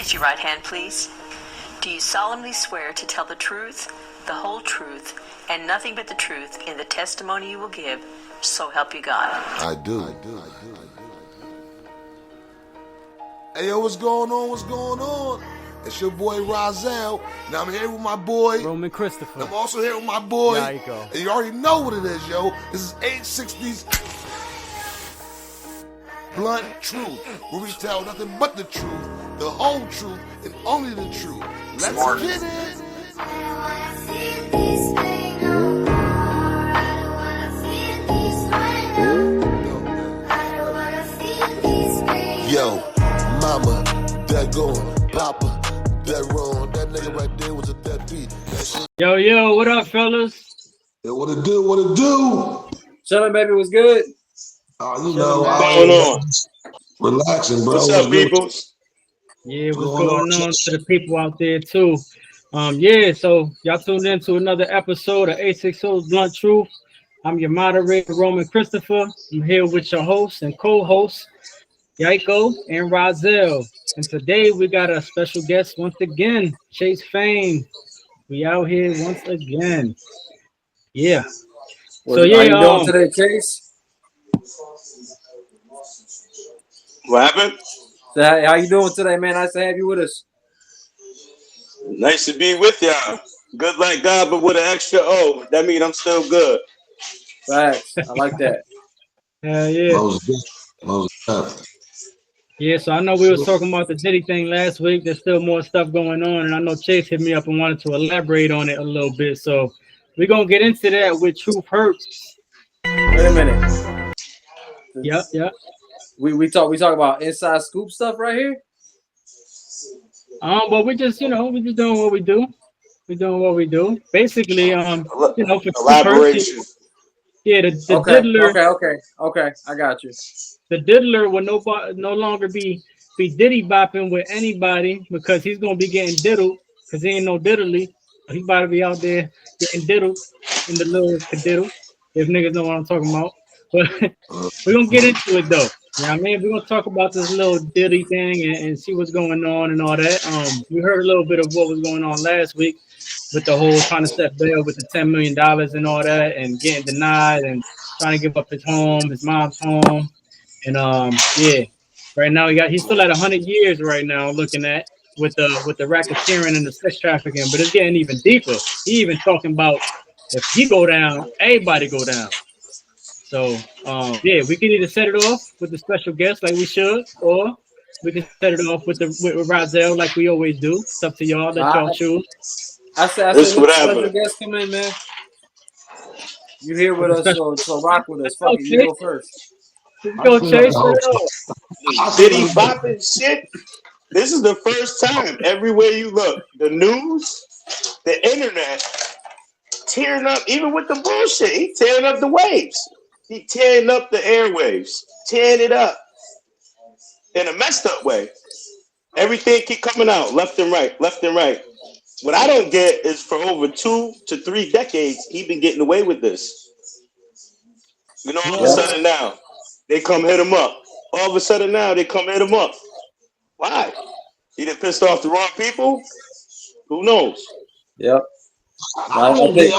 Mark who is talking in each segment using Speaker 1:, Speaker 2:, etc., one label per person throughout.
Speaker 1: Raise your right hand, please. Do you solemnly swear to tell the truth, the whole truth, and nothing but the truth in the testimony you will give, so help you God?
Speaker 2: I do. Hey, yo, what's going on? What's going on? It's your boy Rozelle, and I'm here with my boy
Speaker 3: Roman Christopher.
Speaker 2: I'm also here with my boy.
Speaker 3: Yiko.
Speaker 2: And you already know what it is, yo. This is 860's Blunt Truth, where we tell nothing but the truth, the whole truth, and only the truth. Let's get it. Yo, mama, that going, papa, that wrong, that nigga right there was a deadbeat.
Speaker 3: Yo, what up, fellas?
Speaker 2: Yo, what it do? What it do?
Speaker 4: Chilling, baby, was good.
Speaker 2: You know,
Speaker 5: what's going on?
Speaker 2: Relaxing, bro.
Speaker 5: What's up, people?
Speaker 3: Yeah, what's going on to the people out there too? So y'all tuned in to another episode of 860's Blunt Truth. I'm your moderator, Roman Christopher. I'm here with your host and co-host, Yiko and Rozelle. And today we got a special guest once again, Chase Fame. We out here once again. Yeah.
Speaker 4: How you doing today, Chase?
Speaker 5: What happened?
Speaker 4: So how you doing today, man? Nice to have you with us.
Speaker 5: Nice to be with y'all. Good like God, but with an extra O. That means I'm still good.
Speaker 4: Facts. I like that.
Speaker 3: Yeah, so I know we was talking about the Diddy thing last week. There's still more stuff going on, and I know Chase hit me up and wanted to elaborate on it a little bit. So we're gonna get into that with Truth Hurts.
Speaker 4: Wait a minute.
Speaker 3: Yep.
Speaker 4: We talk about inside scoop stuff right here.
Speaker 3: But we just doing what we do. We're doing what we do. Basically, for
Speaker 5: elaboration.
Speaker 3: The Diddler.
Speaker 4: Okay. I got you.
Speaker 3: The Diddler will no longer be Diddy bopping with anybody because he's gonna be getting diddled because he ain't no diddly. He about to be out there getting diddled in the little diddle. If niggas know what I'm talking about. But we're gonna get into it though. You know what I mean? We're gonna talk about this little Diddy thing and see what's going on and all that. We heard a little bit of what was going on last week with the whole trying to set bail with the $10 million and all that and getting denied and trying to give up his home, his mom's home. And right now he's still at 100 years right now looking at with the racketeering and the sex trafficking, but it's getting even deeper. He even talking about if he go down, everybody go down. So we can either set it off with the special guest like we should, or we can set it off with Rozelle like we always do. It's up to y'all. Let y'all choose.
Speaker 4: I said special guest come in, man. You here with us, so rock with us. Fuck it, you go first.
Speaker 3: Go Chase.
Speaker 5: Diddy bopping shit. This is the first time everywhere you look, the news, the internet, tearing up, even with the bullshit. He tearing up the waves. He tearing up the airwaves, tearing it up in a messed up way. Everything keep coming out left and right. What I don't get is for over 2 to 3 decades, he been getting away with this. Then all of a sudden now, they come hit him up. All of a sudden now, they come hit him up. Why? He done pissed off the wrong people? Who knows?
Speaker 4: Yep.
Speaker 2: They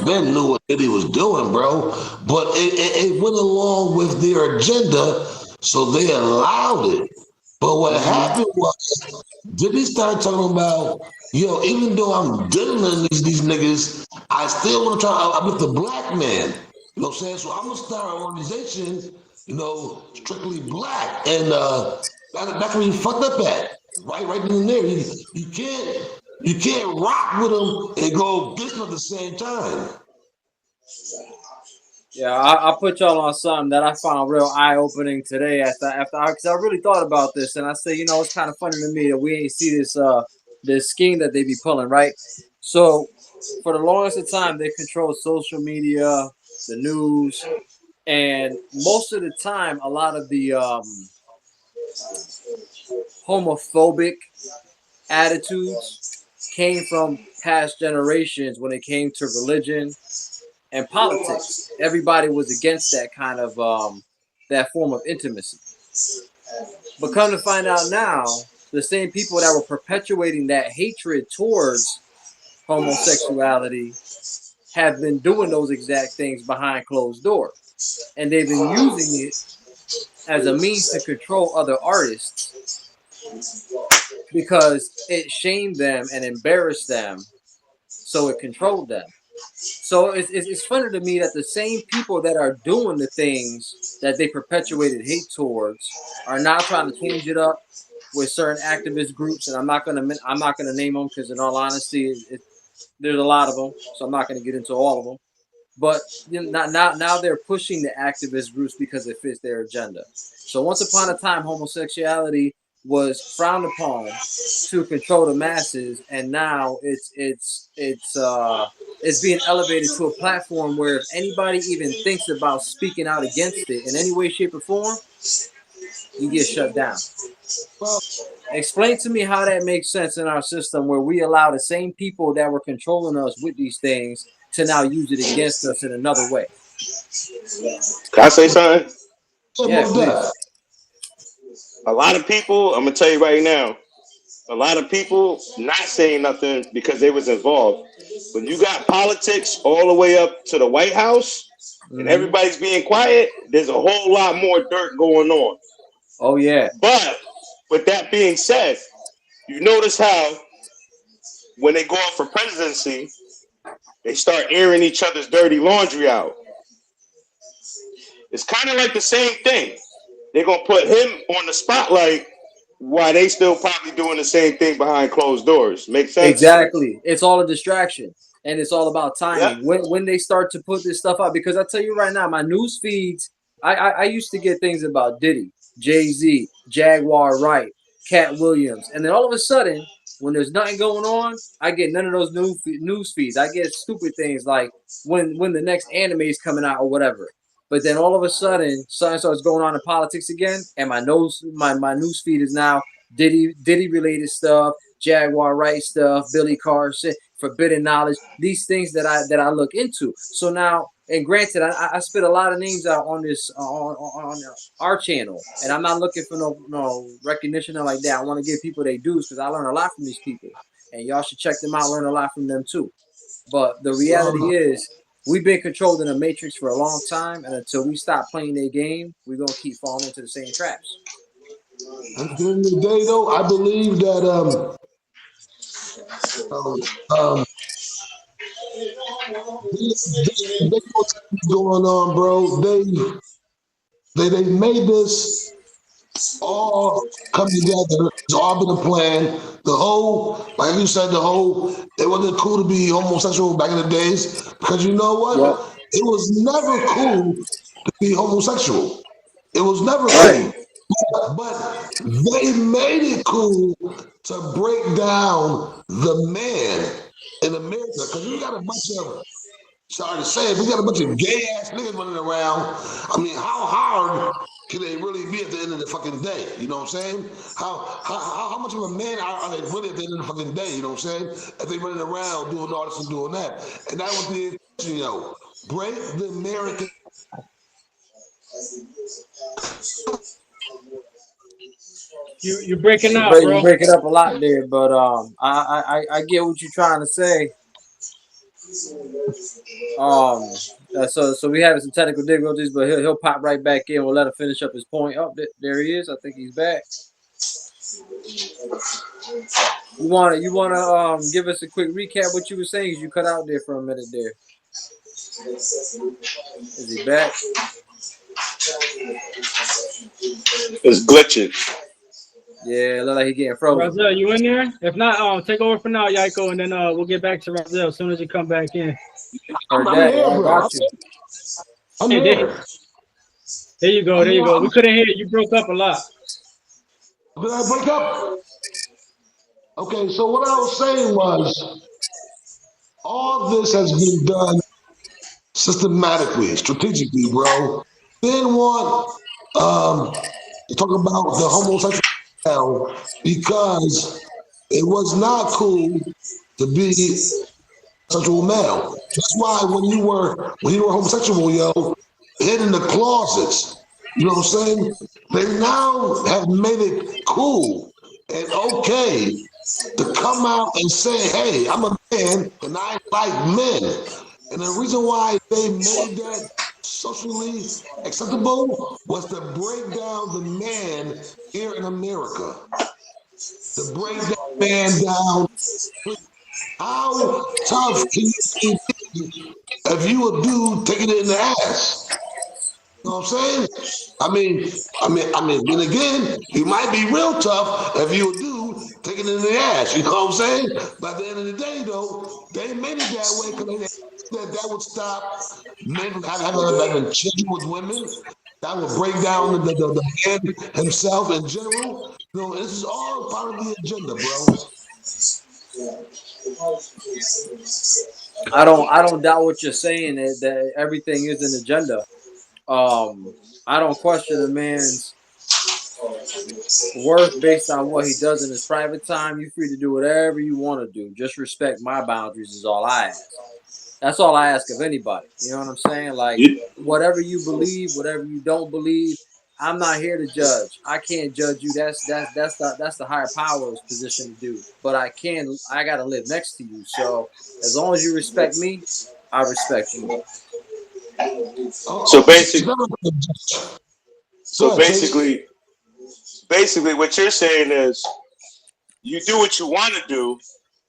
Speaker 2: been knew what Diddy was doing, bro. But it went along with their agenda, so they allowed it. But what happened was, Diddy started talking about, even though I'm diddling these niggas, I still want to try to uplift the black man. You know what I'm saying? So I'm going to start an organization, strictly black. And that's where he fucked up at. Right in there. You can't rock with them and go against them at the same time.
Speaker 4: Yeah, I put y'all on something that I found real eye-opening today because I really thought about this, and I said, it's kind of funny to me that we ain't see this scheme that they be pulling, right? So for the longest of time, they control social media, the news, and most of the time, a lot of the homophobic attitudes came from past generations when it came to religion and politics. Everybody was against that kind of that form of intimacy. But come to find out now, the same people that were perpetuating that hatred towards homosexuality have been doing those exact things behind closed doors. And they've been using it as a means to control other artists because it shamed them and embarrassed them, so it controlled them. So it's funny to me that the same people that are doing the things that they perpetuated hate towards are now trying to change it up with certain activist groups, and I'm not gonna name them because, in all honesty, there's a lot of them, so I'm not gonna get into all of them. But now they're pushing the activist groups because it fits their agenda. So once upon a time, homosexuality was frowned upon to control the masses, and now it's being elevated to a platform where if anybody even thinks about speaking out against it in any way, shape, or form, you get shut down. Explain to me how that makes sense in our system where we allow the same people that were controlling us with these things to now use it against us in another way.
Speaker 5: Can I say something?
Speaker 4: Yeah, please.
Speaker 5: A lot of people, I'm gonna tell you right now, a lot of people not saying nothing because they was involved. When you got politics all the way up to the White House and everybody's being quiet, there's a whole lot more dirt going on.
Speaker 4: Oh yeah.
Speaker 5: But with that being said, you notice how when they go out for presidency, they start airing each other's dirty laundry out. It's kind of like the same thing. They're gonna put him on the spotlight while they still probably doing the same thing behind closed doors. Make sense?
Speaker 4: Exactly. It's all a distraction, and it's all about timing.
Speaker 5: Yep.
Speaker 4: When they start to put this stuff out, because I tell you right now, my news feeds, I used to get things about Diddy, Jay-Z, Jaguar Wright, Cat Williams, and then all of a sudden, when there's nothing going on, I get none of those news feeds. I get stupid things like when the next anime is coming out or whatever. But then all of a sudden, something starts going on in politics again, and my news feed is now Diddy related stuff, Jaguar Wright stuff, Billy Carr shit, forbidden knowledge, these things that I look into. So now, and granted, I spit a lot of names out on this on our channel, and I'm not looking for no recognition or like that. I want to give people their dues because I learn a lot from these people, and y'all should check them out, learn a lot from them too. But the reality is, we've been controlled in a matrix for a long time, and until we stop playing their game, we're gonna keep falling into the same traps.
Speaker 2: At the end of the day, though, I believe that they what's going on, bro. They made this all come together. It's all been a plan. The whole, like you said, it wasn't cool to be homosexual back in the days because you know what?
Speaker 4: Yep.
Speaker 2: It was never cool to be homosexual. It was never
Speaker 4: Right.
Speaker 2: cool. But they made it cool to break down the man in America because we got a bunch of, sorry to say it, we got a bunch of gay ass niggas running around. I mean, how hard can they really be at the end of the fucking day? You know what I'm saying? How much of a man are they really at the end of the fucking day? You know what I'm saying? If they running around doing all this and doing that, and that was the break the American.
Speaker 3: You're breaking out,
Speaker 4: You
Speaker 3: bro.
Speaker 4: break it up a lot there, but I get what you're trying to say. So we having some technical difficulties, but he'll pop right back in. We'll let him finish up his point. Oh, there he is. I think he's back. You wanna give us a quick recap what you were saying? Cause you cut out there for a minute there. Is he back?
Speaker 5: It's glitching.
Speaker 4: Yeah, look like he getting frozen.
Speaker 3: Razel, you in there? If not, take over for now, Yaiko, and then we'll get back to Razel as soon as you come back in.
Speaker 2: I'm here, bro. I'm here.
Speaker 3: There you go. There you go. We couldn't hear you. You broke up a lot.
Speaker 2: Did I break up? Okay, so what I was saying was all this has been done systematically, strategically, bro. They didn't want to talk about the homosexual because it was not cool to be sexual male. That's why when you were homosexual, yo, hid in the closets. You know what I'm saying? They now have made it cool. and okay to come out and say, hey, I'm a man and I like men. And the reason why they made that socially acceptable was to break down the man here in America. To break that man down. How tough can you be if you a dude taking it in the ass? You know what I'm saying? Then again, you might be real tough if you a dude taking it in the ass. You know what I'm saying? But at the end of the day, though, they made it that way because that would stop men from having children with women. That would break down the man himself in general. You know, this is all part of the agenda, bro.
Speaker 4: I don't doubt what you're saying that everything is an agenda. I don't question a man's worth based on what he does in his private time. You're free to do whatever you want to do. Just respect my boundaries is all I ask. That's all I ask of anybody. You know what I'm saying? Like, whatever you believe, whatever you don't believe, I'm not here to judge. I can't judge you. That's the higher power's position to do. But I gotta live next to you. So as long as you respect me, I respect you.
Speaker 5: So basically, what you're saying is you do what you want to do,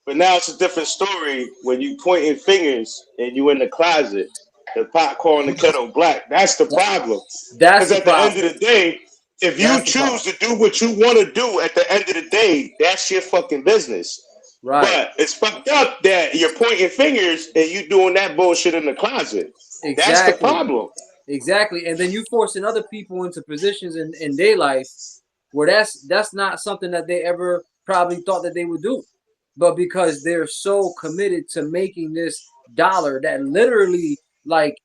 Speaker 5: but now it's a different story when you pointing fingers and you in the closet, the pot calling the kettle black. That's the problem. Because at the end of the day, if you choose to do what you want to do at the end of the day, that's your fucking business. Right. But it's fucked up that you're pointing fingers and you doing that bullshit in the closet. Exactly. That's the problem.
Speaker 4: Exactly. And then you forcing other people into positions in their life where that's not something that they ever probably thought that they would do. But because they're so committed to making this dollar that literally like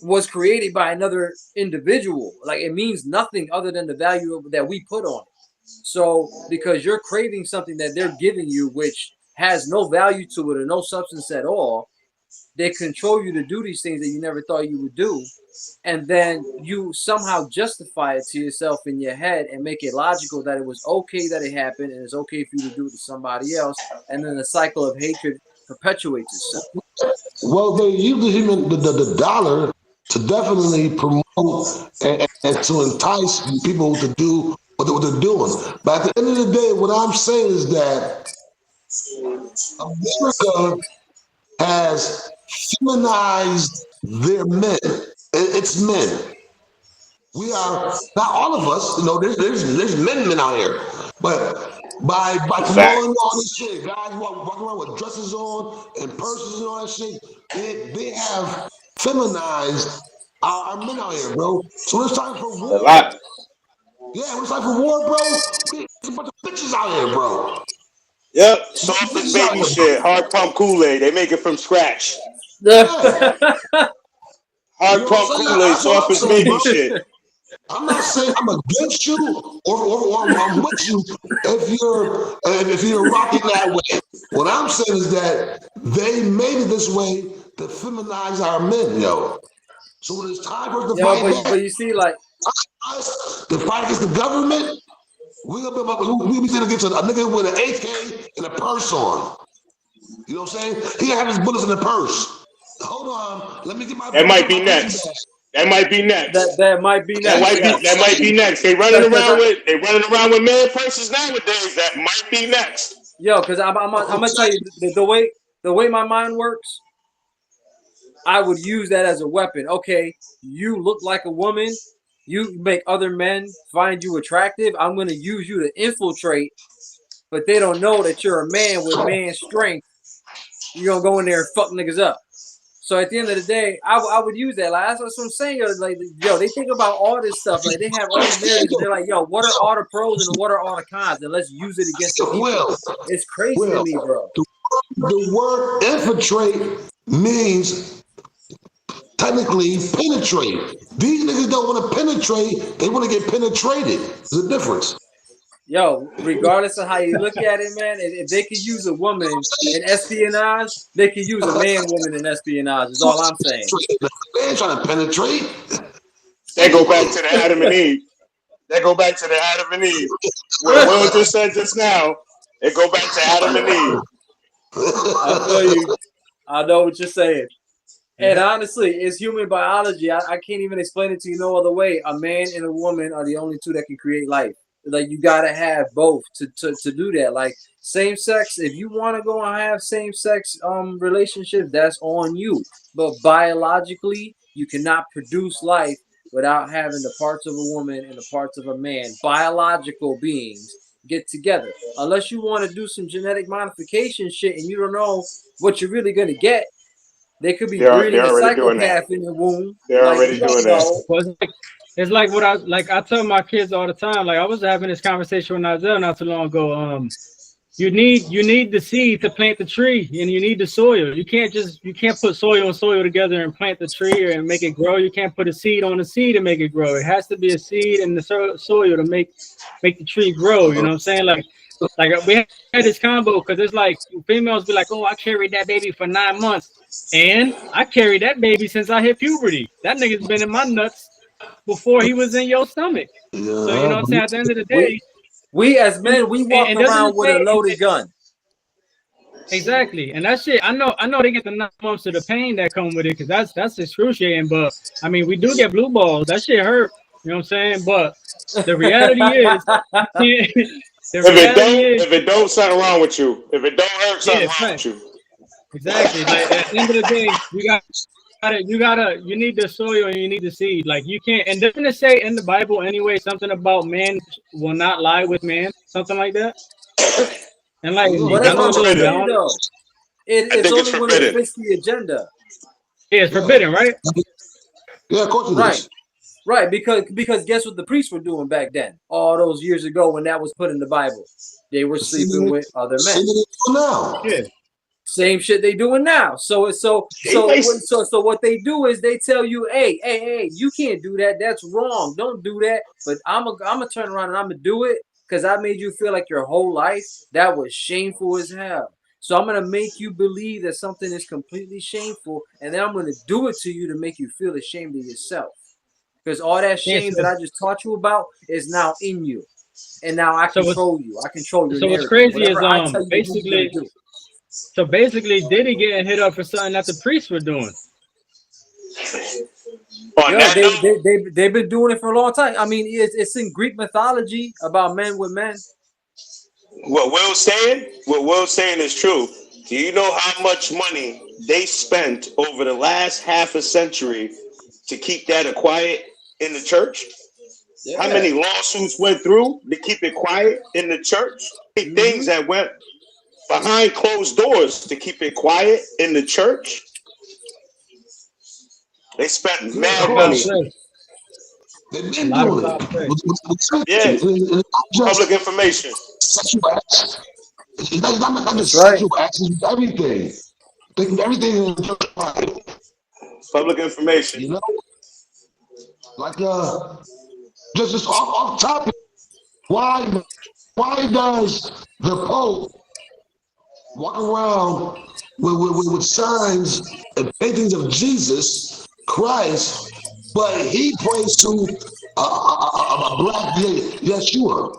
Speaker 4: was created by another individual, like it means nothing other than the value that we put on it. So because you're craving something that they're giving you, which has no value to it or no substance at all, they control you to do these things that you never thought you would do. And then you somehow justify it to yourself in your head and make it logical that it was okay that it happened and it's okay for you to do it to somebody else. And then the cycle of hatred perpetuates itself.
Speaker 2: Well, they use the dollar to definitely promote and to entice people to do what they're doing. But at the end of the day, what I'm saying is that America has feminized their men. It's men. We are not all of us. You know, there's men out here, but by promoting all this shit, guys walking around with dresses on and purses and all that shit, they have feminized our men out here, bro. So it's time for war. Yeah, it's time for war, bro. There's a bunch of bitches out here, bro.
Speaker 5: Yep, soft as baby shit, hard pump Kool-Aid. They make it from scratch.
Speaker 2: Yeah.
Speaker 5: Hard pump Kool-Aid, soft as baby shit.
Speaker 2: I'm not saying I'm against you or I'm with you if you're rocking that way. What I'm saying is that they made it this way to feminize our men, yo. So when it's time for us to fight back,
Speaker 4: but you see, like
Speaker 2: to fight against the government, we'll be sitting against a nigga with an AK and a purse on. You know what I'm saying? He have his bullets in the purse. Hold on, let me get my.
Speaker 5: That might be next. That might be next.
Speaker 4: That might be next.
Speaker 5: That might be next. They running around with man purses nowadays. That might be next.
Speaker 4: Yo, because I'm gonna tell you the way my mind works. I would use that as a weapon. Okay, you look like a woman. You make other men find you attractive. I'm gonna use you to infiltrate, but they don't know that you're a man with man strength. You're gonna go in there and fuck niggas up. So at the end of the day, I would use that. Like that's what I'm saying. Yo, they think about all this stuff. Like they have all these narratives. They're like, yo, what are all the pros and what are all the cons? And let's use it against the people. It's crazy to me, bro.
Speaker 2: The word infiltrate means technically penetrate. These niggas don't want to penetrate. They want to get penetrated. There's a difference.
Speaker 4: Yo, regardless of how you look at it, man, if they could use a woman in espionage, they could use a man-woman in espionage. Is all I'm saying.
Speaker 2: They ain't trying to penetrate.
Speaker 5: They go back to the Adam and Eve. That go back to the Adam and Eve. What Will just said just now, it go back to Adam and Eve.
Speaker 4: I feel you. I know what you're saying. And honestly, it's human biology. I can't even explain it to you no other way. A man and a woman are the only two that can create life. Like, you gotta have both to do that. Like, same sex, if you want to go and have same sex relationships, that's on you. But biologically, you cannot produce life without having the parts of a woman and the parts of a man. Biological beings get together. Unless you want to do some genetic modification shit and you don't know what you're really gonna get. They could be breeding a psychopath in the womb.
Speaker 5: They're already doing that.
Speaker 3: It's like what I tell my kids all the time. Like, I was having this conversation with Nigel not too long ago. You need the seed to plant the tree, and you need the soil. You can't put soil and soil together and plant the tree and make it grow. You can't put a seed on a seed and make it grow. It has to be a seed in the soil to make the tree grow. You know what I'm saying? Like we had this combo because it's like females be like, oh, I carried that baby for 9 months, and I carried that baby since I hit puberty. That nigga's been in my nuts before he was in your stomach. So you know what I'm saying? At the end of the day,
Speaker 4: we as men, we walk around with a loaded gun.
Speaker 3: Exactly, and that shit, I know they get the 9 months of the pain that come with it, because that's excruciating. But I mean, we do get blue balls. That shit hurt. You know what I'm saying? But the reality is,
Speaker 5: if it don't, something wrong with you. If it don't hurt, something wrong with you.
Speaker 3: Exactly. Like, at the end of the day, you need the soil and you need the seed. Like, you can't. And doesn't it say in the Bible anyway something about man will not lie with man, something like that? And like,
Speaker 4: it's only when it fits the agenda.
Speaker 3: Yeah, it's forbidden, right?
Speaker 2: Yeah, of course it is.
Speaker 4: Right, because guess what the priests were doing back then, all those years ago when that was put in the Bible? They were sleeping with other men.
Speaker 3: Yeah.
Speaker 4: Same shit they doing now. So what they do is they tell you, hey, you can't do that. That's wrong. Don't do that. But I'm gonna turn around and I'm gonna do it because I made you feel like your whole life that was shameful as hell. So I'm gonna make you believe that something is completely shameful, and then I'm gonna do it to you to make you feel ashamed of yourself. Because all that shame that I just taught you about is now in you, and now I control you. I control your narrative.
Speaker 3: So what's crazy is basically Diddy getting hit up for something that the priests were doing.
Speaker 4: They've been doing it for a long time. I mean, it's in Greek mythology about men with men.
Speaker 5: What Will's saying is true. Do you know how much money they spent over the last half a century to keep that quiet in the church? Yeah. How many lawsuits went through to keep it quiet in the church? Things that went behind closed doors to keep it quiet in the church. They spent mad money.
Speaker 2: They've been doing it.
Speaker 5: Yeah, public information.
Speaker 2: Sexual acts. It's not just sexual acts, it's everything. Everything in the church.
Speaker 5: Public information.
Speaker 2: You know? Like, just off topic. Why does the Pope walk around with signs and paintings of Jesus Christ, but he prays to a black Yeshua?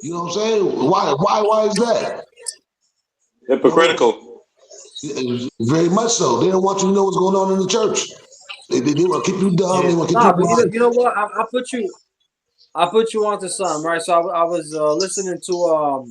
Speaker 2: You know what I'm saying? Why is that?
Speaker 5: Hypocritical.
Speaker 2: Very much so. They don't want you to know what's going on in the church. They want to keep you dumb. They want to keep you blind.
Speaker 4: You know what? I put you onto something, right? So I was listening to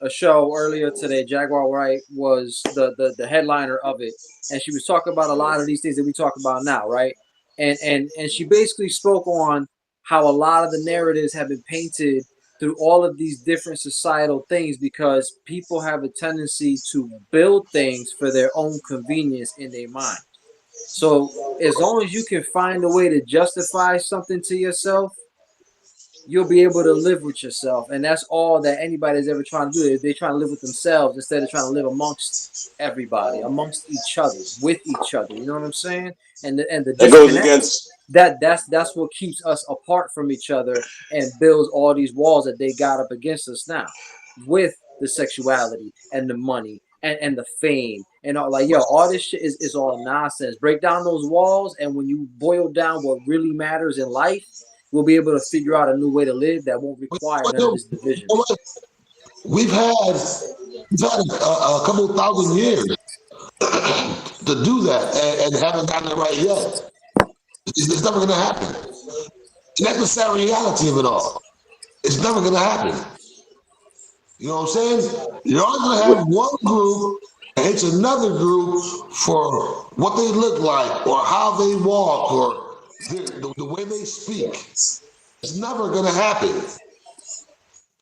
Speaker 4: a show earlier today. Jaguar Wright was the headliner of it, and she was talking about a lot of these things that we talk about now, right? And she basically spoke on how a lot of the narratives have been painted through all of these different societal things because people have a tendency to build things for their own convenience in their mind. So as long as you can find a way to justify something to yourself, you'll be able to live with yourself. And that's all that anybody's ever trying to do. Is they trying to live with themselves instead of trying to live amongst everybody, amongst each other, with each other. You know what I'm saying? And the
Speaker 5: that goes against
Speaker 4: that's what keeps us apart from each other and builds all these walls that they got up against us now with the sexuality and the money and the fame and all. Like, yo, all this shit is all nonsense. Break down those walls, and when you boil down what really matters in life, we'll be able to figure out a new way to live that won't require none of this division.
Speaker 2: We've had a couple thousand years to do that and haven't gotten it right yet. It's never going to happen. And that's the sad reality of it all. It's never going to happen. You know what I'm saying? You're always going to have one group that hates another group for what they look like or how they walk or the way they speak. It's never going to happen.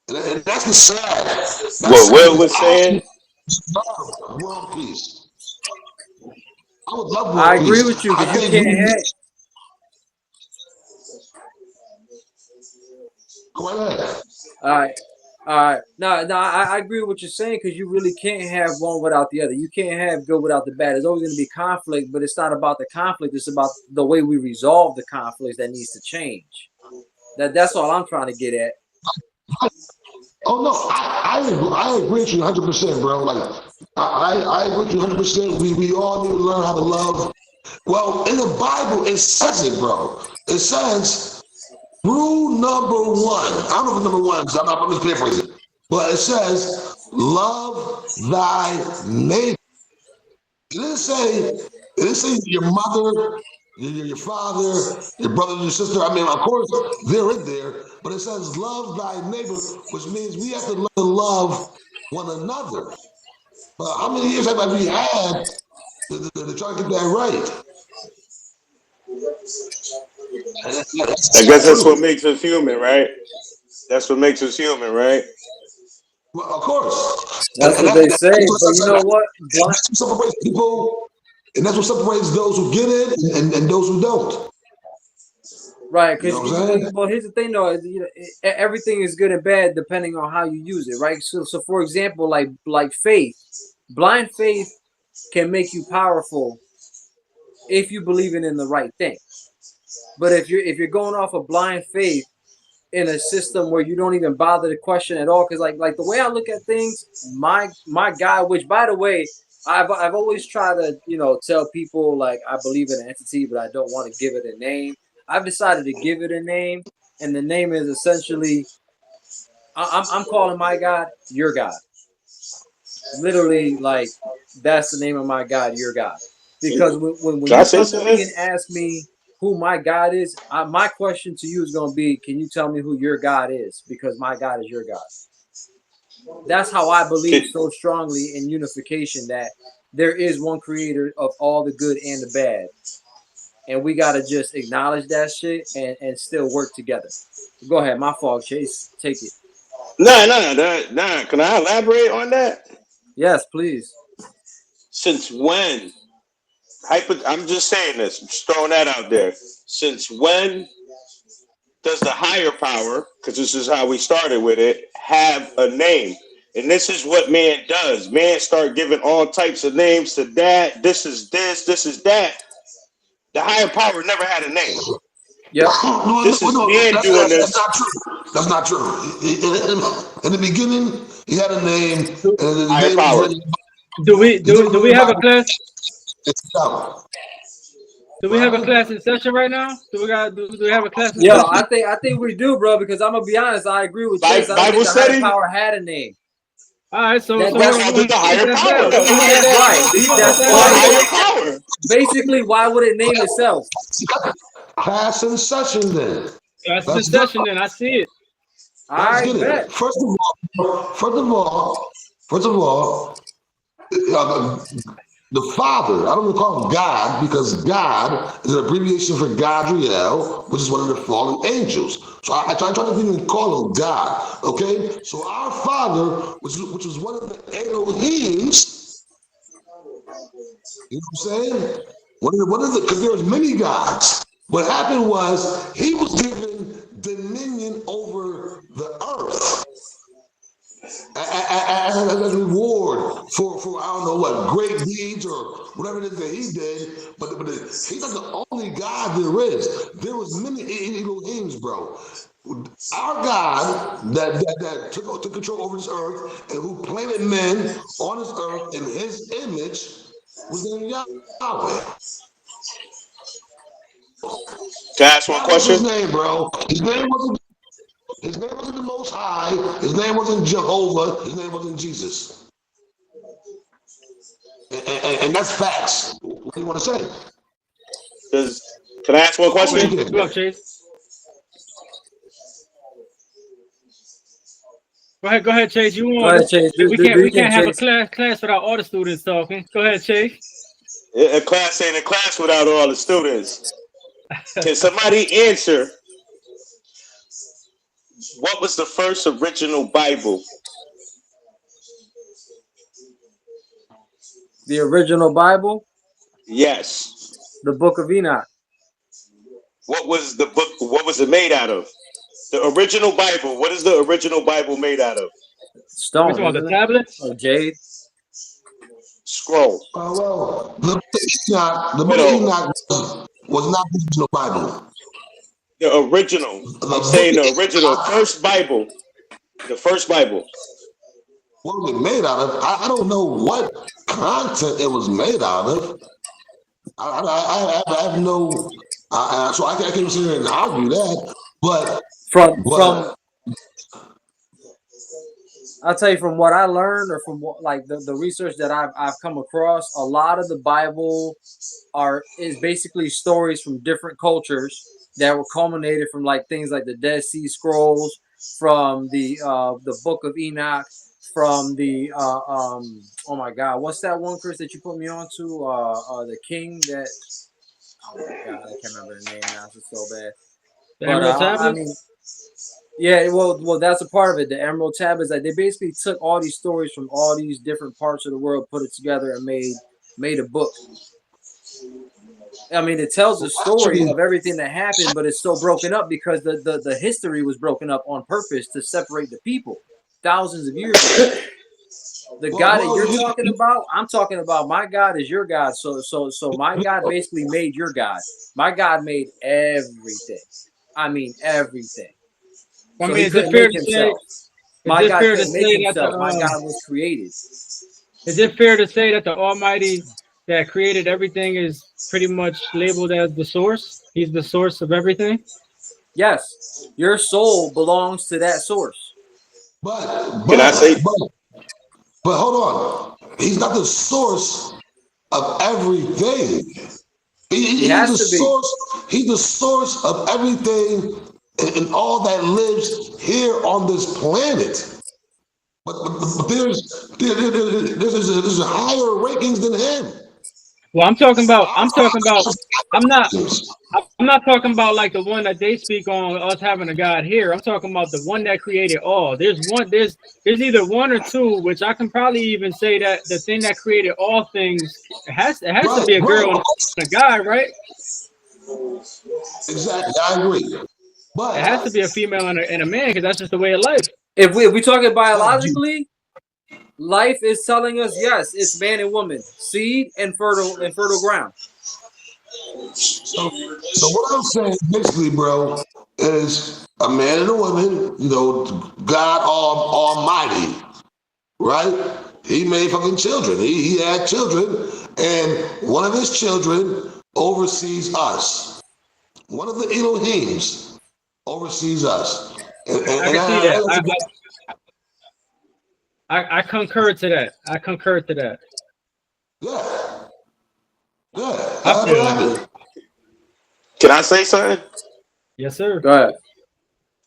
Speaker 2: And that's the sad.
Speaker 5: What Will was saying.
Speaker 2: World peace. I would love world
Speaker 4: I agree
Speaker 2: peace.
Speaker 4: with you,
Speaker 2: I
Speaker 4: because you
Speaker 2: think
Speaker 4: can't have.
Speaker 2: Go ahead.
Speaker 4: All right. No, I agree with what you're saying, because you really can't have one without the other. You can't have good without the bad. There's always going to be conflict, but it's not about the conflict. It's about the way we resolve the conflicts that needs to change. That's all I'm trying to get at.
Speaker 2: Oh no, I agree with you 100%, bro. Like I agree with you 100%. We all need to learn how to love. Well, in the Bible, it says it, bro. It says rule number one. I don't know if it's number one, so I'm just paraphrasing. But it says, love thy neighbor. It didn't say your mother, your father, your brother, your sister. I mean, of course, they're in there, but it says love thy neighbor, which means we have to learn to love one another. But how many years have we had to try to get that right?
Speaker 5: I guess that's what makes us human, right? That's what makes us human, right?
Speaker 2: Well, of course.
Speaker 4: That's what they say. But you know what?
Speaker 2: That's what separates people, and that's what separates those who get it and those who don't.
Speaker 4: Right, because
Speaker 2: well,
Speaker 4: here's the thing though, is, everything is good and bad depending on how you use it, right? So for example, like faith, blind faith can make you powerful if you believe in the right thing. But if you're going off of blind faith in a system where you don't even bother to question at all, because like the way I look at things, my God, which by the way, I've always tried to tell people like I believe in an entity, but I don't want to give it a name. I've decided to give it a name, and the name is essentially I'm calling my God your God. Literally, like that's the name of my God, your God. Because when you come to me and ask me who my God is, my question to you is going to be, can you tell me who your God is? Because my God is your God. That's how I believe so strongly in unification, that there is one creator of all the good and the bad. And we got to just acknowledge that shit and still work together. Go ahead. My fault, Chase. Take it.
Speaker 5: Nah. Can I elaborate on that?
Speaker 4: Yes, please.
Speaker 5: Since when? I'm just saying this. I'm just throwing that out there. Since when does the higher power, because this is how we started with it, have a name? And this is what man does. Man start giving all types of names to that. This is this. This is that. The higher power never had a name.
Speaker 4: Yep.
Speaker 5: This is man doing this.
Speaker 2: That's not true. That's not true. In the beginning, he had a name. And
Speaker 5: higher power.
Speaker 3: Do we have a class? Do we have a class in session right now? Do we have a class in session?
Speaker 4: I think we do, bro. Because I'm gonna be honest, I agree with Chase. I don't think the higher power had a name.
Speaker 3: All right, so
Speaker 5: that's the higher power.
Speaker 4: That's higher power. Basically, why would it name itself?
Speaker 2: Class in session then.
Speaker 3: Class in session then. I see it.
Speaker 2: Let's get it. First of all, the Father, I don't want to call him God, because God is an abbreviation for Gadriel, which is one of the fallen angels. So I try to even call him God. Okay, so our Father, which was one of the Elohims, you know what I'm saying? Because there was many gods. What happened was he was given dominion over the earth as a reward for I don't know what great deeds or whatever it is that he did. But he's not the only God there is. There was many Elohims, bro. Our God that took control over this earth and who planted men on this earth in his image was named Yahweh.
Speaker 5: Can I ask one
Speaker 2: That was his
Speaker 5: question?
Speaker 2: name, bro. His name wasn't the Most High. His name wasn't Jehovah. His name wasn't Jesus. And that's facts. What do you want to say?
Speaker 5: Can I ask one
Speaker 2: Of course
Speaker 5: question?
Speaker 2: you can.
Speaker 3: Go up, Chase. Go ahead, Chase. You
Speaker 4: Go
Speaker 3: want?
Speaker 4: ahead, Chase. Do
Speaker 3: We
Speaker 4: your thing,
Speaker 3: can't have a
Speaker 4: Chase.
Speaker 3: class without all the students talking. Go ahead, Chase.
Speaker 5: A class ain't a class without all the students. Can somebody answer what was the first original Bible?
Speaker 4: The original Bible,
Speaker 5: Yes.
Speaker 4: the Book of Enoch.
Speaker 5: What was the book? What was it made out of? The original Bible. What is the original Bible made out of?
Speaker 4: Stone,
Speaker 3: Which one? The
Speaker 4: isn't it?
Speaker 3: tablets?
Speaker 4: Or jade.
Speaker 5: Scroll.
Speaker 2: Well, the book of Enoch was not the original Bible.
Speaker 5: The original. I'm saying the original first Bible. The first Bible.
Speaker 2: What was it made out of? I don't know what content it was made out of. I have no, so I can't sit here and argue that. But
Speaker 4: I'll tell you from what I learned, or from what, like the research that I've come across, a lot of the Bible is basically stories from different cultures that were culminated from like things like the Dead Sea Scrolls, from the Book of Enoch, from the oh my God, what's that one, Chris, that you put me on to? The king that, oh my God, I can't remember the name now. It's so bad.
Speaker 3: The
Speaker 4: But
Speaker 3: Emerald
Speaker 4: I
Speaker 3: tablets?
Speaker 4: mean, yeah, well, that's a part of it. The Emerald Tablets, like they basically took all these stories from all these different parts of the world, put it together, and made a book. I mean, it tells the story of everything that happened, but it's so broken up because the history was broken up on purpose to separate the people thousands of years ago. The God that you're talking about, I'm talking about. My God is your God. So my God basically made your God. My God made everything. I mean, everything.
Speaker 3: I
Speaker 4: So
Speaker 3: mean,
Speaker 4: he couldn't make himself. My God couldn't make himself. My God was created.
Speaker 3: Is it fair to say that the Almighty that created everything is pretty much labeled as the source? He's the source of everything?
Speaker 4: Yes. Your soul belongs to that source.
Speaker 2: But
Speaker 5: Can I say?
Speaker 2: But hold on. He's not the source of everything. He's the source. He's the source of everything and all that lives here on this planet. But there's higher rankings than him.
Speaker 3: Well, I'm not talking about like the one that they speak on, us having a God here. I'm talking about the one that created all. There's either one or two, which I can probably even say that the thing that created all things, it has to be a girl and a guy, right?
Speaker 2: Exactly, I agree. But
Speaker 3: it has to be a female and a man, because that's just the way of life.
Speaker 4: If we talking biologically, life is telling us yes, it's man and woman, seed and fertile ground.
Speaker 2: So what I'm saying basically, bro, is a man and a woman, God Almighty, right? He made fucking children. He had children, and one of his children oversees us. One of the Elohims oversees us.
Speaker 3: I can see that. I concur to that.
Speaker 2: Yeah.
Speaker 5: Can I say something?
Speaker 3: Yes, sir.
Speaker 4: Go ahead.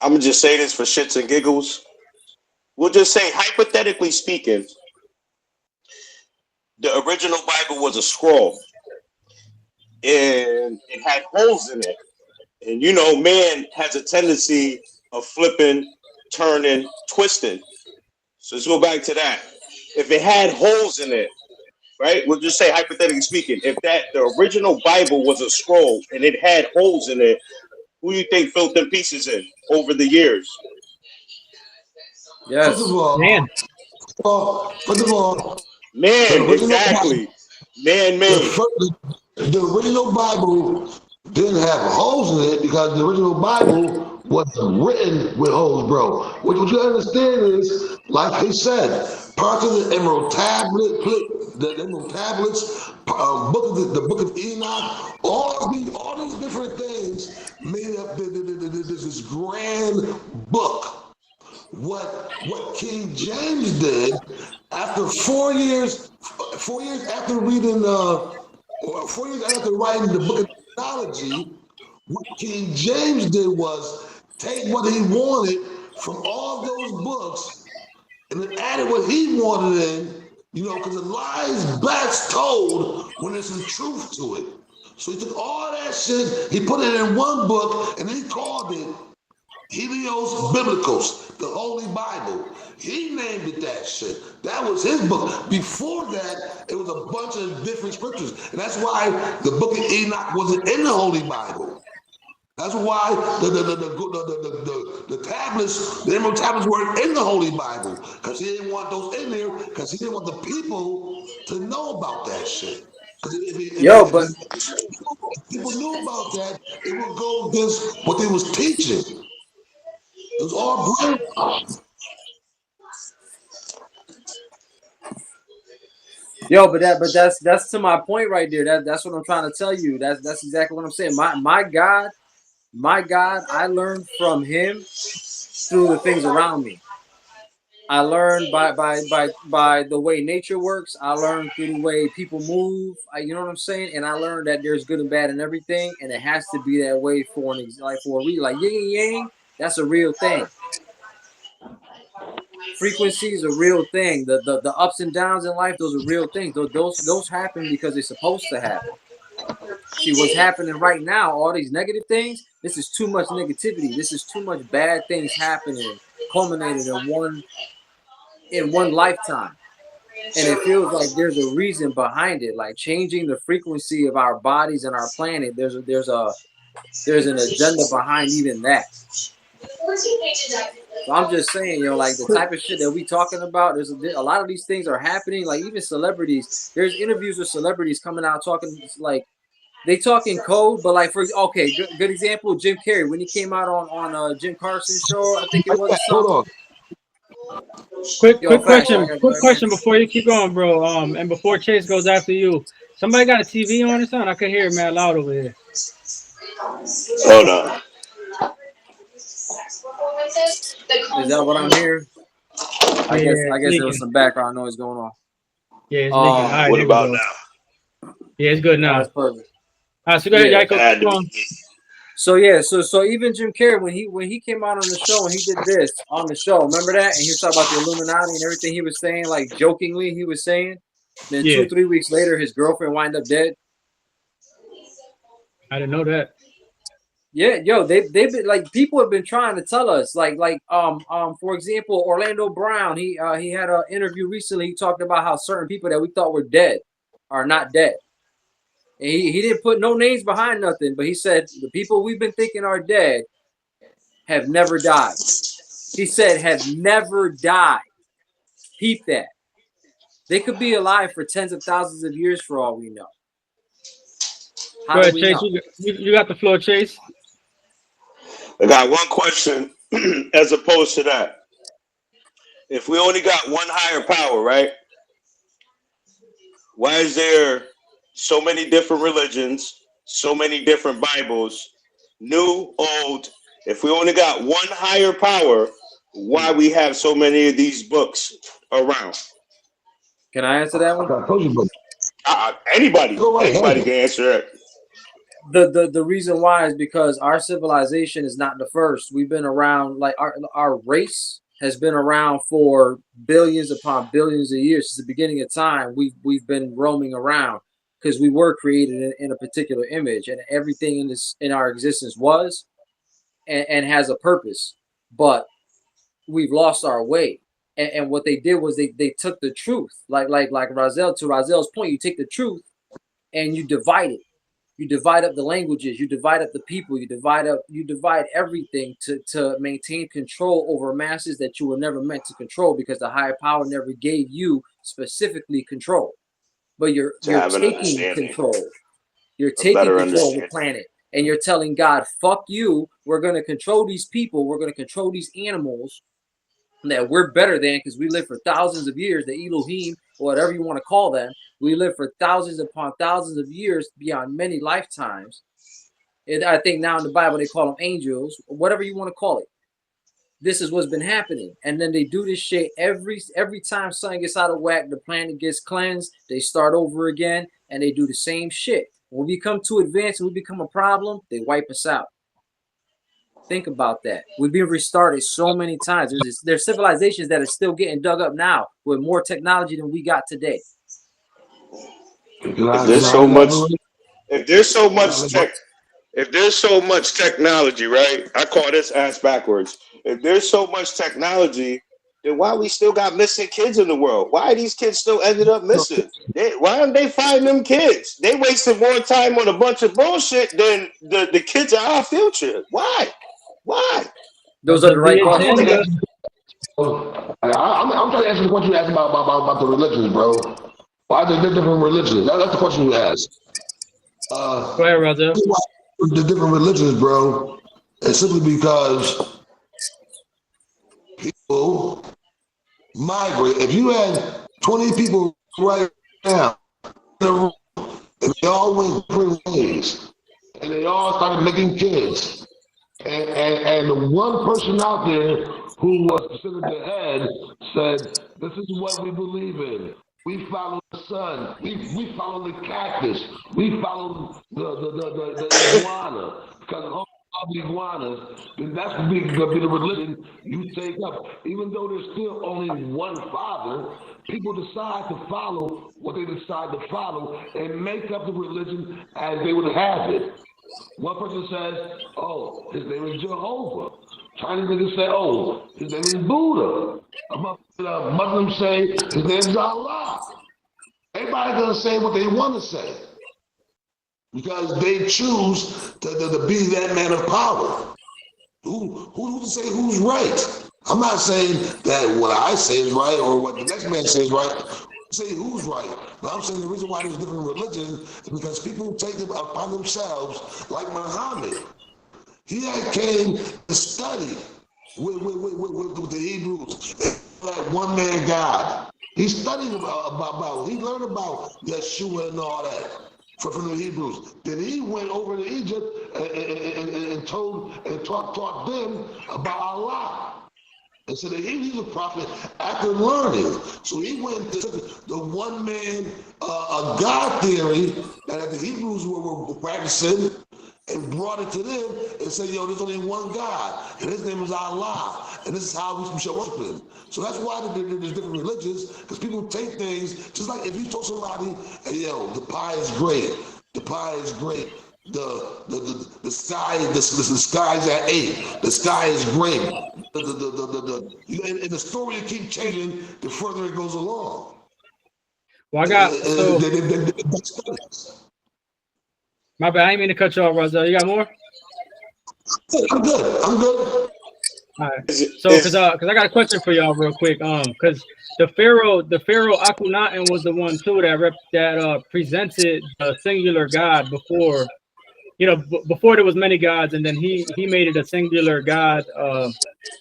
Speaker 5: I'm gonna just say this for shits and giggles. We'll just say, hypothetically speaking, the original Bible was a scroll, and it had holes in it. And man has a tendency of flipping, turning, twisting. So let's go back to that. If it had holes in it, right? We'll just say, hypothetically speaking, if the original Bible was a scroll and it had holes in it, who do you think filled them pieces in over the years?
Speaker 4: Yes.
Speaker 2: First of all,
Speaker 5: man, exactly. Man made.
Speaker 2: The original Bible didn't have holes in it because the original Bible was written with holes, bro. What you understand is, like they said, parts of the Emerald Tablet, the Emerald Tablets, the Book of Enoch, all these different things made up this grand book. What King James did after 4 years after reading or 4 years after writing the Book of Theology, what King James did was take what he wanted from all those books and then added what he wanted in, because the lies best told when there's some truth to it. So he took all that shit, he put it in one book, and he called it Helios Biblicos, the Holy Bible. He named it that shit. That was his book. Before that, it was a bunch of different scriptures. And that's why the Book of Enoch wasn't in the Holy Bible. That's why the tablets, the Emerald Tablets weren't in the Holy Bible. Because he didn't want those in there, because he didn't want the people to know about that shit. If people knew about that, it would go against what they was teaching. It was all brainwashed.
Speaker 4: Yo, but that's to my point right there. That's what I'm trying to tell you. That's exactly what I'm saying. My God, I learned from him through the things around me. I learned by the way nature works. I learned through the way people move. You know what I'm saying? And I learned that there's good and bad in everything, and it has to be that way for a reason. Like yin and yang, that's a real thing. Frequency is a real thing. The ups and downs in life, those are real things. Those happen because they're supposed to happen. See what's happening right now, all these negative things, this is too much negativity. This is too much bad things happening, culminated in one lifetime. And it feels like there's a reason behind it, like changing the frequency of our bodies and our planet. There's an agenda behind even that. So I'm just saying, like the type of shit that we talking about, there's a lot of these things are happening. Like even celebrities, there's interviews with celebrities coming out talking like they talk in code, but like good example, Jim Carrey when he came out on Jim Carson's show, I think it was.
Speaker 2: Hold
Speaker 4: on.
Speaker 3: Quick question before you keep going, bro. And before Chase goes after you, somebody got a TV on or something? I can hear it mad loud over here.
Speaker 5: Hold on.
Speaker 4: Is that what I'm hearing? I guess there was some background noise going on.
Speaker 3: Yeah, it's leaking. All right,
Speaker 5: what about now?
Speaker 3: Yeah, it's good now.
Speaker 4: That's perfect.
Speaker 3: All right, so go ahead, Jaiko.
Speaker 4: So even Jim Carrey when he came out on the show and he did this on the show, remember that? And he was talking about the Illuminati and everything he was saying, like jokingly he was saying. Then 2-3 weeks later, his girlfriend wind up dead.
Speaker 3: I didn't know that.
Speaker 4: Yeah, yo, they've been like people have been trying to tell us, like for example, Orlando Brown, he had an interview recently. He talked about how certain people that we thought were dead are not dead. And he didn't put no names behind nothing, but he said the people we've been thinking are dead have never died. He said have never died. Peep that. They could be alive for tens of thousands of years for all we know.
Speaker 3: Go ahead, Chase. You got the floor, Chase.
Speaker 5: I got one question as opposed to that. If we only got one higher power, right? Why is there so many different religions, so many different Bibles, new, old? If we only got one higher power, why we have so many of these books around?
Speaker 4: Can I answer that one?
Speaker 5: Anybody can answer it.
Speaker 4: The reason why is because our civilization is not the first. We've been around, like our race has been around for billions upon billions of years. Since the beginning of time, we've been roaming around because we were created in a particular image, and everything in our existence was and has a purpose. But we've lost our way. And what they did was they took the truth, like Razel, to Razel's point, you take the truth and you divide it. You divide up the languages, you divide up the people, you divide everything to maintain control over masses that you were never meant to control, because the higher power never gave you specifically control. But you're taking control. You're taking control of the planet. and you're telling God, fuck you, we're going to control these people, we're going to control these animals that we're better than because we live for thousands of years, the Elohim, or whatever you want to call them, we live for thousands upon thousands of years beyond many lifetimes. And I think now in the Bible they call them angels, or whatever you want to call it. This is what's been happening. And then they do this shit every time something gets out of whack, the planet gets cleansed, they start over again, and they do the same shit. When we become too advanced and we become a problem, they wipe us out. Think about that. We've been restarted so many times. There's civilizations that are still getting dug up now with more technology than we got today.
Speaker 5: If there's so much, if there's so much technology, right? I call this ass backwards. If there's so much technology, then why we still got missing kids in the world? Why these kids still ended up missing? Why aren't they finding them kids? They wasted more time on a bunch of bullshit than the kids of our future. Why? Why?
Speaker 4: Those are the right questions.
Speaker 2: I'm trying to answer the question you asked about the religions, bro. Why are there different religions? That's the question you asked.
Speaker 3: Go ahead, Roger.
Speaker 2: The different religions, bro. It's simply because people migrate. If you had 20 people right now in a room, and they all went different ways, and they all started making kids, and the one person out there who was considered the head said, "This is what we believe in. We follow the sun. We follow the cactus. We follow the iguana because of the iguanas. Then that's gonna be the religion you take up. Even though there's still only one father, people decide to follow what they decide to follow and make up the religion as they would have it. One person says, "Oh, his name is Jehovah." Chinese niggas say, "Oh, his name is Buddha." A Muslim say, "His name is Allah." Everybody's gonna say what they want to say because they choose to be that man of power. Who to say who's right? I'm not saying that what I say is right or what the next man says is right. Say who's right. But I'm saying the reason why there's different religions is because people take it upon themselves, like Muhammad. He had came to study with the Hebrews, like one man God. He studied about he learned about Yeshua and all that from the Hebrews. Then he went over to Egypt and taught them about Allah. And so he's a prophet after learning. So he went to the one man God theory that the Hebrews were practicing and brought it to them and said, "Yo, there's only one God, and his name is Allah, and this is how we should worship him." So that's why there's different religions, because people take things, just like if you told somebody, "Hey, yo, the pie is great, the pie is great. The sky's at 8. The sky is great." And the story will keep changing the further it goes along.
Speaker 3: Well, I got my bad. I didn't mean to cut you off, Roger. You got more?
Speaker 2: I'm good. All
Speaker 3: right. So, because I got a question for y'all real quick. Because the Pharaoh Akhenaten was the one too that presented a singular God before. Before there was many gods, and then he made it a singular God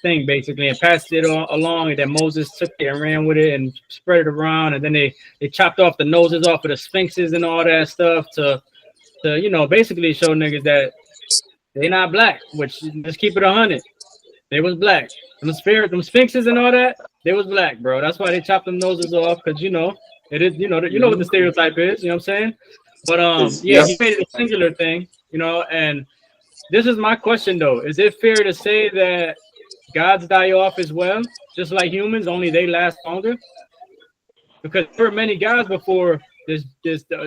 Speaker 3: thing basically, and passed it along, and then Moses took it and ran with it and spread it around, and then they chopped off the noses off of the sphinxes and all that stuff to basically show niggas that they not black, which just keep it 100. They was black. Them sphinxes and all that, they was black, bro. That's why they chopped them noses off, because it is what the stereotype is, you know what I'm saying? But he made it a singular thing, and this is my question though. Is it fair to say that gods die off as well, just like humans, only they last longer? Because there were many gods before this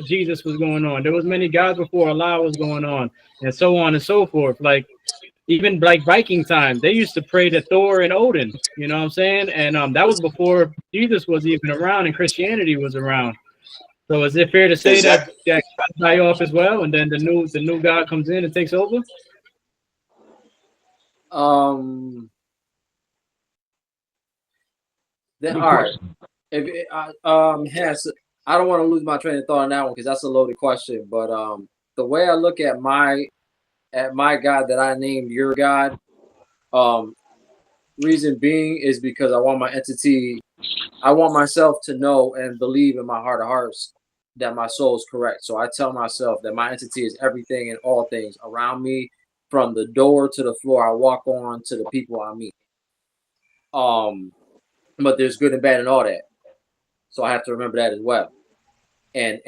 Speaker 3: Jesus was going on. There was many gods before Allah was going on, and so on and so forth. Like even like Viking time, they used to pray to Thor and Odin. You know what I'm saying? And that was before Jesus was even around and Christianity was around. So is it fair to say that gods die off as well, and then the new God comes in and takes over?
Speaker 4: Then all right. If I don't want to lose my train of thought on that one because that's a loaded question. But the way I look at my at my God that I named your God. Reason being is because I want myself to know and believe in my heart of hearts that my soul is correct. So I tell myself that my entity is everything and all things around me, from the door to the floor I walk on to the people I meet. But there's good and bad in all that. So I have to remember that as well. And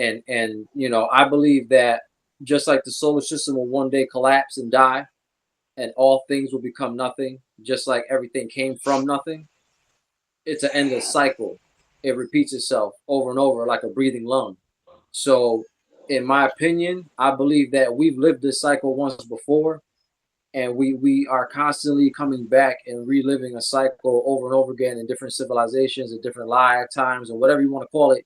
Speaker 4: you know, I believe that just like the solar system will one day collapse and die, and all things will become nothing, just like everything came from nothing. It's an endless cycle. It repeats itself over and over like a breathing lung. So, in my opinion, I believe that we've lived this cycle once before, and we are constantly coming back and reliving a cycle over and over again in different civilizations and different lifetimes or whatever you want to call it.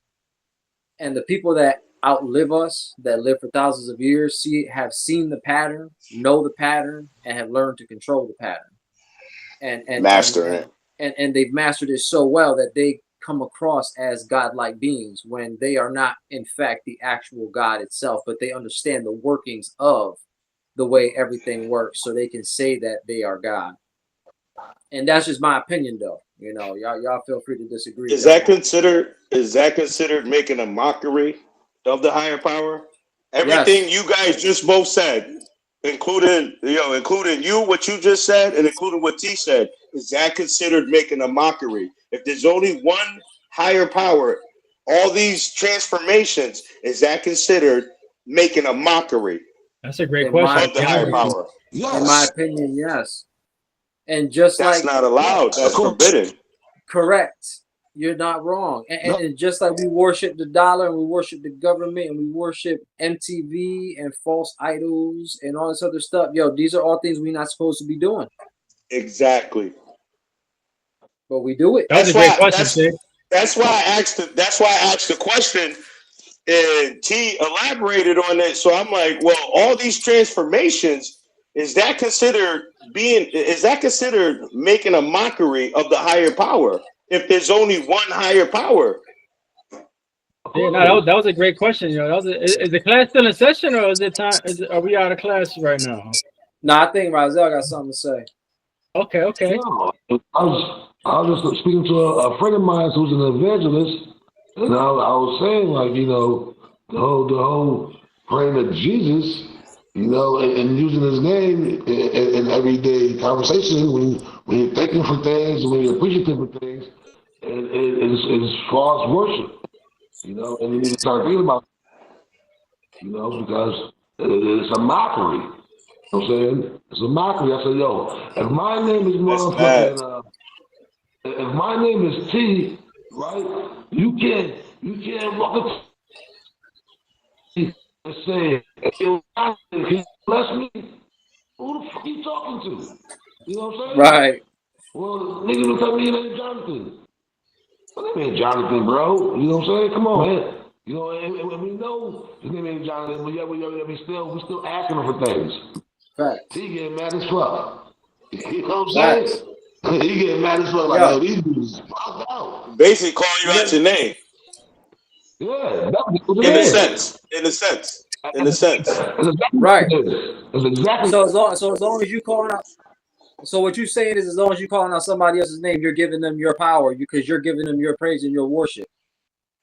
Speaker 4: And the people that outlive us, that live for thousands of years, have seen the pattern, know the pattern, and have learned to control the pattern. And they've mastered it so well that they come across as godlike beings when they are not, in fact, the actual God itself, but they understand the workings of the way everything works, so they can say that they are God. And that's just my opinion, though. You know, y'all feel free to disagree.
Speaker 5: Is that considered making a mockery of the higher power? Everything you guys just both said, including you, what you just said, and including what T said, is that considered making a mockery? If there's only one higher power, all these transformations, is that considered making a mockery?
Speaker 3: That's a great question.
Speaker 5: Of the higher power.
Speaker 2: Yes.
Speaker 4: In my opinion, yes. And just
Speaker 5: that's not allowed. That's forbidden.
Speaker 4: Correct. You're not wrong. And just like we worship the dollar and we worship the government and we worship MTV and false idols and all this other stuff, yo, these are all things we're not supposed to be doing.
Speaker 5: Exactly.
Speaker 4: But we do it.
Speaker 3: That's a great question,
Speaker 5: That's why I asked the question, and T elaborated on it. So I'm like, well, all these transformations, is that considered making a mockery of the higher power? If there's only one higher power.
Speaker 3: Yeah, no, that was a great question, yo. Is the class still in session, or is it time? Are we out of class right now?
Speaker 4: No, I think Razel got something to say.
Speaker 3: Okay.
Speaker 2: No, I was just speaking to a friend of mine who's an evangelist, and I was saying, like, you know, the whole praying to Jesus, you know, and using his name in everyday conversation when you're thanking for things, when you're appreciative for things, it's false worship, you know, and you need to start thinking about it, you know, because it's a mockery. You know what I'm saying? It's a mockery. I said, yo, if my name is motherfucking, if my name is T, right? You can't walk up and say, can you bless me? Who the fuck are you talking to? You know what I'm saying?
Speaker 4: Right.
Speaker 2: Well, nigga will tell me your name Jonathan. Well, that ain't Jonathan, bro. You know what I'm saying? Come on, man. You know, and we know his name ain't Jonathan, but yeah, we still asking him for things.
Speaker 4: Right.
Speaker 2: He getting mad as fuck. You know what I'm saying? He getting mad as fuck. Like, yo, these dudes fucked out.
Speaker 5: Basically calling you out your name.
Speaker 2: Yeah, that's what
Speaker 5: in
Speaker 2: it
Speaker 5: a
Speaker 2: is.
Speaker 5: sense.
Speaker 4: Right.
Speaker 2: That's exactly.
Speaker 4: So as long as you calling out, so what you're saying is, as long as you calling out somebody else's name, you're giving them your power because you're giving them your praise and your worship.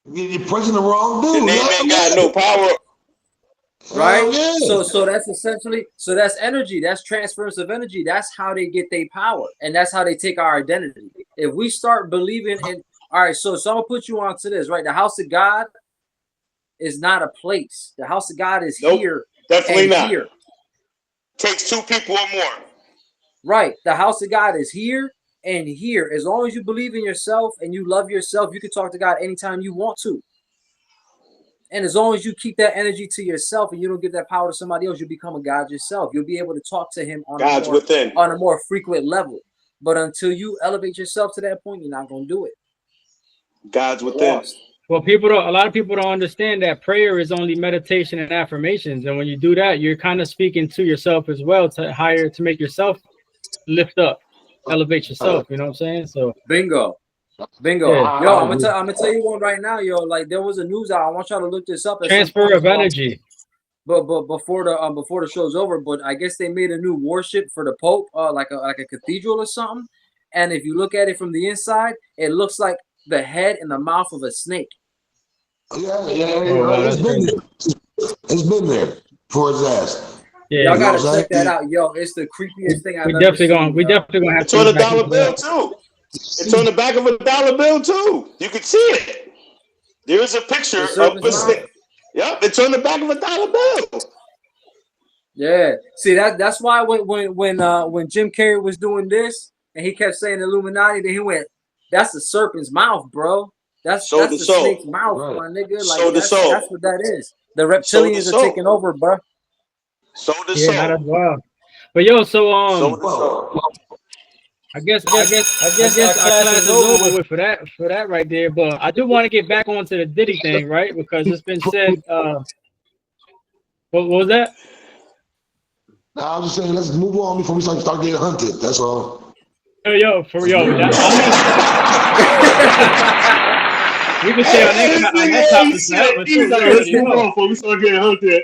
Speaker 2: You're praising the wrong dude.
Speaker 5: The name ain't got no power.
Speaker 4: Right?
Speaker 2: Yeah.
Speaker 4: So that's essentially, so that's energy. That's transference of energy. That's how they get their power. And that's how they take our identity. If we start believing in, all right, so I'm going to put you on to this, right? The house of God is not a place. The house of God is here.
Speaker 5: Definitely not.
Speaker 4: Here.
Speaker 5: Takes two people or more.
Speaker 4: Right. The house of God is here and here. As long as you believe in yourself and you love yourself, you can talk to God anytime you want to. And as long as you keep that energy to yourself and you don't give that power to somebody else, you'll become a God yourself. You'll be able to talk to him on a more frequent level. But until you elevate yourself to that point, you're not going to do it.
Speaker 5: God's within.
Speaker 3: Well, a lot of people don't understand that prayer is only meditation and affirmations. And when you do that, you're kind of speaking to yourself as well to make yourself lift up, elevate yourself. You know what I'm saying? So
Speaker 4: bingo.
Speaker 3: Yeah.
Speaker 4: Yo, I'm gonna tell you one right now, yo. Like, there was a news out. I want y'all to look this up.
Speaker 3: Transfer of energy.
Speaker 4: but before the show's over, but I guess they made a new worship for the Pope, like a cathedral or something. And if you look at it from the inside, it looks like the head and the mouth of a snake.
Speaker 2: Yeah.
Speaker 3: Oh, wow,
Speaker 2: It's
Speaker 3: that's
Speaker 2: been
Speaker 3: crazy.
Speaker 2: there. It's been there for his ass.
Speaker 3: Yeah,
Speaker 4: Y'all gotta
Speaker 2: You know what I'm
Speaker 4: check that
Speaker 2: saying?
Speaker 4: out, yo. It's the creepiest thing I've
Speaker 3: we
Speaker 4: ever
Speaker 3: definitely
Speaker 4: seen.
Speaker 3: gonna have
Speaker 5: It's
Speaker 3: to
Speaker 5: on
Speaker 3: go
Speaker 5: a
Speaker 3: back
Speaker 5: dollar
Speaker 3: into
Speaker 5: bill
Speaker 3: that.
Speaker 5: too. It's on the back of a dollar bill too. You can see it. There is a picture
Speaker 4: The
Speaker 5: of
Speaker 4: serpent's
Speaker 5: a
Speaker 4: mouth.
Speaker 5: snake. Yep, it's on the back of a dollar bill.
Speaker 4: Yeah. See that's why when Jim Carrey was doing this and he kept saying Illuminati, then he went, "That's the serpent's mouth, bro. That's
Speaker 5: Sold the
Speaker 4: the
Speaker 5: soul.
Speaker 4: snake's mouth,
Speaker 2: Right.
Speaker 4: my nigga. Like
Speaker 5: Sold the
Speaker 4: that's
Speaker 5: soul.
Speaker 4: what that is. The
Speaker 5: Sold the
Speaker 4: reptilians are taking
Speaker 5: soul.
Speaker 4: over, bro.
Speaker 5: Sold the
Speaker 3: Yeah,
Speaker 5: soul.
Speaker 3: that's wild. But yo, so
Speaker 5: Sold the soul.
Speaker 2: Well,
Speaker 3: I guess our class is over with for that right there. But I do want to get back onto the Diddy thing, right? Because it's been said. What was that?
Speaker 2: I was just saying, let's move on before we start getting hunted. That's all.
Speaker 3: Yo, we can stay on that topic forever too. You
Speaker 5: Let's
Speaker 3: already
Speaker 5: move
Speaker 3: know.
Speaker 5: on before we start getting hunted.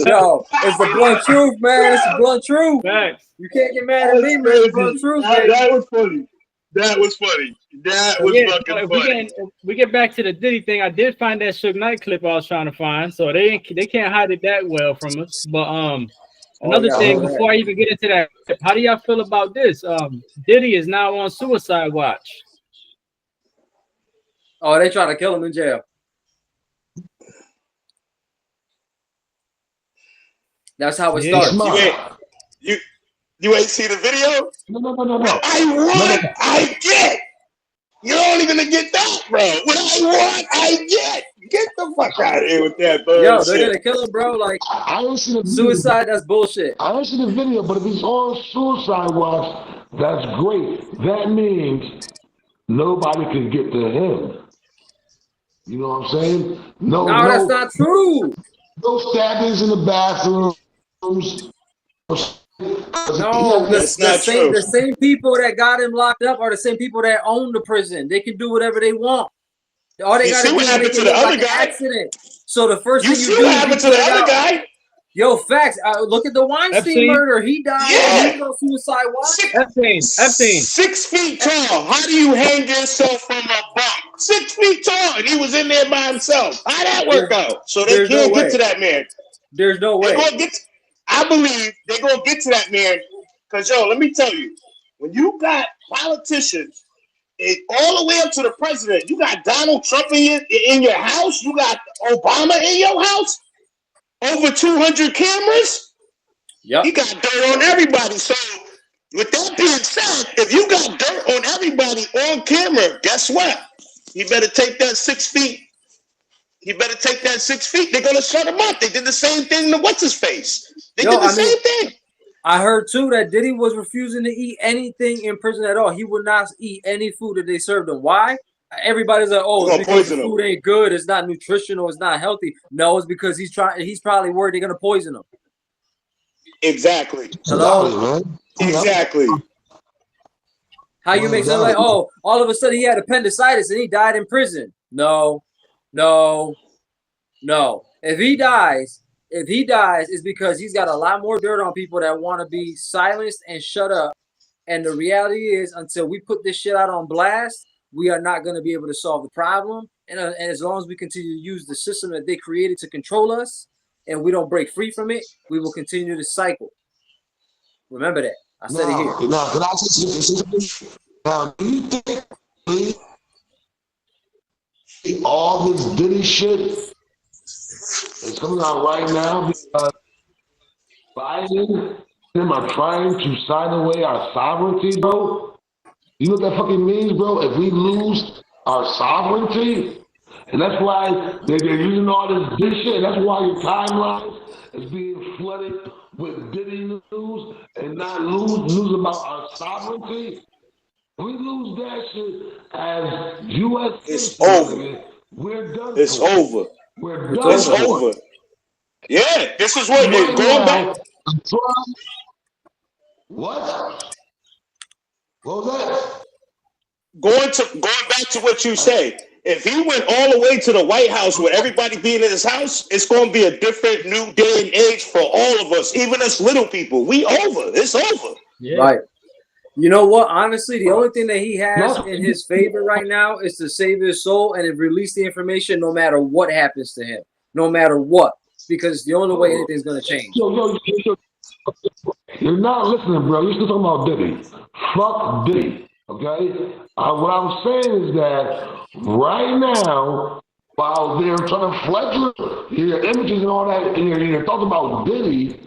Speaker 4: Yo, it's the blunt truth, man. It's the blunt truth.
Speaker 3: Facts.
Speaker 4: You can't get mad at me, man. It's the blunt truth, man.
Speaker 5: That was funny. That was funny. That was
Speaker 3: Yeah,
Speaker 5: fucking
Speaker 3: if
Speaker 5: funny.
Speaker 3: we get back to the Diddy thing, I did find that Suge Knight clip I was trying to find, so they can't hide it that well from us. But another
Speaker 4: yeah,
Speaker 3: thing
Speaker 4: all right.
Speaker 3: before I even get into that, how do y'all feel about this? Diddy is now on suicide watch.
Speaker 4: Oh, they trying to kill him in jail. That's how it
Speaker 3: Yeah.
Speaker 4: starts.
Speaker 5: You ain't see the video?
Speaker 2: No.
Speaker 5: I want, I get. You're only gonna get that, bro. What I want, I get. Get the fuck out of here with that bullshit.
Speaker 4: Yo, they're gonna kill him, bro. Like
Speaker 2: I don't see the video.
Speaker 4: suicide, that's bullshit.
Speaker 2: I don't see the video, but if he's on suicide watch, that's great. That means nobody can get to him. You know what I'm saying?
Speaker 4: No, that's not true.
Speaker 2: No stabbings in the bathrooms.
Speaker 4: No,
Speaker 5: That's not true.
Speaker 4: the same people that got him locked up are the same people that own the prison. They can do whatever they want. All they
Speaker 5: You
Speaker 4: gotta
Speaker 5: see
Speaker 4: do
Speaker 5: what
Speaker 4: is
Speaker 5: happened
Speaker 4: make
Speaker 5: to
Speaker 4: it
Speaker 5: the
Speaker 4: look
Speaker 5: other
Speaker 4: like an
Speaker 5: guy?
Speaker 4: accident. So the first
Speaker 5: You
Speaker 4: thing you
Speaker 5: see
Speaker 4: do
Speaker 5: what
Speaker 4: is
Speaker 5: happened to
Speaker 4: you
Speaker 5: the
Speaker 4: put it
Speaker 5: other
Speaker 4: out.
Speaker 5: guy?
Speaker 4: Yo, facts. Look at the Weinstein
Speaker 3: Epstein.
Speaker 4: murder. He died.
Speaker 5: Yeah.
Speaker 4: He was on suicide watch.
Speaker 3: Epstein.
Speaker 5: 6 feet tall. How do you hang yourself from a bunk? 6 feet tall, and he was in there by himself. How that work out? So they
Speaker 4: there's no
Speaker 5: can't
Speaker 4: way.
Speaker 5: get to that man.
Speaker 4: There's no
Speaker 5: They're
Speaker 4: way.
Speaker 5: gonna get. I believe they're gonna get to that man. Cause yo, let me tell you, when you got politicians, all the way up to the president, you got Donald Trump in your house. You got Obama in your house. Over 200 cameras.
Speaker 4: Yep.
Speaker 5: He got dirt on everybody. So, with that being said, if you got dirt on everybody on camera, guess what? You better take that 6 feet. They're gonna shut him up. They did the same thing to what's his face. They did the same thing.
Speaker 4: I heard too that Diddy was refusing to eat anything in prison at all. He would not eat any food that they served him. Why? Everybody's like, oh, it's because the food ain't good, it's not nutritional, it's not healthy. No, it's because he's probably worried they're gonna poison him.
Speaker 5: Exactly.
Speaker 4: Hello?
Speaker 5: Exactly.
Speaker 4: How you make something like, oh, all of a sudden he had appendicitis and he died in prison? No. If he dies, it's because he's got a lot more dirt on people that want to be silenced and shut up. And the reality is, until we put this shit out on blast, we are not going to be able to solve the problem. And as long as we continue to use the system that they created to control us, and we don't break free from it, we will continue to cycle. Remember that. I said it here.
Speaker 2: Now, can I say something? Now, do you think all this Diddy shit is coming out right now because Biden and them are trying to sign away our sovereignty, bro? You know what that fucking means, bro? If we lose our sovereignty, and that's why they're using all this Diddy shit, and that's why your timeline is being flooded with Diddy news and not news about our sovereignty. We lose that shit as U.S.
Speaker 5: It's over.
Speaker 2: We're done.
Speaker 5: It's over.
Speaker 2: We're done.
Speaker 5: It's over. Yeah, this is what
Speaker 2: right
Speaker 5: going back.
Speaker 2: What? What was that?
Speaker 5: Going back to what you say. If he went all the way to the White House with everybody being in his house, it's going to be a different new day and age for all of us, even us little people. We over. It's over.
Speaker 3: Yeah.
Speaker 4: Right. You know what? Honestly, the only thing that he has in his favor right now is to save his soul and release the information no matter what happens to him. No matter what. Because it's the only way anything's going to change.
Speaker 2: You're not listening, bro. You're still talking about Diddy. Fuck Diddy. Okay? What I'm saying is that right now, while they're trying to flex your images and all that, and you're talking about Diddy,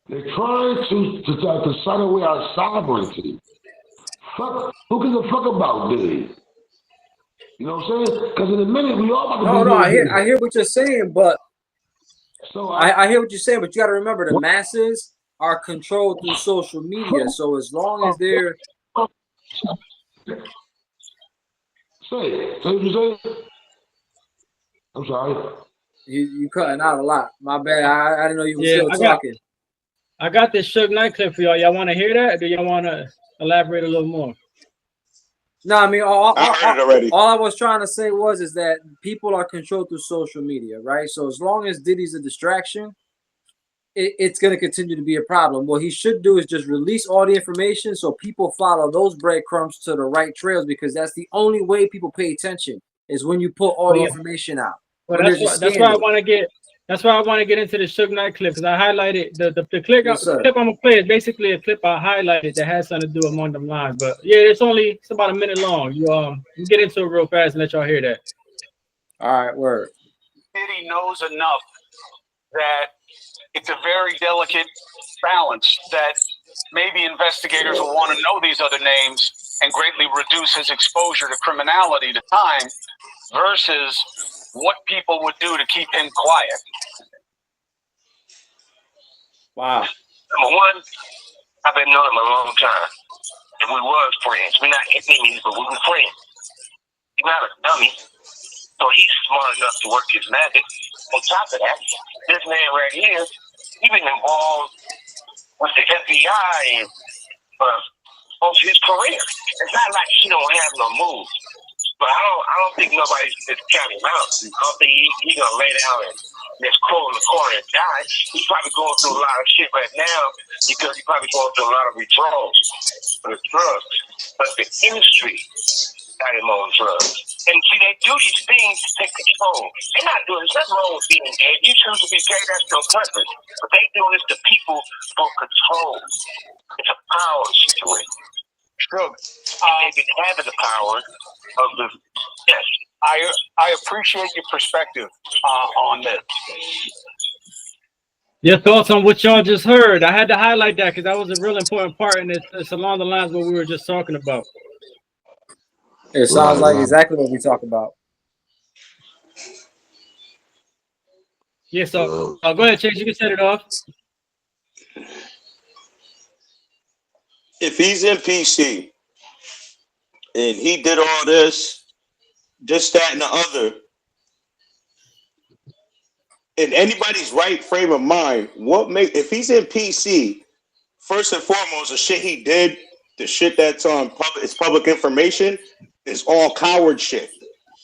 Speaker 2: they're trying to sign away our sovereignty. Fuck, who gives a fuck about Diddy? You know what I'm saying? Because in a minute, we all about to
Speaker 4: be I hear what you're saying, but so I hear what you're saying, but you got to remember the masses are controlled through social media. So as long as they're
Speaker 2: say what you say. I'm sorry.
Speaker 4: You cutting out a lot. My bad. I didn't know you were still talking.
Speaker 3: I got this Suge Knight clip for y'all. Y'all want to hear that? Or do y'all want to elaborate a little more?
Speaker 4: No, I mean, all
Speaker 5: I
Speaker 4: was trying to say is that people are controlled through social media, right? So as long as Diddy's a distraction, it's going to continue to be a problem. What he should do is just release all the information so people follow those breadcrumbs to the right trails, because that's the only way people pay attention is when you put all the information out.
Speaker 3: Well, that's why I want to get. That's why I want to get into the Suge Knight clip, because I highlighted the clip.
Speaker 4: Yes,
Speaker 3: the clip I'm gonna play is basically a clip I highlighted that has something to do among them lines. But yeah, it's about a minute long. You get into it real fast and let y'all hear that.
Speaker 4: All right, word.
Speaker 6: Diddy knows enough that it's a very delicate balance that maybe investigators will want to know these other names and greatly reduce his exposure to criminality to time versus what people would do to keep him quiet.
Speaker 4: Wow.
Speaker 7: Number one, I've been knowing him a long time. And we was friends. We're not enemies, but we were friends. He's not a dummy. So he's smart enough to work his magic. On top of that, this man right here, he's been involved with the FBI and most of his career. It's not like he don't have no moves. But I don't think nobody's just counting him out. I don't think he's going to lay down and just crawl in the corner and die. He's probably going through a lot of shit right now because he's probably going through a lot of withdrawals for the drugs. But the industry got him on drugs. And see, they do these things to take control. They're not doing this. Nothing wrong with being gay. You choose to be gay, that's your preference. But they doing this to people for control. It's a power situation.
Speaker 6: Sure.
Speaker 7: They've been having the power of the yes.
Speaker 6: I appreciate your perspective on this.
Speaker 3: Your thoughts on what y'all just heard? I had to highlight that because that was a real important part, and it's along the lines of what we were just talking about.
Speaker 4: It sounds like exactly what we talk about.
Speaker 3: Yeah, so go ahead, Chase. You can set it off.
Speaker 5: If he's in PC and he did all this, that, and the other, in anybody's right frame of mind, if he's in PC, first and foremost, the shit he did, the shit that's on it's public information, is all coward shit.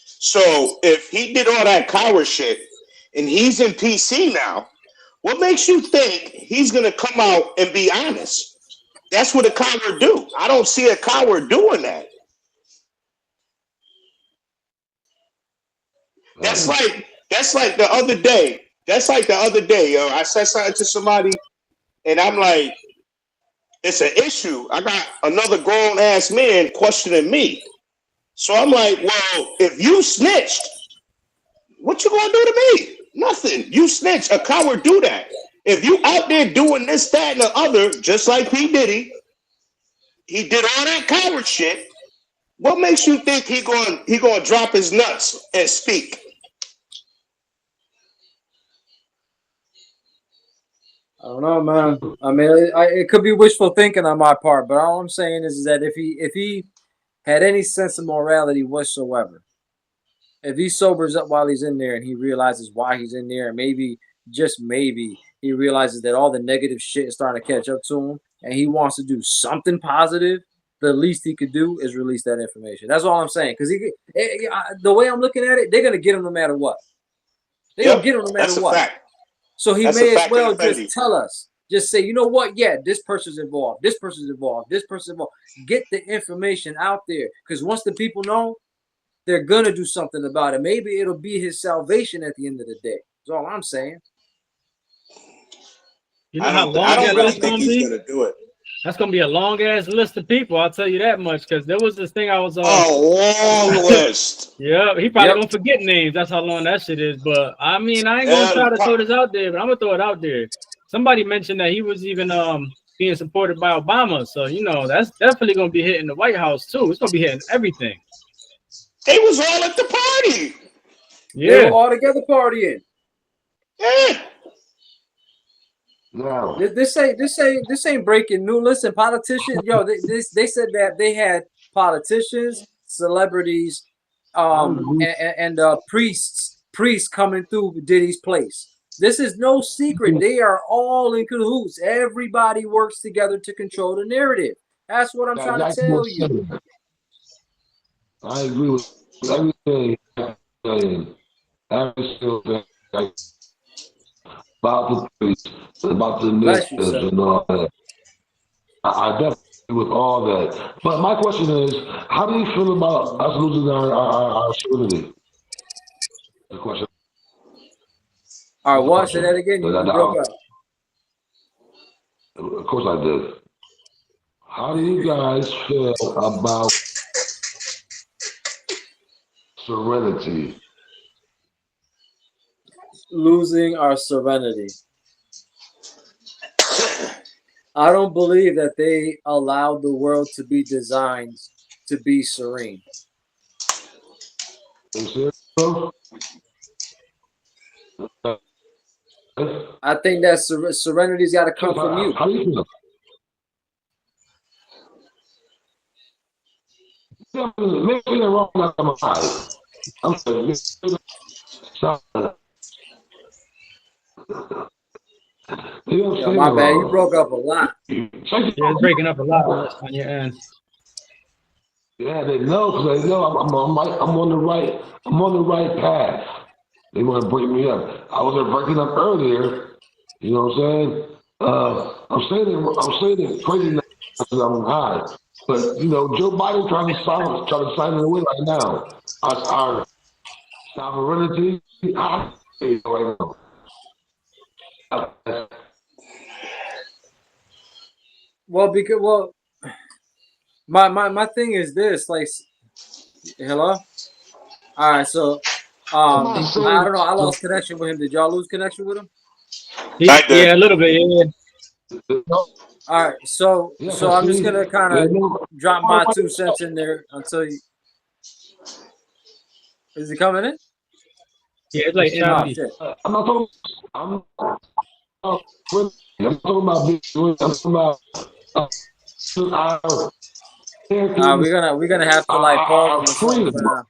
Speaker 5: So if he did all that coward shit and he's in PC now, what makes you think he's gonna come out and be honest? That's what a coward do. I don't see a coward doing that. That's like the other day. I said something to somebody, and I'm like, it's an issue. I got another grown ass man questioning me. So I'm like, well, if you snitched, what you gonna do to me? Nothing. You snitch. A coward do that. If you out there doing this, that, and the other, just like P. Diddy, he did all that coward shit. What makes you think he gonna drop his nuts and speak?
Speaker 4: I don't know, man. I mean, it could be wishful thinking on my part, but all I'm saying is that if he had any sense of morality whatsoever, if he sobers up while he's in there and he realizes why he's in there, and maybe, just maybe, he realizes that all the negative shit is starting to catch up to him and he wants to do something positive, the least he could do is release that information. That's all I'm saying. Because the way I'm looking at it, they're gonna get him no matter what. They're gonna get him no matter what.
Speaker 5: Fact.
Speaker 4: So he
Speaker 5: That's
Speaker 4: may as well just tell us. Just say, you know what? Yeah, this person's involved. This person's involved. This person's involved. Get the information out there. Because once the people know, they're gonna do something about it. Maybe it'll be his salvation at the end of the day. That's all I'm saying.
Speaker 3: You know how long that list gonna be?
Speaker 5: Gonna do it.
Speaker 3: That's gonna be a long ass list of people. I'll tell you that much. Because there was this thing I was on.
Speaker 5: Long list.
Speaker 3: Yeah, he probably gonna forget names. That's how long that shit is. But I mean, I ain't gonna try to throw this out there, but I'm gonna throw it out there. Somebody mentioned that he was even being supported by Obama. So you know that's definitely gonna be hitting the White House too. It's gonna be hitting everything.
Speaker 5: They was all at the party.
Speaker 3: Yeah,
Speaker 4: they were all together partying.
Speaker 5: Yeah.
Speaker 2: No.
Speaker 4: This ain't breaking news. Listen, politicians, they said that they had politicians, celebrities, and priests coming through Diddy's place. This is no secret. They are all in cahoots. Everybody works together to control the narrative. That's what I'm trying to tell you.
Speaker 2: I agree with everything. About the priests, about the ministers, and all that. I definitely agree with all that. But my question is, how do you feel about us losing our sovereignty? The question.
Speaker 4: All right, what? Say that again. You broke up.
Speaker 2: Of course I did. How do you guys feel about serenity?
Speaker 4: Losing our serenity. I don't believe that they allowed the world to be designed to be serene. I think that serenity's got to come from you.
Speaker 2: How do you feel? Maybe they're wrong. I'm sorry.
Speaker 4: Yo, my bad, you broke up a lot.
Speaker 3: Yeah, it's breaking up a lot on your end.
Speaker 2: Yeah, they know because they know I'm on the right. I'm on the right path. They want to break me up. I was breaking up earlier. You know what I'm saying? I'm saying it crazy now because I'm high. But you know, Joe Biden trying to sign it away right now. Our sovereignty.
Speaker 4: Well, my thing is this, like, hello? All right, so I don't know, I lost connection with him. Did y'all lose connection with him?
Speaker 3: Yeah, a little bit. Yeah.
Speaker 4: All right, so I'm just gonna kind of drop my 2 cents in there until you. Is he coming in?
Speaker 3: Yeah, it's like 70.
Speaker 2: I'm not talking. I'm talking about
Speaker 4: we're gonna have to like pause for now.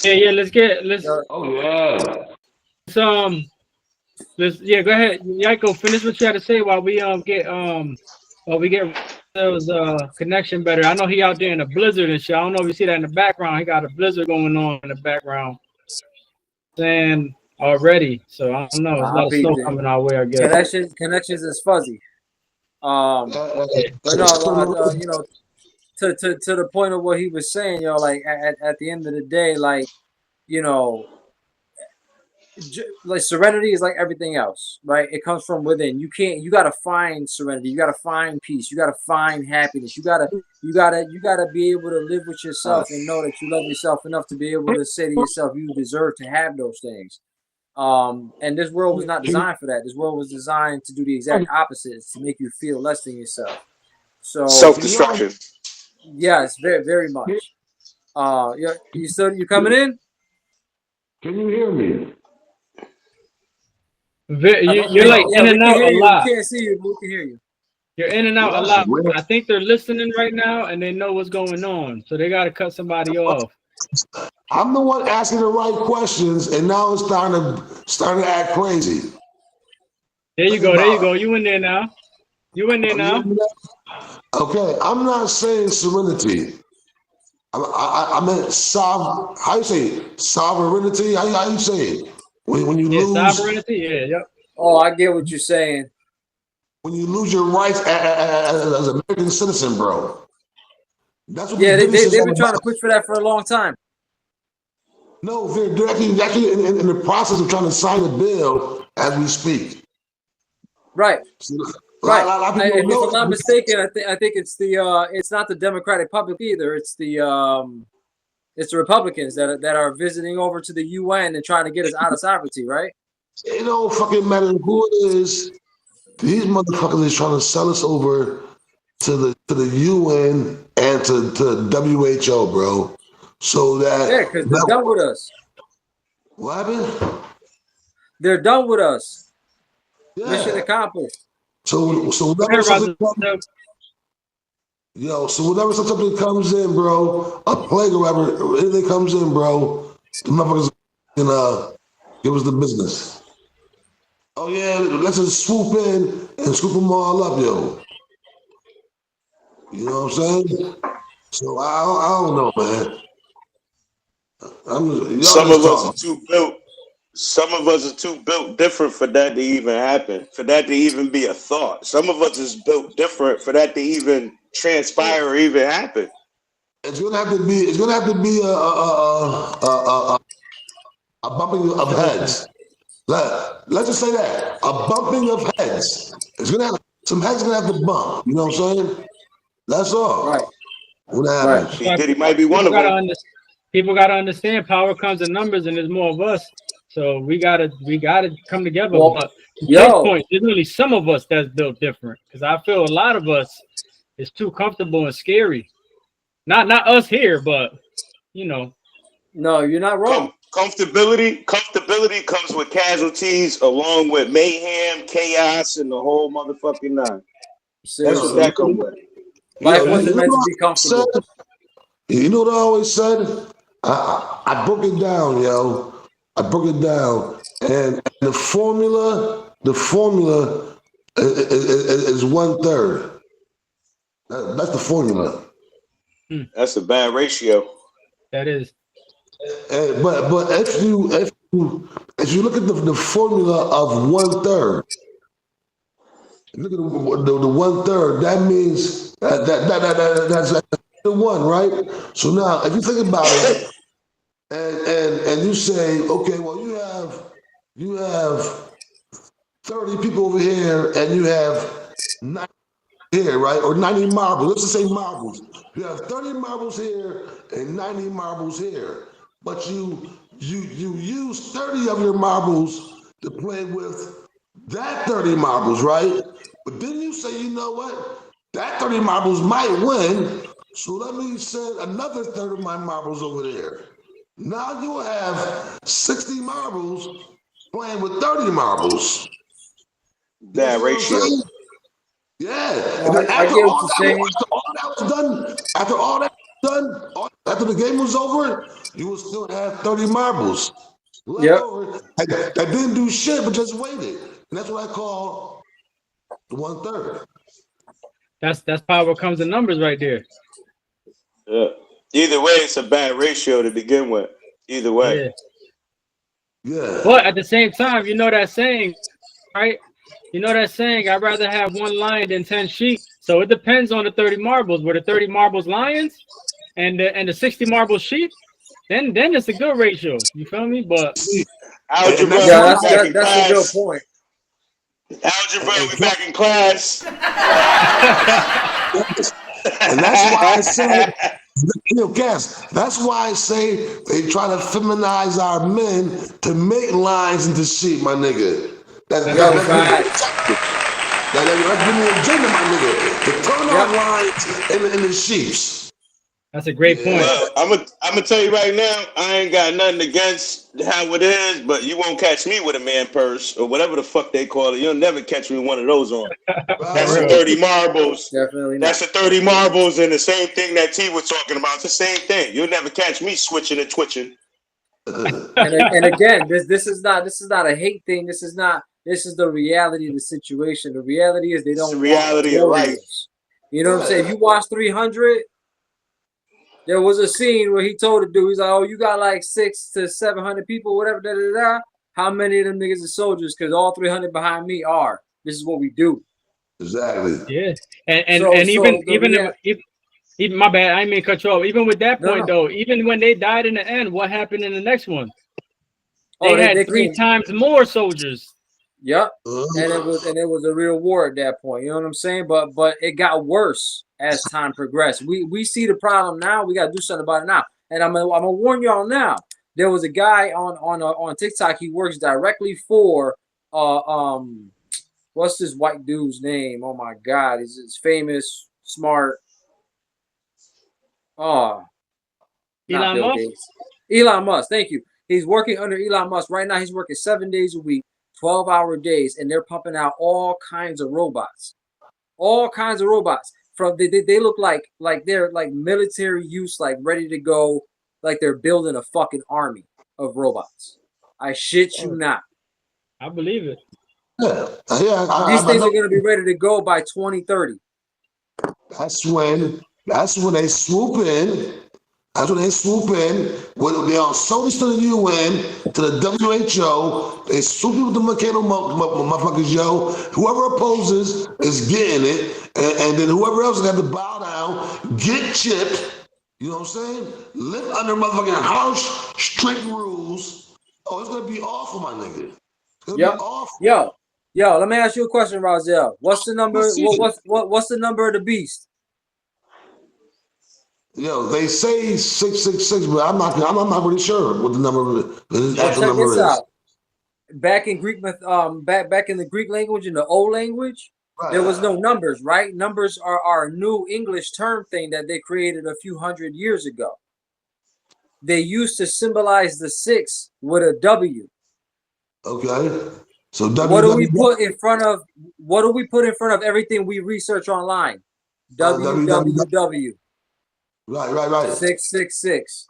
Speaker 3: Yeah, let's
Speaker 2: oh yeah.
Speaker 3: Let's go ahead. Yiko, finish what you had to say while we get those connection better. I know he out there in a blizzard and shit. I don't know if you see that in the background. He got a blizzard going on in the background. And already, so I don't know. There's a lot of snow coming our way, I guess.
Speaker 4: Connections is fuzzy. But no, you know, to the point of what he was saying, you know, like at the end of the day, like, you know, like serenity is like everything else, right? It comes from within. You gotta find serenity. You gotta find peace. You gotta find happiness. You gotta be able to live with yourself and know that you love yourself enough to be able to say to yourself, you deserve to have those things. And this world was not designed for that. This world was designed to do the exact opposite, to make you feel less than yourself. So
Speaker 5: self-destruction.
Speaker 4: Yes, very, very much. You coming in?
Speaker 2: Can you hear me?
Speaker 3: You're like in and out a lot.
Speaker 4: We can't see you, but we can hear you.
Speaker 3: You're in and out a lot. I think they're listening right now and they know what's going on. So they got to cut somebody off.
Speaker 2: I'm the one asking the right questions, and now it's starting to act crazy.
Speaker 3: There you go. You in there now. You in there now?
Speaker 2: Okay, I'm not saying serenity. I meant how you say it? Sovereignty? How you say it? When you
Speaker 3: Yeah,
Speaker 2: lose
Speaker 3: sovereignty. Yeah, yep.
Speaker 4: Oh, I get what you're saying.
Speaker 2: when you lose your rights as an American citizen, bro. That's what
Speaker 4: Yeah,
Speaker 2: this Diddy shit is
Speaker 4: they've
Speaker 2: all
Speaker 4: been trying to
Speaker 2: about.
Speaker 4: push for that for a long time.
Speaker 2: No, they're actually in the process of trying to sign a bill as we speak.
Speaker 4: Right.
Speaker 2: So,
Speaker 4: Right.
Speaker 2: a lot of people don't
Speaker 4: If
Speaker 2: know
Speaker 4: I'm not
Speaker 2: that.
Speaker 4: mistaken, I think it's it's not the Democratic Republic either. It's the Republicans that are visiting over to the UN and trying to get us out of sovereignty, right?
Speaker 2: It don't fucking matter who it is. These motherfuckers is trying to sell us over to the UN and to WHO, bro. So
Speaker 4: Yeah, because they're done with us.
Speaker 2: What happened?
Speaker 4: They're done with us.
Speaker 2: Yeah.
Speaker 4: Mission accomplished.
Speaker 2: So whenever something comes, so whenever something comes in, bro, a plague or whatever, anything comes in, bro, the motherfuckers can give us the business. Oh yeah, let's just swoop in and scoop them all up, yo. You know what I'm saying? So I don't know, man.
Speaker 5: Some of us are too built. Some of us are too built different for that to even happen. For that to even be a thought. Some of us is built different for that to even transpire or even happen.
Speaker 2: It's gonna have to be. It's gonna have to be a bumping of heads. Let's just say that a bumping of heads. It's gonna have some heads gonna have to bump. You know what I'm saying? That's all.
Speaker 4: Right.
Speaker 2: What happens?
Speaker 5: Right. Diddy might be one of them.
Speaker 3: People gotta understand power comes in numbers, and there's more of us. So we gotta come together.
Speaker 4: Well,
Speaker 3: but at this point, there's really some of us that's built different. Because I feel a lot of us is too comfortable and scary. Not us here, but you know.
Speaker 4: No, you're not wrong.
Speaker 5: Comfortability comes with casualties, along with mayhem, chaos, and the whole motherfucking nine. That's what that comes with.
Speaker 4: Life wasn't meant to be comfortable.
Speaker 2: You know what I always said? I broke it down, yo. I broke it down, and the formula is 1/3. That's the formula.
Speaker 5: That's a bad ratio.
Speaker 3: That is.
Speaker 2: But if you look at the formula of 1/3, look at the 1/3. That means that's the one, right? So now, if you think about it, and you say, okay, well, you have 30 people over here, and you have 90 here, right? Or 90 marbles. Let's just say marbles. You have 30 marbles here and 90 marbles here. But you use 30 of your marbles to play with that 30 marbles, right? But then you say, you know what? That 30 marbles might win, so let me send another 30 of my marbles over there. Now you have 60 marbles playing with 30 marbles.
Speaker 5: That ratio.
Speaker 2: Yeah.
Speaker 4: I get what you're saying.
Speaker 2: After all that was done, after the game was over, you will still have 30 marbles left over that didn't do shit but just waited. And that's what I call the 1/3.
Speaker 3: That's power comes in numbers right there.
Speaker 5: Yeah. Either way, it's a bad ratio to begin with. Either way.
Speaker 2: Yeah.
Speaker 3: But at the same time, you know that saying, right? You know that saying, I'd rather have 1 lion than 10 sheep. So it depends on the 30 marbles. Were the 30 marbles lions and the 60 marbles sheep, then it's a good ratio. You feel me? But
Speaker 5: algebra,
Speaker 4: that's a good point.
Speaker 5: Algebra, we back in class.
Speaker 2: And that's why I say, that's why I say they try to feminize our men to make lions into sheep, my nigga. That's been the agenda, my nigga. To turn our lions into sheeps.
Speaker 3: That's a great point.
Speaker 5: Well, I'm gonna tell you right now, I ain't got nothing against how it is, but you won't catch me with a man purse or whatever the fuck they call it. You'll never catch me with one of those on. That's the 30 marbles.
Speaker 4: Definitely not.
Speaker 5: That's the 30 marbles, and the same thing that T was talking about. It's the same thing. You'll never catch me switching and twitching.
Speaker 4: And again, this is not a hate thing. This is not This is the reality of the situation. The reality is they don't
Speaker 5: the reality
Speaker 4: want
Speaker 5: of life.
Speaker 4: warriors. You know what I'm saying? If you watch 300, there was a scene where he told the dude, he's like, "Oh, you got like 600 to 700 people, whatever. Da, da, da. How many of them niggas are soldiers? Because all 300 behind me are. This is what we do."
Speaker 2: Exactly.
Speaker 3: Yeah, and
Speaker 4: So
Speaker 3: even my bad, I didn't mean to cut you off. Even with that
Speaker 4: No,
Speaker 3: point
Speaker 4: no.
Speaker 3: though, even when they died in the end, what happened in the next one?
Speaker 4: Oh,
Speaker 3: They had
Speaker 4: they
Speaker 3: three
Speaker 4: came.
Speaker 3: times more soldiers.
Speaker 4: Yep. And it was a real war at that point. You know what I'm saying? But it got worse as time progressed. We see the problem now. We got to do something about it now. And I'm gonna warn y'all now. There was a guy on TikTok. He works directly for what's this white dude's name? Oh my God, he's famous, smart. Oh, not
Speaker 3: Elon
Speaker 4: Bill
Speaker 3: Musk.
Speaker 4: Gates. Elon Musk. Thank you. He's working under Elon Musk right now. He's working 7 days a week, 12-hour days, and they're pumping out all kinds of robots. All kinds of robots. They look like they're like military use, like ready to go, like they're building a fucking army of robots. I shit you not.
Speaker 3: I believe it.
Speaker 2: Yeah,
Speaker 4: These things are gonna be ready to go by 2030.
Speaker 2: That's when they swoop in. That's when they swoop in. When they are soldiers to the UN, to the WHO. They swoop in with the mechanical motherfuckers, yo. Whoever opposes is getting it, and then whoever else has got to bow down, get chipped. You know what I'm saying? Live under motherfucking harsh, strict rules. Oh, it's gonna be awful, my nigga. It's gonna be awful.
Speaker 4: Yo, let me ask you a question, Razel. What's the number? What's the number of the beast?
Speaker 2: Yo, they say 666, but I'm not really sure what the number is.
Speaker 4: Check this out. Back in Greek, back in the Greek language, in the old language, there was no numbers, right? Numbers are a new English term thing that they created a few hundred years ago. They used to symbolize the 6 with a W.
Speaker 2: Okay. So
Speaker 4: what do we put in front of? What do we put in front of everything we research online? www.
Speaker 2: Right.
Speaker 4: 666.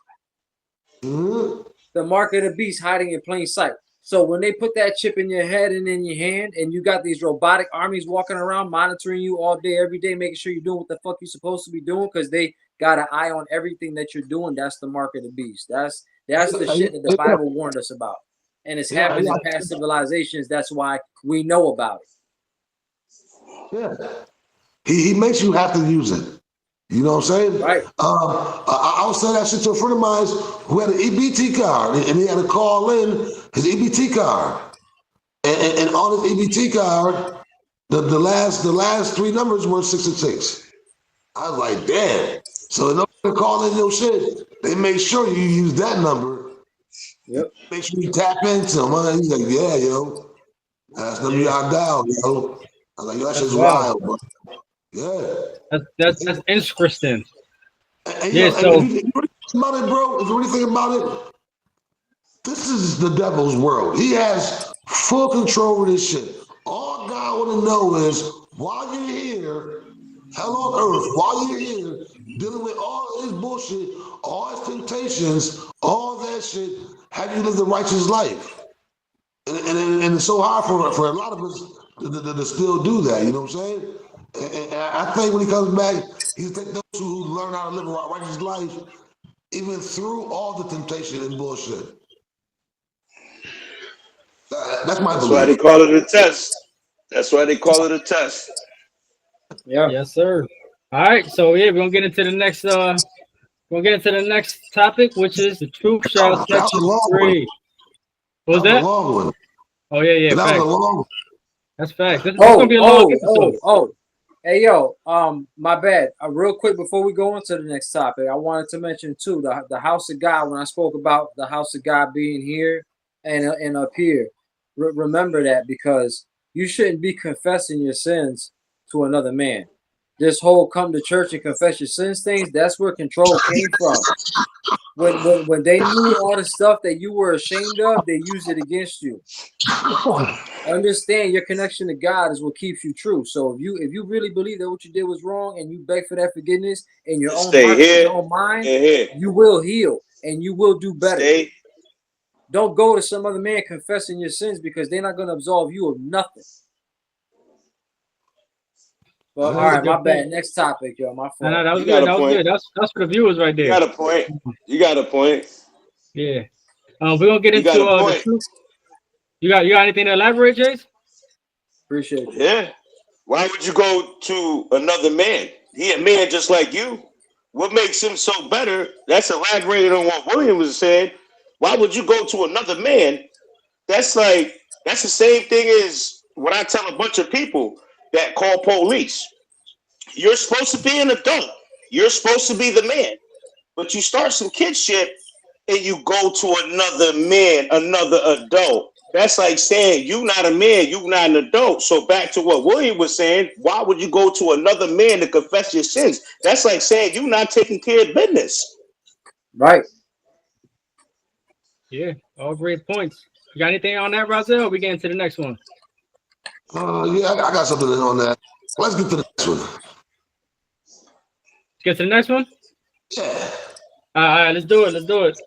Speaker 2: Mm-hmm.
Speaker 4: The mark of the beast hiding in plain sight. So when they put that chip in your head and in your hand, and you got these robotic armies walking around monitoring you all day, every day, making sure you're doing what the fuck you're supposed to be doing, because they got an eye on everything that you're doing. That's the mark of the beast. That's the shit that the Bible warned us about. And it's happened in past civilizations. That's why we know about it.
Speaker 2: Yeah. He makes you have to use it. You know what I'm saying?
Speaker 4: Right.
Speaker 2: I was saying that shit to a friend of mine who had an EBT card, and he had to call in his EBT card. And on his EBT card, the last 3 numbers were 666. I was like, damn. So in order to call in your shit, they make sure you use that number.
Speaker 4: Yep.
Speaker 2: Make sure you tap into them. He's like, yeah, yo. That's the number you got down, yo. I was like, yo, that shit's wild, bro. Yeah.
Speaker 3: That's interesting.
Speaker 2: And,
Speaker 3: yeah,
Speaker 2: so if you really think about it, bro, if you really think about it, this is the devil's world. He has full control of this shit. All God want to know is, while you're here, hell on earth, while you're here, dealing with all his bullshit, all his temptations, all that shit, have you lived a righteous life? And it's so hard for a lot of us to still do that, you know what I'm saying? And I think when he comes back, he's take those who learn how to live a righteous life, even through all the temptation and bullshit. That's my belief.
Speaker 5: That's why they call it a test. That's why they call it a test.
Speaker 3: Yeah. Yes, sir. All right. So yeah, we're gonna get into the next. We'll get into the next topic, which is the truth shall set you free. What was that?
Speaker 2: Long one.
Speaker 3: Oh yeah.
Speaker 2: That was a long one.
Speaker 3: That's facts. This is gonna be a long episode.
Speaker 4: Hey yo, my bad. Real quick before we go into the next topic, I wanted to mention too the house of God. When I spoke about the house of God being here and up here, remember that, because you shouldn't be confessing your sins to another man. This whole come to church and confess your sins things, that's where control came from. When they knew all the stuff that you were ashamed of, they used it against you. Understand, your connection to God is what keeps you true. So if you really believe that what you did was wrong and you beg for that forgiveness in your own heart, in your own mind, you will heal and you will do better. Don't go to some other man confessing your sins because they're not going to absolve you of nothing. Well, all right, my bad. Next topic, yo. My fault.
Speaker 3: No, that was good. That was good. That's for the viewers right there.
Speaker 5: You got a point. You got a point.
Speaker 3: Yeah. We're gonna get into the truth. You got anything to elaborate, Chase?
Speaker 4: Appreciate you.
Speaker 5: Yeah. Why would you go to another man? He a man just like you. What makes him so better? That's elaborated on what William was saying. Why would you go to another man? That's the same thing as what I tell a bunch of people that call police. You're supposed to be an adult. You're supposed to be the man. But you start some kid shit and you go to another man, another adult. That's like saying you not a man, you not an adult. So back to what William was saying, why would you go to another man to confess your sins? That's like saying you not taking care of business.
Speaker 4: Right.
Speaker 3: Yeah, all great points. You got anything on that, Razel? We get into the next one.
Speaker 2: Yeah, I got something on that. Let's get to the next one.
Speaker 3: Get to the next one?
Speaker 2: Yeah.
Speaker 3: All right, let's do it.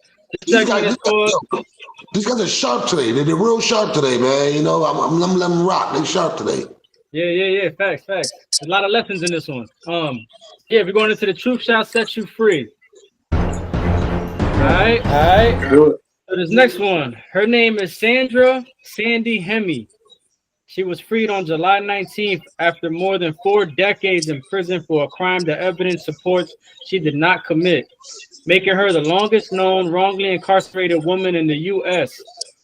Speaker 2: These guys are sharp today. They're real sharp today, man. You know, I'm letting them rock. They're sharp today.
Speaker 3: Yeah. Facts. There's a lot of lessons in this one. Yeah, we're going into the truth shall set you free. All right.
Speaker 4: Do it.
Speaker 3: So this next one, her name is Sandra Sandy Hemi. She was freed on July 19th after more than 4 decades in prison for a crime that evidence supports she did not commit, making her the longest known wrongly incarcerated woman in the U.S.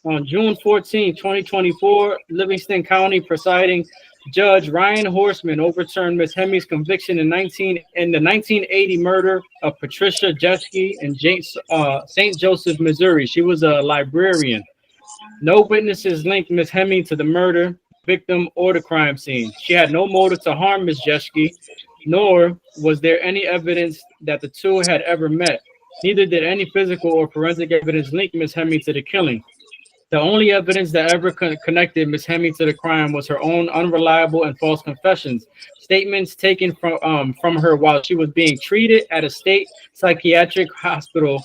Speaker 3: On June 14, 2024, Livingston County presiding Judge Ryan Horseman overturned Ms. Hemi's conviction in the 1980 murder of Patricia Jeschke in St. Joseph, Missouri. She was a librarian. No witnesses linked Ms. Hemi to the murder victim or the crime scene. She had no motive to harm Ms. Jeschke, nor was there any evidence that the two had ever met. Neither did any physical or forensic evidence link Ms. Hemi to the killing. The only evidence that ever connected Ms. Hemi to the crime was her own unreliable and false confessions, statements taken from her while she was being treated at a state psychiatric hospital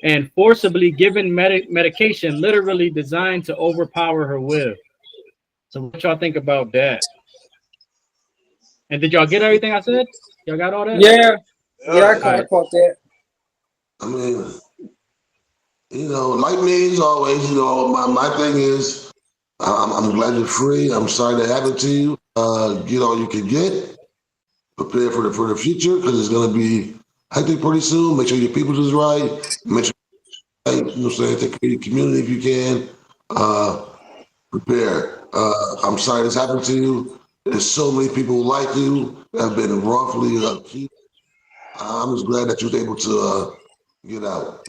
Speaker 3: and forcibly given medication literally designed to overpower her will. So what y'all think about that? And did y'all get everything I said? Y'all got all that?
Speaker 4: Yeah, I caught that.
Speaker 2: I mean, you know, like me as always, you know, my thing is, I'm glad you're free. I'm sorry that happened to you. Get all you can get. Prepare for the future because it's gonna be hectic pretty soon. Make sure your people is right. Make sure, you know what I'm saying, take care of your community if you can. Prepare. I'm sorry this happened to you. There's so many people like you that have been wrongfully accused. I'm just glad that you was able to get out.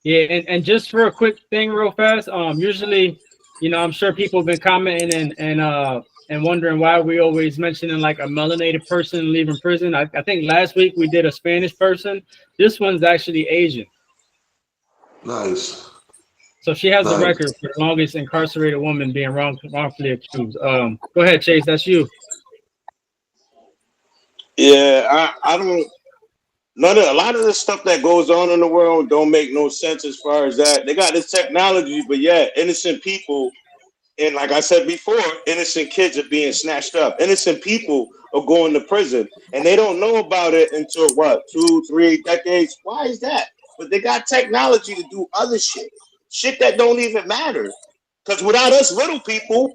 Speaker 3: Yeah, and just for a quick thing real fast, usually, you know, I'm sure people have been commenting and wondering why we always mentioning like a melanated person leaving prison. I think last week we did a Spanish person. This one's actually Asian.
Speaker 2: Nice.
Speaker 3: So she has the record for the longest incarcerated woman being wrongfully accused. Go ahead, Chase. That's you.
Speaker 5: Yeah, I don't. A lot of the stuff that goes on in the world don't make no sense as far as that. They got this technology, but yeah, innocent people, and like I said before, innocent kids are being snatched up. Innocent people are going to prison, and they don't know about it until what, 2-3 decades? Why is that? But they got technology to do other shit that don't even matter. Because without us little people,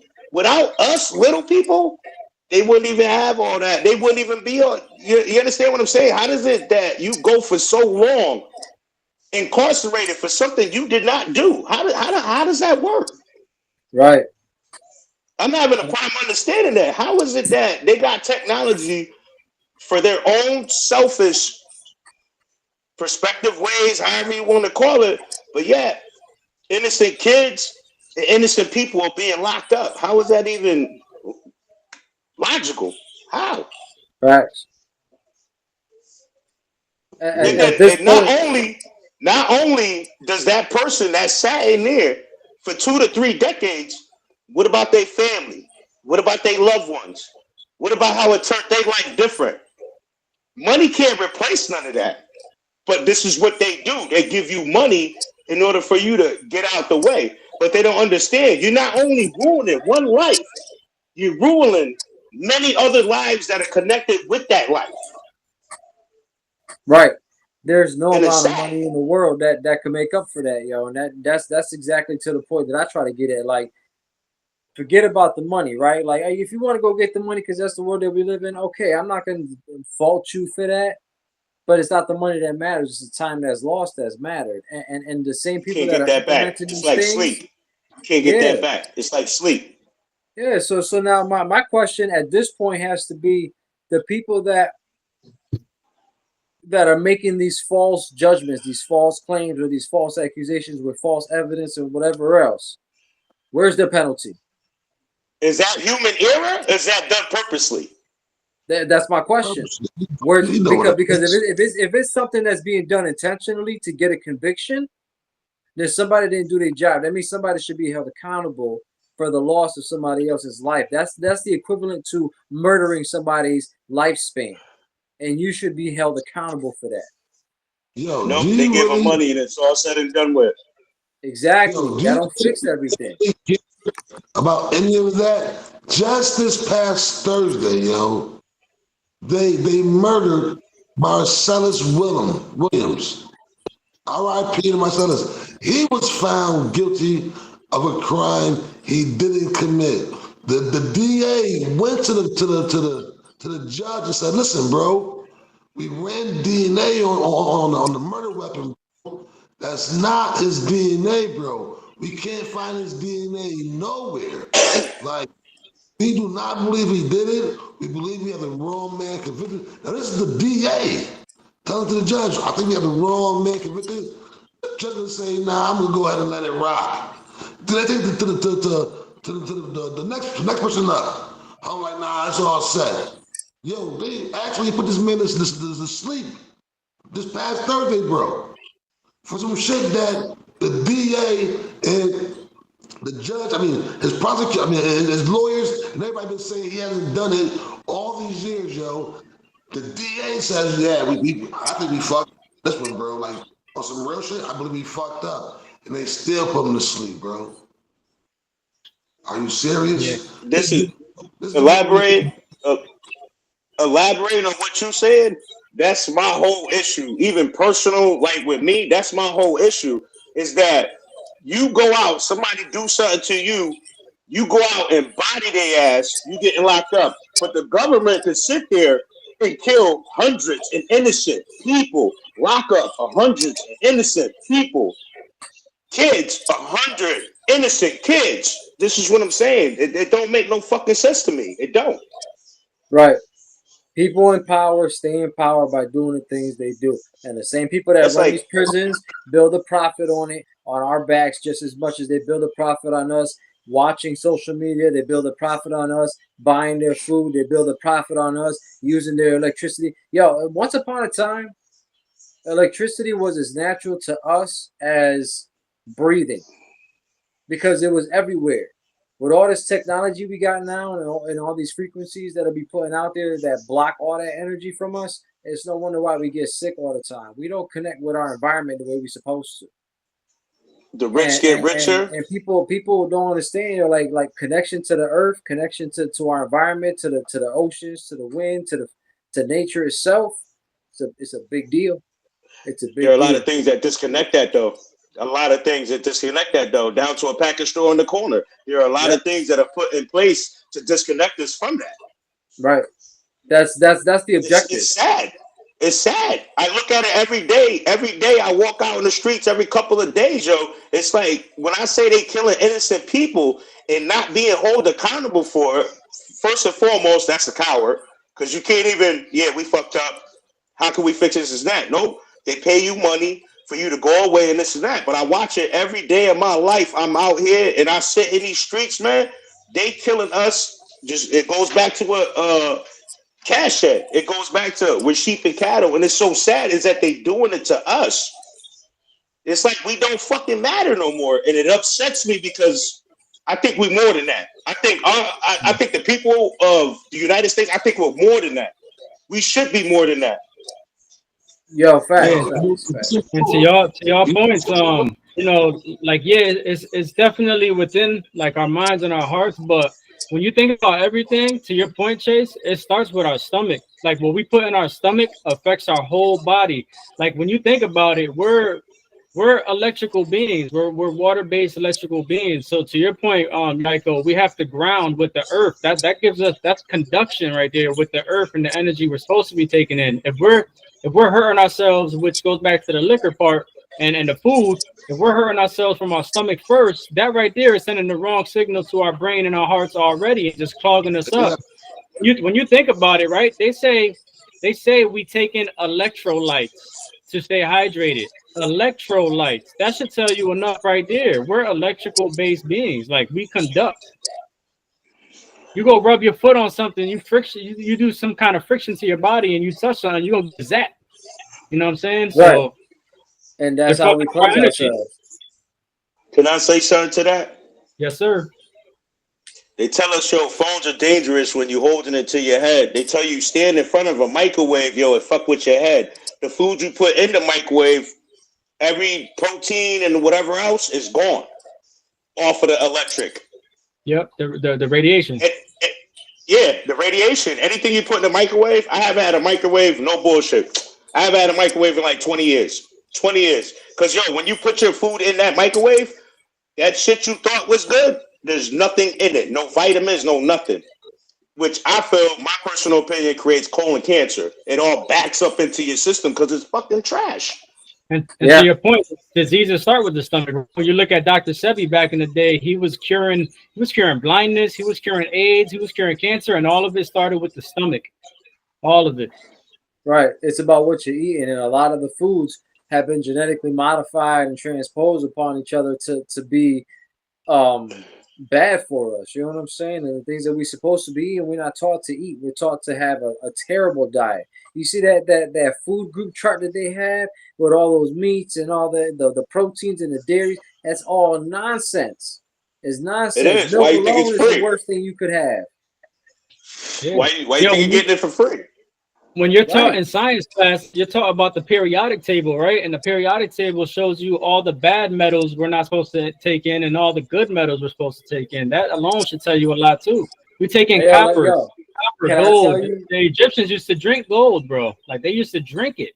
Speaker 5: they wouldn't even have all that. They wouldn't even be on. You understand what I'm saying? How does it that you go for so long incarcerated for something you did not do? How does that work?
Speaker 4: Right.
Speaker 5: I'm not having a problem understanding that. How is it that they got technology for their own selfish perspective ways, however you want to call it, but yet innocent kids and innocent people are being locked up? How is that even logical? How?
Speaker 4: Facts.
Speaker 5: And not only does that person that sat in there for 2 to 3 decades, what about their family? What about their loved ones? What about how it turned their life different? Money can't replace none of that. But this is what they do. They give you money in order for you to get out the way. But they don't understand. You're not only ruining one life, you're ruining many other lives that are connected with that life.
Speaker 4: Right. There's no
Speaker 5: And it's
Speaker 4: amount of
Speaker 5: sad.
Speaker 4: money in the world that can make up for that, yo. And that's exactly to the point that I try to get at. Like, forget about the money, right? Like, hey, if you want to go get the money because that's the world that we live in, okay, I'm not going to fault you for that. But it's not the money that matters; it's the time that's lost that's mattered. And the same
Speaker 5: You
Speaker 4: people
Speaker 5: can't
Speaker 4: that
Speaker 5: get
Speaker 4: are
Speaker 5: that back.
Speaker 4: implementing
Speaker 5: It's
Speaker 4: these
Speaker 5: like
Speaker 4: things,
Speaker 5: sleep. You can't get
Speaker 4: yeah,
Speaker 5: that back. It's like sleep.
Speaker 4: yeah. So now my question at this point has to be the people that are making these false judgments, these false claims, or these false accusations with false evidence and whatever else. Where's the penalty?
Speaker 5: Is that human error? Or is that done purposely?
Speaker 4: That's my question. Where's
Speaker 2: You know what it
Speaker 4: because
Speaker 2: is.
Speaker 4: if it's something that's being done intentionally to get a conviction, then somebody didn't do their job. That means somebody should be held accountable for the loss of somebody else's life. That's the equivalent to murdering somebody's lifespan, and you should be held accountable for that.
Speaker 2: Yo, do
Speaker 5: Nope, they
Speaker 2: you
Speaker 5: give them
Speaker 2: really,
Speaker 5: money and it's all said and done with.
Speaker 4: Exactly.
Speaker 2: yo, do
Speaker 4: That
Speaker 2: you
Speaker 4: don't fix everything.
Speaker 2: think about any of that? Just this past Thursday, yo, they murdered Marcellus Williams. R.I.P. to Marcellus. He was found guilty of a crime he didn't commit. The DA went to the judge and said, "Listen, bro, we ran DNA on the murder weapon. That's not his DNA, bro. We can't find his DNA nowhere. Like, we do not believe he did it. We believe we have the wrong man convicted." Now, this is the DA telling to the judge, "I think we have the wrong man convicted." The judge will say, "Nah, I'm gonna go ahead and let it rock." Then they take it to the next person up. I'm like, "Nah, it's all set." Yo, they actually put this man to sleep this past Thursday, bro, for some shit that the DA and the judge, I mean, his prosecutor, I mean, his lawyers, and everybody been saying he hasn't done it all these years, yo. The DA says, "Yeah, I think we fucked this one, bro. Like, on some real shit, I believe we fucked up." And they still put him to sleep, bro. Are you
Speaker 3: Yeah.
Speaker 2: serious?
Speaker 5: This is
Speaker 2: This is what we,
Speaker 5: elaborate. Uh, elaborate on what you said. That's my whole issue. Even personal, like with me, that's my whole issue. Is that you go out, somebody do something to you, you go out and body their ass, you getting locked up. But the government can sit there and kill hundreds of innocent people, lock up hundreds of innocent people, kids, 100 innocent kids. This is what I'm saying. It don't make no fucking sense to me. It don't.
Speaker 4: Right. People in power stay in power by doing the things they do. And the same people that
Speaker 5: That's
Speaker 4: run these
Speaker 5: like
Speaker 4: prisons build a profit on it, on our backs, just as much as they build a profit on us watching social media. They build a profit on us buying their food. They build a profit on us using their electricity. Yo, once upon a time, electricity was as natural to us as breathing because it was everywhere. With all this technology we got now and all these frequencies that'll be putting out there that block all that energy from us, it's no wonder why we get sick all the time. We don't connect with our environment the way we're supposed to.
Speaker 5: the rich
Speaker 4: And
Speaker 5: get
Speaker 4: and, and,
Speaker 5: richer.
Speaker 4: and people don't understand, you know, like connection to the earth, connection to our environment, to the oceans, to the wind, to nature itself. It's a big deal. It's a
Speaker 5: There are
Speaker 4: big
Speaker 5: a lot
Speaker 4: deal.
Speaker 5: of things that disconnect that though. A lot of things that disconnect that though, down to a package store in the corner. There are a lot
Speaker 4: Yep.
Speaker 5: of things that are put in place to disconnect us from that.
Speaker 4: Right. That's the objective.
Speaker 5: It's sad. It's sad. I look at it every day. Every day I walk out in the streets every couple of days, yo. It's like when I say they killing innocent people and not being held accountable for it, first and foremost, that's a coward. Because you can't even, yeah, we fucked up. How can we fix this? Is that? Nope. They pay you money for you to go away and this and that. But I watch it every day of my life. I'm out here and I sit in these streets, man. They killing us. Just it goes back to what Cash said. It goes back to with sheep and cattle, and it's so sad is that they doing it to us. It's like we don't fucking matter no more, and it upsets me because I think we're more than that. I think the people of the United States, I think we're more than that. We should be more than that.
Speaker 4: Yo, facts,
Speaker 3: Yeah.
Speaker 2: yo,
Speaker 4: facts, facts.
Speaker 3: And to y'all points, you know, like yeah, it's definitely within like our minds and our hearts. But when you think about everything, to your point, Chase, it starts with our stomach. Like what we put in our stomach affects our whole body. Like when you think about it, we're electrical beings. We're water-based electrical beings. So to your point, Michael, we have to ground with the earth. That gives us that's conduction right there with the earth and the energy we're supposed to be taking in. If we're hurting ourselves, which goes back to the liquor part and the food, if we're hurting ourselves from our stomach first, that right there is sending the wrong signal to our brain and our hearts already and just clogging us
Speaker 2: Yeah.
Speaker 3: up. When you think about it, right? They say we take in electrolytes to stay hydrated. Electrolytes. That should tell you enough right there. We're electrical based beings. Like we conduct. You go rub your foot on something, you do some kind of friction to your body and you touch on it, you go zap. You know what I'm saying?
Speaker 4: Right.
Speaker 3: So
Speaker 4: And that's
Speaker 3: it
Speaker 4: how we
Speaker 3: fucking our
Speaker 4: cleanse
Speaker 3: energy.
Speaker 4: ourselves.
Speaker 5: Can I say something to that?
Speaker 3: Yes, sir.
Speaker 5: They tell us, yo, phones are dangerous when you holding it to your head. They tell you stand in front of a microwave, yo, it fuck with your head. The food you put in the microwave, every protein and whatever else is gone off of the electric.
Speaker 3: Yep, the radiation.
Speaker 5: Yeah, the radiation. Anything you put in the microwave, I haven't had a microwave, no bullshit. I haven't had a microwave in like 20 years. 20 years. Because, yo, when you put your food in that microwave, that shit you thought was good, there's nothing in it. No vitamins, no nothing. Which I feel, my personal opinion, creates colon cancer. It all backs up into your system because it's fucking trash.
Speaker 3: And to your point, diseases start with the stomach. When you look at Dr. Sebi back in the day, he was curing blindness, he was curing AIDS, he was curing cancer, and all of it started with the stomach. All of it.
Speaker 4: Right. It's about what you're eating, and a lot of the foods have been genetically modified and transposed upon each other to be bad for us. You know what I'm saying? And the things that we're supposed to be eating, we're not taught to eat. We're taught to have a terrible diet. You see that food group chart that they have with all those meats and all the proteins and the dairy, that's all nonsense. It's nonsense.
Speaker 5: It is.
Speaker 4: Milk
Speaker 5: Why you think
Speaker 4: alone
Speaker 5: it's
Speaker 4: is
Speaker 5: free?
Speaker 4: the worst thing you could have.
Speaker 3: Yeah.
Speaker 5: Why you think you're getting it for free?
Speaker 3: When you're taught in science class, you're taught about the periodic table, right? And the periodic table shows you all the bad metals we're not supposed to take in and all the good metals we're supposed to take in. That alone should tell you a lot too. We take in copper, gold. The Egyptians used to drink gold, bro. Like they used to drink it.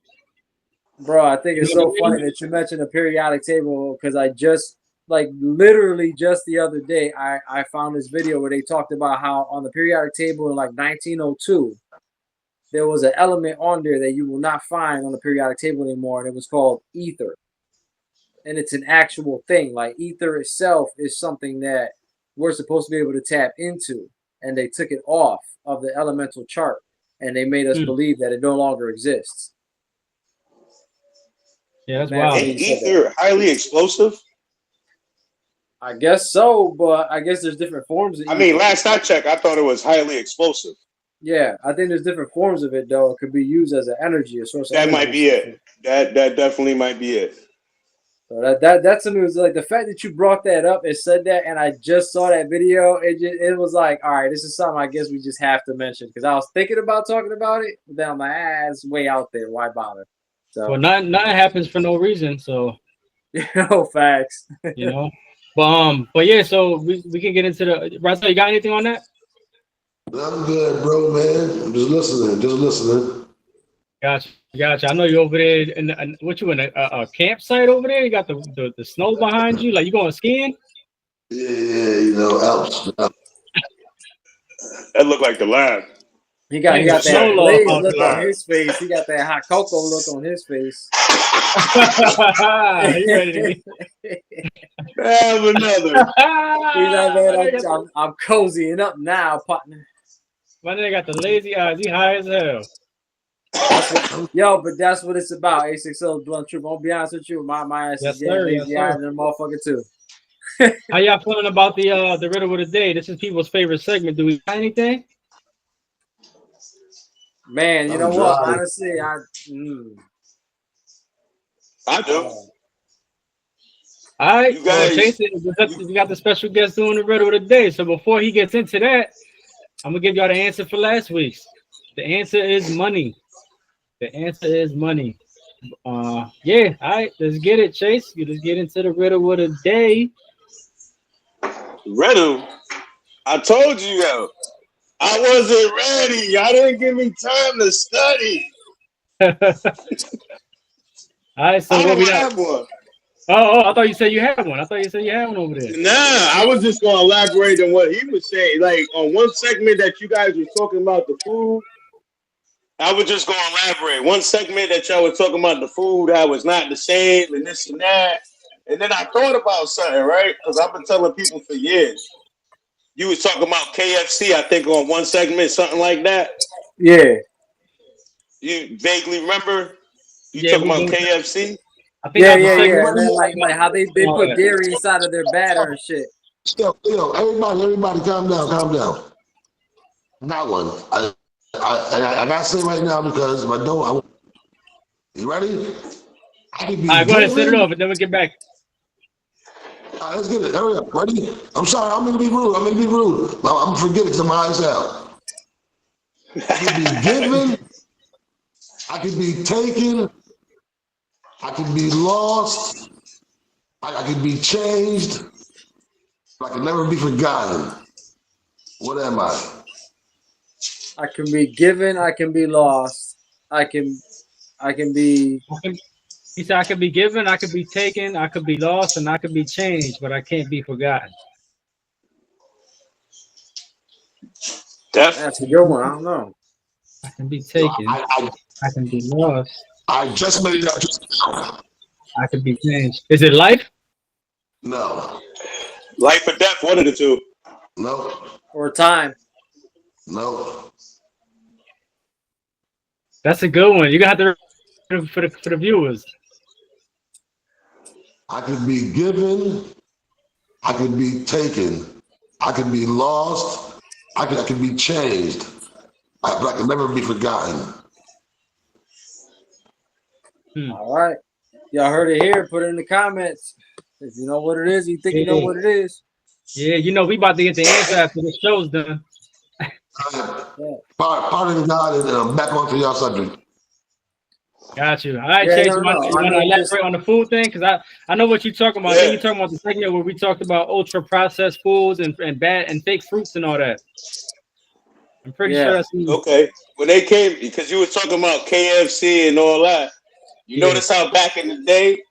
Speaker 4: Bro, I think it's so funny that you mentioned the periodic table because I just literally just the other day I found this video where they talked about how on the periodic table in like 1902 there was an element on there that you will not find on the periodic table anymore, and it was called ether. And it's an actual thing. Like ether itself is something that we're supposed to be able to tap into, and they took it off of the elemental chart, and they made us believe that it no longer exists.
Speaker 3: Yeah, that's wild.
Speaker 5: Ain't ether highly explosive?
Speaker 4: I guess so, but I guess there's different forms of ether.
Speaker 5: I mean, last I checked, I thought it was highly explosive.
Speaker 4: Yeah, I think there's different forms of it, though. It could be used as an energy, a source of energy.
Speaker 5: That might be it. That definitely might be it.
Speaker 4: So that's something. It was like the fact that you brought that up and said that, and I just saw that video. It was like, all right, this is something I guess we just have to mention because I was thinking about talking about it, but then I'm like, it's way out there. Why bother? So
Speaker 3: well, nothing happens for no reason. So
Speaker 4: facts.
Speaker 3: You know, but yeah. So we can get into the. Razzle, you got anything on that?
Speaker 2: I'm good, bro, man. I'm just listening.
Speaker 3: Gotcha. I know you're over there in what you in a campsite over there? You got the snow behind you, like you going skiing?
Speaker 2: Yeah, you know, Alps.
Speaker 5: That looked like the lab.
Speaker 4: He got that blaze look on his face. He got that hot cocoa look on his face.
Speaker 3: He ready to
Speaker 5: have another.
Speaker 4: He's like, man, I'm cozying up now, partner.
Speaker 3: My nigga got the lazy eyes. He high as hell.
Speaker 4: But that's what it's about. A60 Blunt Truth. I'll be honest with you, my ass is getting lazy eyes and a motherfucker too.
Speaker 3: How y'all feeling about the riddle of the day? This is people's favorite segment. Do we got anything?
Speaker 4: Man, you know what? Honestly, I do.
Speaker 3: All right, Chase, we got the special guest doing the riddle of the day. So before he gets into that, I'm gonna give y'all the answer for last week's. The answer is money. The answer is money. Yeah, all right, let's get it, Chase. You just get into the riddle of the day.
Speaker 5: Riddle. I told you, yo. I wasn't ready. Y'all didn't give me time to study.
Speaker 3: All right, so
Speaker 5: I
Speaker 3: what
Speaker 5: don't
Speaker 3: we got?
Speaker 5: have one.
Speaker 3: I thought you said you had one. I thought you said you had one over there.
Speaker 5: Nah, I was just gonna elaborate on what he was saying. Like on one segment that you guys were talking about the food, I was just gonna elaborate. One segment that y'all were talking about the food, how it's not the same and this and that. And then I thought about something, right? Because I've been telling people for years. You was talking about KFC, I think, on one segment, something like that.
Speaker 4: Yeah.
Speaker 5: You vaguely remember? You
Speaker 3: Yeah,
Speaker 5: talking
Speaker 3: we
Speaker 5: about
Speaker 3: both.
Speaker 5: KFC?
Speaker 3: I think
Speaker 4: Yeah,
Speaker 3: that was
Speaker 4: yeah,
Speaker 3: the
Speaker 4: yeah.
Speaker 3: segment.
Speaker 4: And then like how they
Speaker 3: All
Speaker 4: put
Speaker 3: that.
Speaker 4: dairy inside of their batter and shit.
Speaker 2: Everybody, calm down. Not one. I gotta say right now because if I don't, you ready? I could be
Speaker 3: All right, go ahead, set it
Speaker 2: given.
Speaker 3: off, and then we get back.
Speaker 2: Let's get it. Hurry up. Ready? I'm sorry. I'm gonna be rude. I'm gonna forget it because I'm high as hell. I could be given. I could be taken. I could be lost. I could be changed. I can never be forgotten. What am I?
Speaker 4: I can be given, I can be lost. I can be
Speaker 3: He said, I could be given, I could be taken, I could be lost, and I could be changed, but I can't be forgotten.
Speaker 5: Definitely.
Speaker 4: that's a good one. I don't know.
Speaker 3: I can be
Speaker 2: So
Speaker 3: taken, I can be lost,
Speaker 2: I just made it up just now.
Speaker 3: I could be changed. Is it life?
Speaker 2: No.
Speaker 5: Life or death, one of the two.
Speaker 2: No.
Speaker 4: Or time.
Speaker 2: No.
Speaker 3: That's a good one. You're gonna have to for the viewers.
Speaker 2: I could be given. I could be taken. I could be lost. I could be changed. But I can never be forgotten.
Speaker 4: All right. Y'all heard it here. Put it in the comments. If you know what it is, you think you know what it is.
Speaker 3: Yeah, you know we about to get the answer after the show's done.
Speaker 2: Pardon God, and I'm back onto your subject.
Speaker 3: Got you. All right,
Speaker 4: Yeah,
Speaker 3: Chase,
Speaker 4: no,
Speaker 3: you want to elaborate on the food thing? Because I know what you're talking about.
Speaker 5: Yeah.
Speaker 3: Then you're talking about the segment where we talked about ultra processed foods and bad and fake fruits and all that. I'm pretty sure that's
Speaker 5: okay. When they came, because you were talking about KFC and all that, you notice how back in the day,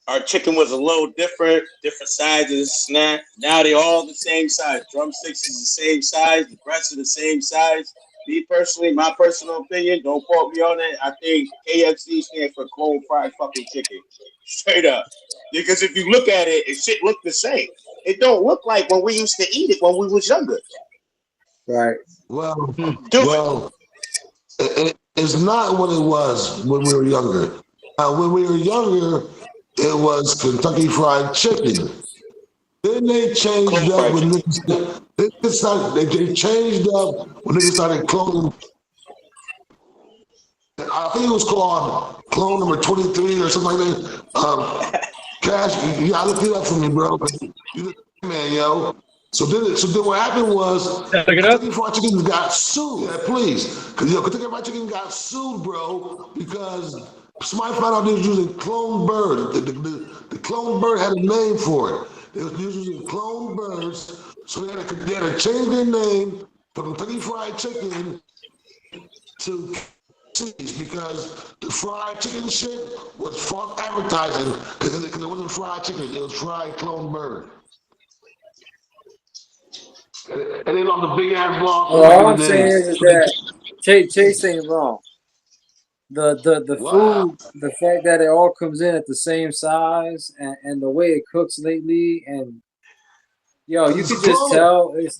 Speaker 5: our chicken was a little different sizes, snack. Now they all the same size. Drumsticks is the same size. The breasts are the same size. Me personally, my personal opinion, don't quote me on it. I think KFC stands for cold fried fucking chicken. Straight up. Because if you look at it, it shit look the same. It don't look like when we used to eat it when we was younger.
Speaker 4: Right.
Speaker 2: Well, it's not what it was when we were younger. When we were younger, it was Kentucky Fried Chicken. Then they changed up when they changed up when they started cloning. I think it was called clone number 23 or something like that. Cash, you gotta look it up for me, bro. You man, yo. So then what happened was Kentucky Fried Chicken got sued. Yeah, please. Because Kentucky Fried Chicken got sued, bro, because somebody found out they was using clone bird. The clone bird had a name for it. They was using clone birds, so they had to change their name from Kentucky Fried Chicken to because the fried chicken shit was false advertising because it wasn't fried chicken, it was fried clone bird. And then on the big ass blog.
Speaker 4: All I'm saying is that Chase ain't wrong. The food, the fact that it all comes in at the same size and the way it cooks lately, and yo, you can just tell it's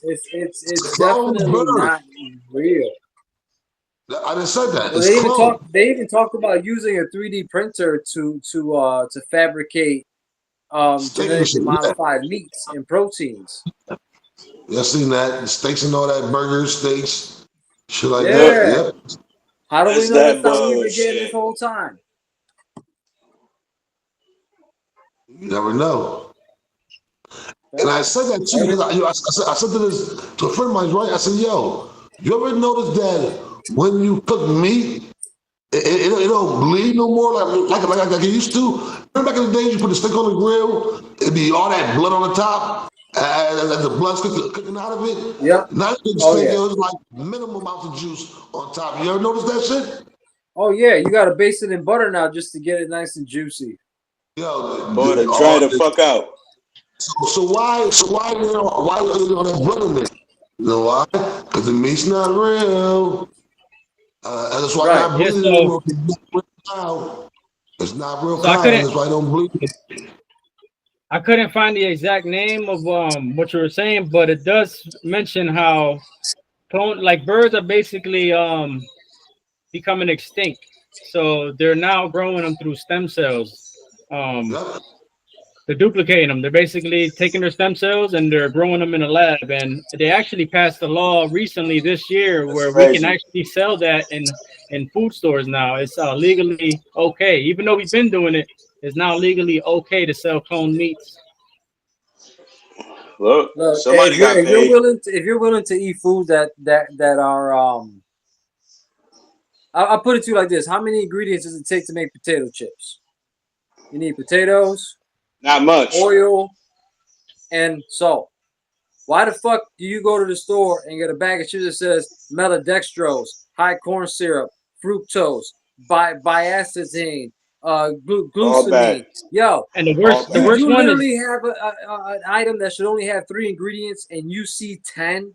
Speaker 4: definitely not real.
Speaker 2: I just said that.
Speaker 4: Well, they even talked about using a 3D printer to fabricate genetically modified meats and proteins.
Speaker 2: Yeah, seen that steaks and all that, burgers, steaks, shit like that. Yep.
Speaker 4: How do we know that's not what we've been getting this whole time?
Speaker 2: You never know. And I said that too because I said to a friend of mine, right? I said, yo, you ever notice that when you cook meat, It don't bleed no more like it used to. Remember back in the days, you put the steak on the grill, it'd be all that blood on the top, as the blood's cooking out of it.
Speaker 4: Yep.
Speaker 2: Not the
Speaker 4: Oh
Speaker 2: steak,
Speaker 4: yeah.
Speaker 2: it was like minimal amounts of juice on top. You ever notice that shit?
Speaker 4: Oh yeah. You gotta baste it in butter now just to get it nice and juicy.
Speaker 2: Yo,
Speaker 5: Boy, to dry the fuck out.
Speaker 2: so why why that blood in there? You know why? Because the meat's not real. And that's why
Speaker 4: Right.
Speaker 2: not
Speaker 3: Yeah,
Speaker 2: bleeding
Speaker 3: so
Speaker 2: anymore. It's not real
Speaker 3: so I
Speaker 2: cow.
Speaker 3: couldn't
Speaker 2: That's why I don't bleed.
Speaker 3: I couldn't find the exact name of what you were saying, but it does mention how like birds are basically becoming extinct. So they're now growing them through stem cells. Um,
Speaker 2: Yep.
Speaker 3: they're duplicating them. They're basically taking their stem cells and they're growing them in a lab. And they actually passed a law recently this year
Speaker 5: That's
Speaker 3: where we can
Speaker 5: crazy.
Speaker 3: actually sell that in food stores now. It's legally okay, even though we've been doing it. It's now legally okay to sell cloned meats.
Speaker 5: Look,
Speaker 4: Look,
Speaker 5: somebody got
Speaker 4: if you're
Speaker 5: paid.
Speaker 4: willing to eat foods that are I'll put it to you like this: how many ingredients does it take to make potato chips? You need potatoes,
Speaker 5: Not much.
Speaker 4: oil, and salt. Why the fuck do you go to the store and get a bag of chips that says maltodextrose, high corn syrup, fructose, biacetine,
Speaker 5: All
Speaker 4: glutamine?
Speaker 5: bad.
Speaker 4: Yo,
Speaker 3: And the
Speaker 5: All
Speaker 3: worst, the
Speaker 5: bad.
Speaker 3: worst
Speaker 4: you
Speaker 3: one is
Speaker 4: literally have an item that should only have 3 ingredients, and you see 10.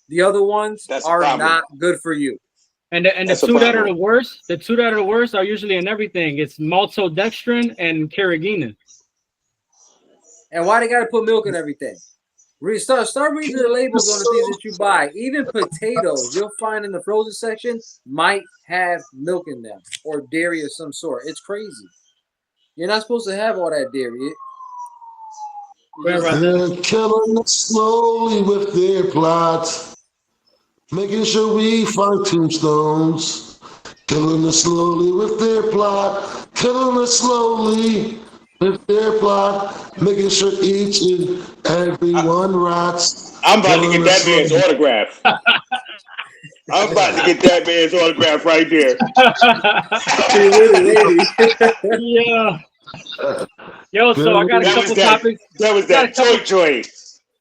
Speaker 4: The other ones
Speaker 5: That's a
Speaker 4: are
Speaker 5: problem.
Speaker 4: not good for you.
Speaker 3: and the
Speaker 5: That's a
Speaker 3: two that are
Speaker 5: problem.
Speaker 3: the worst. The two that are the worst are usually in everything. It's maltodextrin and carrageenan.
Speaker 4: And why they got to put milk in everything? Start reading the labels on the things that you buy. Even potatoes, you'll find in the frozen section, might have milk in them or dairy of some sort. It's crazy. You're not supposed to have all that dairy.
Speaker 3: Where about that?
Speaker 2: They're killing us slowly with their plots, making sure we find tombstones. Killing us slowly with their plot, killing us slowly with their plot, making sure each and every one rots.
Speaker 5: I'm about to
Speaker 2: Killing
Speaker 5: get
Speaker 2: us
Speaker 5: that man's
Speaker 2: slowly.
Speaker 5: autograph. I'm about to get that man's autograph right there.
Speaker 3: Yeah. Yo, so I got a
Speaker 5: That was
Speaker 3: couple topics.
Speaker 5: that toy joint.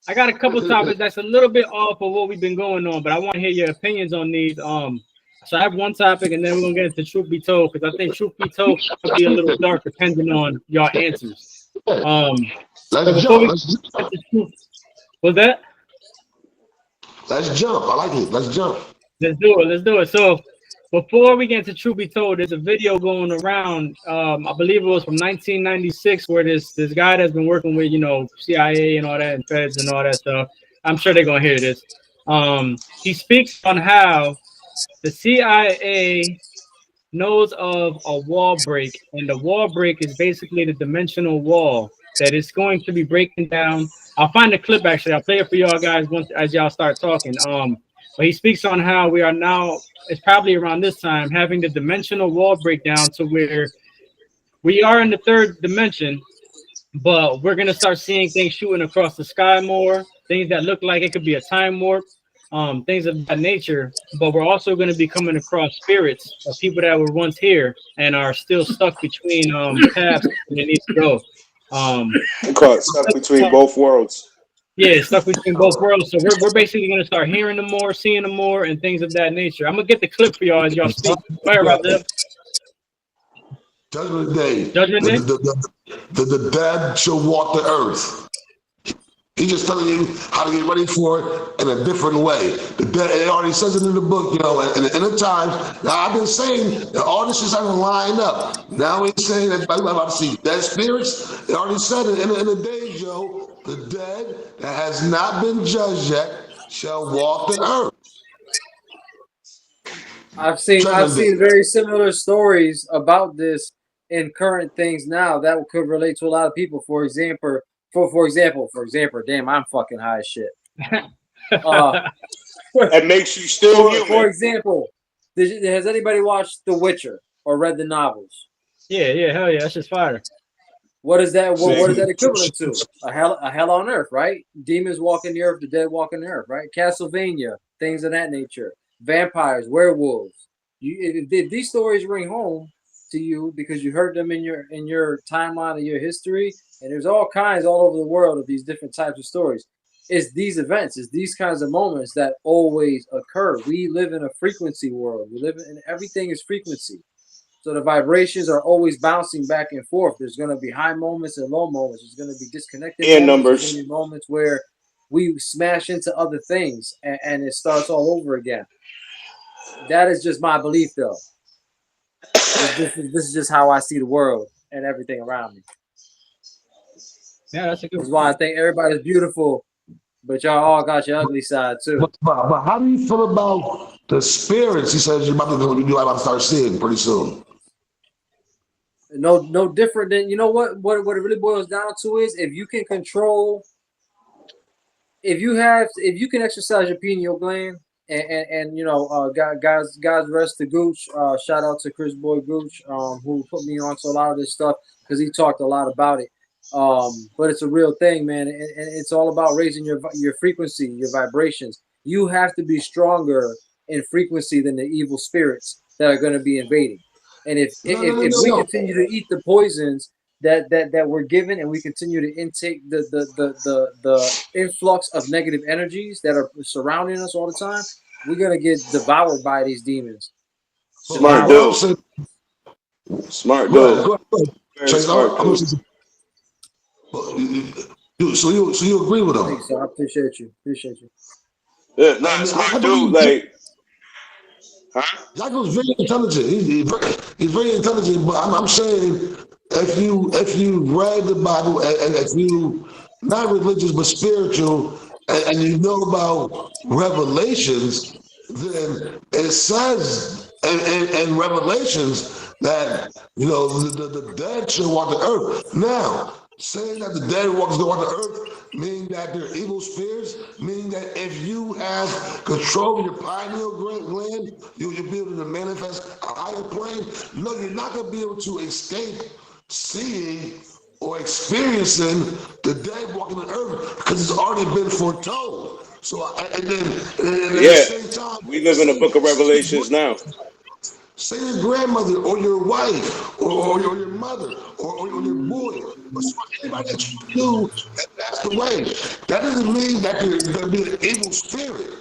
Speaker 3: I got a couple topics that's a little bit off of what we've been going on, but I want to hear your opinions on these. So I have one topic, and then we're gonna get into truth be told, because I think truth be told could be a little dark depending on your answers. So
Speaker 2: Let's
Speaker 3: before we
Speaker 2: jump.
Speaker 3: get to truth, was that?
Speaker 2: Let's jump. I like it. Let's jump.
Speaker 3: Let's do it. Let's do it. So before we get into truth be told, there's a video going around. I believe it was from 1996, where this guy that's been working with CIA and all that, and feds and all that stuff. I'm sure they're gonna hear this. He speaks on how the CIA knows of a wall break, and the wall break is basically the dimensional wall that is going to be breaking down. I'll find the clip actually. I'll play it for y'all guys once as y'all start talking. But he speaks on how we are now, it's probably around this time, having the dimensional wall breakdown to where we are in the third dimension, but we're gonna start seeing things shooting across the sky more, things that look like it could be a time warp, things of that nature. But we're also going to be coming across spirits of people that were once here and are still stuck between paths and they need to go.
Speaker 5: They call it stuck between both worlds.
Speaker 3: Yeah, stuck between both worlds. So we're basically going to start hearing them more, seeing them more, and things of that nature. I'm gonna get the clip for y'all as y'all speak. Go ahead, Rob.
Speaker 2: Judgment Day.
Speaker 3: Judgment Day.
Speaker 2: The dead shall walk the earth. He's just telling you how to get ready for it in a different way. It already says it in the book, and in the times. Now, I've been saying that all this is going to line up. Now he's saying that I'm about to see dead spirits. It already said it in the days, Joe. The dead that has not been judged yet shall walk the earth.
Speaker 4: I've seen very similar stories about this in current things now that could relate to a lot of people. For example, damn, I'm fucking high as shit.
Speaker 5: That makes you still human.
Speaker 4: For example, has anybody watched The Witcher or read the novels?
Speaker 3: Yeah, hell yeah, that's just fire.
Speaker 4: What is that? What is that equivalent to? A hell on earth, right? Demons walking the earth, the dead walking the earth, right? Castlevania, things of that nature. Vampires, werewolves. If these stories ring home to you because you heard them in your timeline of your history, and there's all kinds all over the world of these different types of stories. It's these events, it's these kinds of moments that always occur. We live in a frequency world. We live in everything is frequency. So the vibrations are always bouncing back and forth. There's going to be high moments and low moments. There's going to be disconnected
Speaker 5: And
Speaker 4: moments. There's going
Speaker 5: numbers.
Speaker 4: to be moments where we smash into other things and it starts all over again. That is just my belief, though. This is just how I see the world and everything around me.
Speaker 3: Yeah, that's a good.
Speaker 4: That's why I think everybody's beautiful, but y'all all got your ugly side too.
Speaker 2: But how do you feel about the spirits? He says you're about to start seeing pretty soon.
Speaker 4: No different than what it really boils down to is if you can control, if you can exercise your pineal gland and guys rest the Gooch. Shout out to Chris Boy Gooch, who put me on to a lot of this stuff because he talked a lot about it. But it's a real thing, man, and it's all about raising your frequency, your vibrations. You have to be stronger in frequency than the evil spirits that are going to be invading. And if we continue to eat the poisons that we're given, and we continue to intake the influx of negative energies that are surrounding us all the time, we're gonna get devoured by these demons.
Speaker 5: Smart dude. Smart dude. Very smart dude.
Speaker 2: So you agree with him?
Speaker 4: Thanks, sir. I appreciate you.
Speaker 5: Yeah, nah, smart dude. Like, huh?
Speaker 2: Jocko's very intelligent. He's very intelligent. But I'm saying, if you read the Bible and if you not religious but spiritual, and you know about Revelations, then it says in Revelations that the dead shall walk the earth. Now, saying that the dead walk the earth, meaning that they're evil spirits, meaning that if you have control of your pineal gland, you'll be able to manifest a higher plane. No, you're not going to be able to escape seeing or experiencing the dead walking the earth because it's already been foretold. So, and then at the same time,
Speaker 5: we live in the book of Revelations now.
Speaker 2: Say your grandmother or your wife or your mother or your boy or anybody that you knew that passed away. That doesn't mean that there's going to be an evil spirit.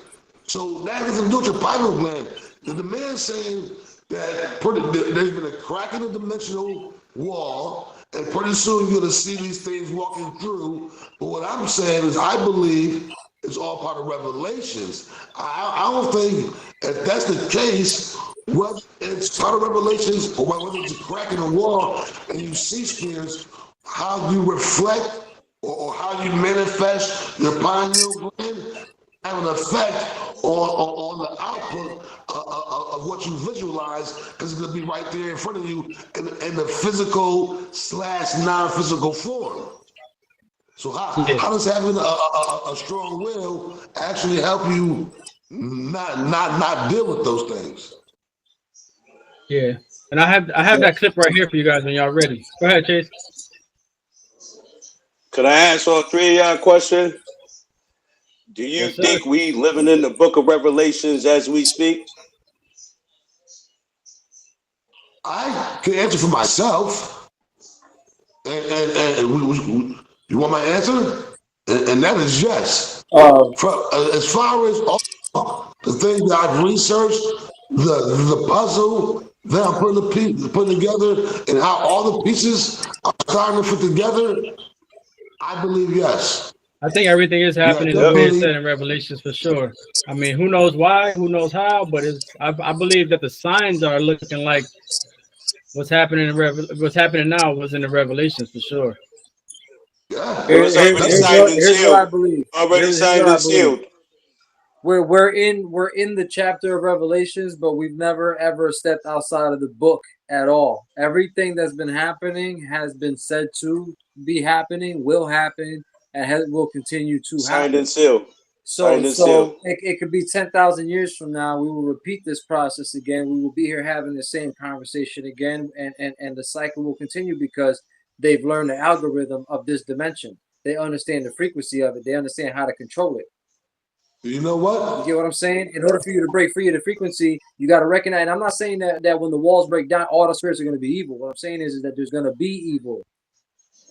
Speaker 2: So that doesn't do with your pineal gland. The man's saying that there's been a crack in the dimensional wall, and pretty soon you're going to see these things walking through. But what I'm saying is I believe it's all part of Revelations. I don't think if that's the case, whether it's part of Revelations or whether it's a crack in the wall and you see spirits, how you reflect or how you manifest your pineal gland have an effect on the output of what you visualize, because it's going to be right there in front of you in the physical / non-physical form. So how does having a strong will actually help you not deal with those things?
Speaker 3: Yeah, and I have that clip right here for you guys when y'all ready. Go ahead, Chase.
Speaker 5: Could I ask all three of y'all a question? Do you think we living in the book of Revelations as we speak?
Speaker 2: I can answer for myself, and you want my answer? And that is yes. As far as all the things that I've researched, the puzzle that I'm putting together, and how all the pieces are starting to fit together, I believe yes.
Speaker 3: I think everything is happening as being said in Revelations for sure. I mean, who knows why, who knows how, but I believe that the signs are looking like what's happening now was in the Revelations for sure.
Speaker 2: Yeah.
Speaker 4: Here's what I believe.
Speaker 5: Already signed and sealed.
Speaker 4: We're in the chapter of Revelations, but we've never ever stepped outside of the book at all. Everything that's been happening has been said to be happening, will happen, and will continue to happen.
Speaker 5: Signed and sealed.
Speaker 4: So it could be 10,000 years from now. We will repeat this process again. We will be here having the same conversation again, and the cycle will continue because they've learned the algorithm of this dimension. They understand the frequency of it. They understand how to control it.
Speaker 2: You know
Speaker 4: You
Speaker 2: what?
Speaker 4: get what I'm saying? In order for you to break free of the frequency, you got to recognize. And I'm not saying that when the walls break down, all the spirits are going to be evil. What I'm saying is that there's going to be evil.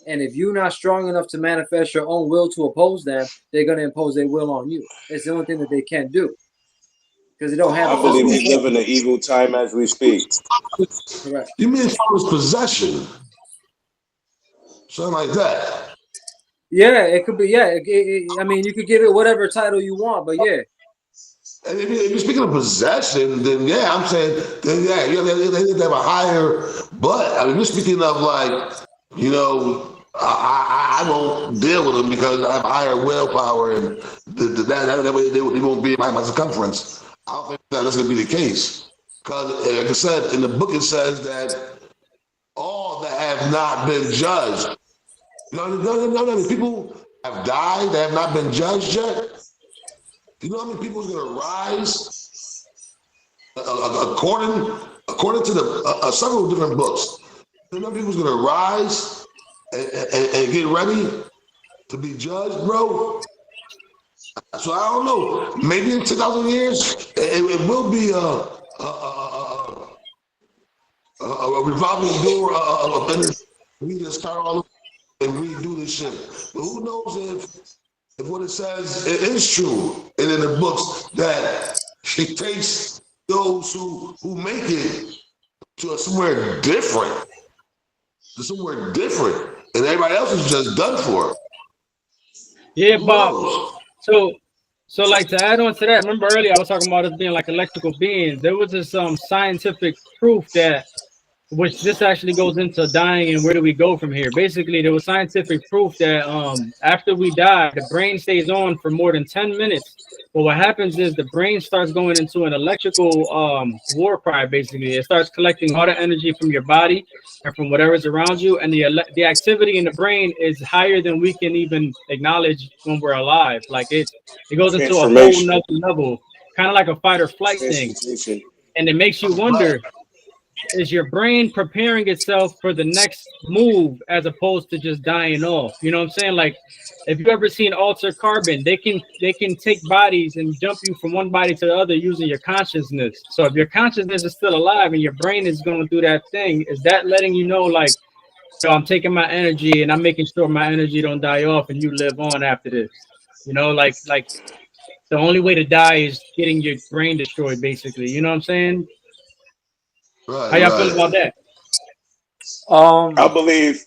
Speaker 4: And if you're not strong enough to manifest your own will to oppose them, they're going to impose their will on you. It's the only thing that they can do because they don't have
Speaker 5: I
Speaker 4: the
Speaker 5: believe
Speaker 4: physical
Speaker 5: we live
Speaker 4: form.
Speaker 5: in an evil time as we speak.
Speaker 4: Correct.
Speaker 2: You mean as far as possession? Something like that.
Speaker 4: Yeah, it could be. Yeah, I mean, you could give it whatever title you want, but yeah.
Speaker 2: And if you're speaking of possession, then yeah, I'm saying, then yeah, they have a higher, but I mean, we're speaking of like, you know, I won't deal with them because I have higher willpower and that way they won't be in my circumference. I don't think that's going to be the case. Because, like I said, in the book it says that all that have not been judged. No, people have died that have not been judged yet. You know how many people is going to rise according to the several different books? You know how many people is going to rise and get ready to be judged, bro? So I don't know. Maybe in 2,000 years, it will be a revolving door of energy. We just start all over and redo this shit. But who knows if what it says it is true, and in the books that it takes those who make it to somewhere different, and everybody else is just done for.
Speaker 3: Yeah,
Speaker 2: Who
Speaker 3: Bob.
Speaker 2: knows?
Speaker 3: So like to add on to that, remember earlier I was talking about us being like electrical beings. There was this scientific proof that which this actually goes into dying and where do we go from here. Basically, there was scientific proof that after we die, the brain stays on for more than 10 minutes. But what happens is the brain starts going into an electrical war cry. Basically, it starts collecting all the energy from your body and from whatever's around you, and the activity in the brain is higher than we can even acknowledge when we're alive. Like it goes into a whole
Speaker 5: Transformation.
Speaker 3: nother level, kind of like a fight or flight thing,
Speaker 5: Transmutation.
Speaker 3: and it makes you wonder, is your brain preparing itself for the next move as opposed to just dying off? You know what I'm saying? Like, if you ever seen Alter Carbon, they can take bodies and jump you from one body to the other using your consciousness. So if your consciousness is still alive and your brain is going through that thing, is that letting you know, like, yo, I'm taking my energy and I'm making sure my energy don't die off and you live on after this? You know, like the only way to die is getting your brain destroyed, basically. You know what I'm saying?
Speaker 2: Right,
Speaker 3: How y'all feel about
Speaker 2: right.
Speaker 3: that?
Speaker 5: I believe.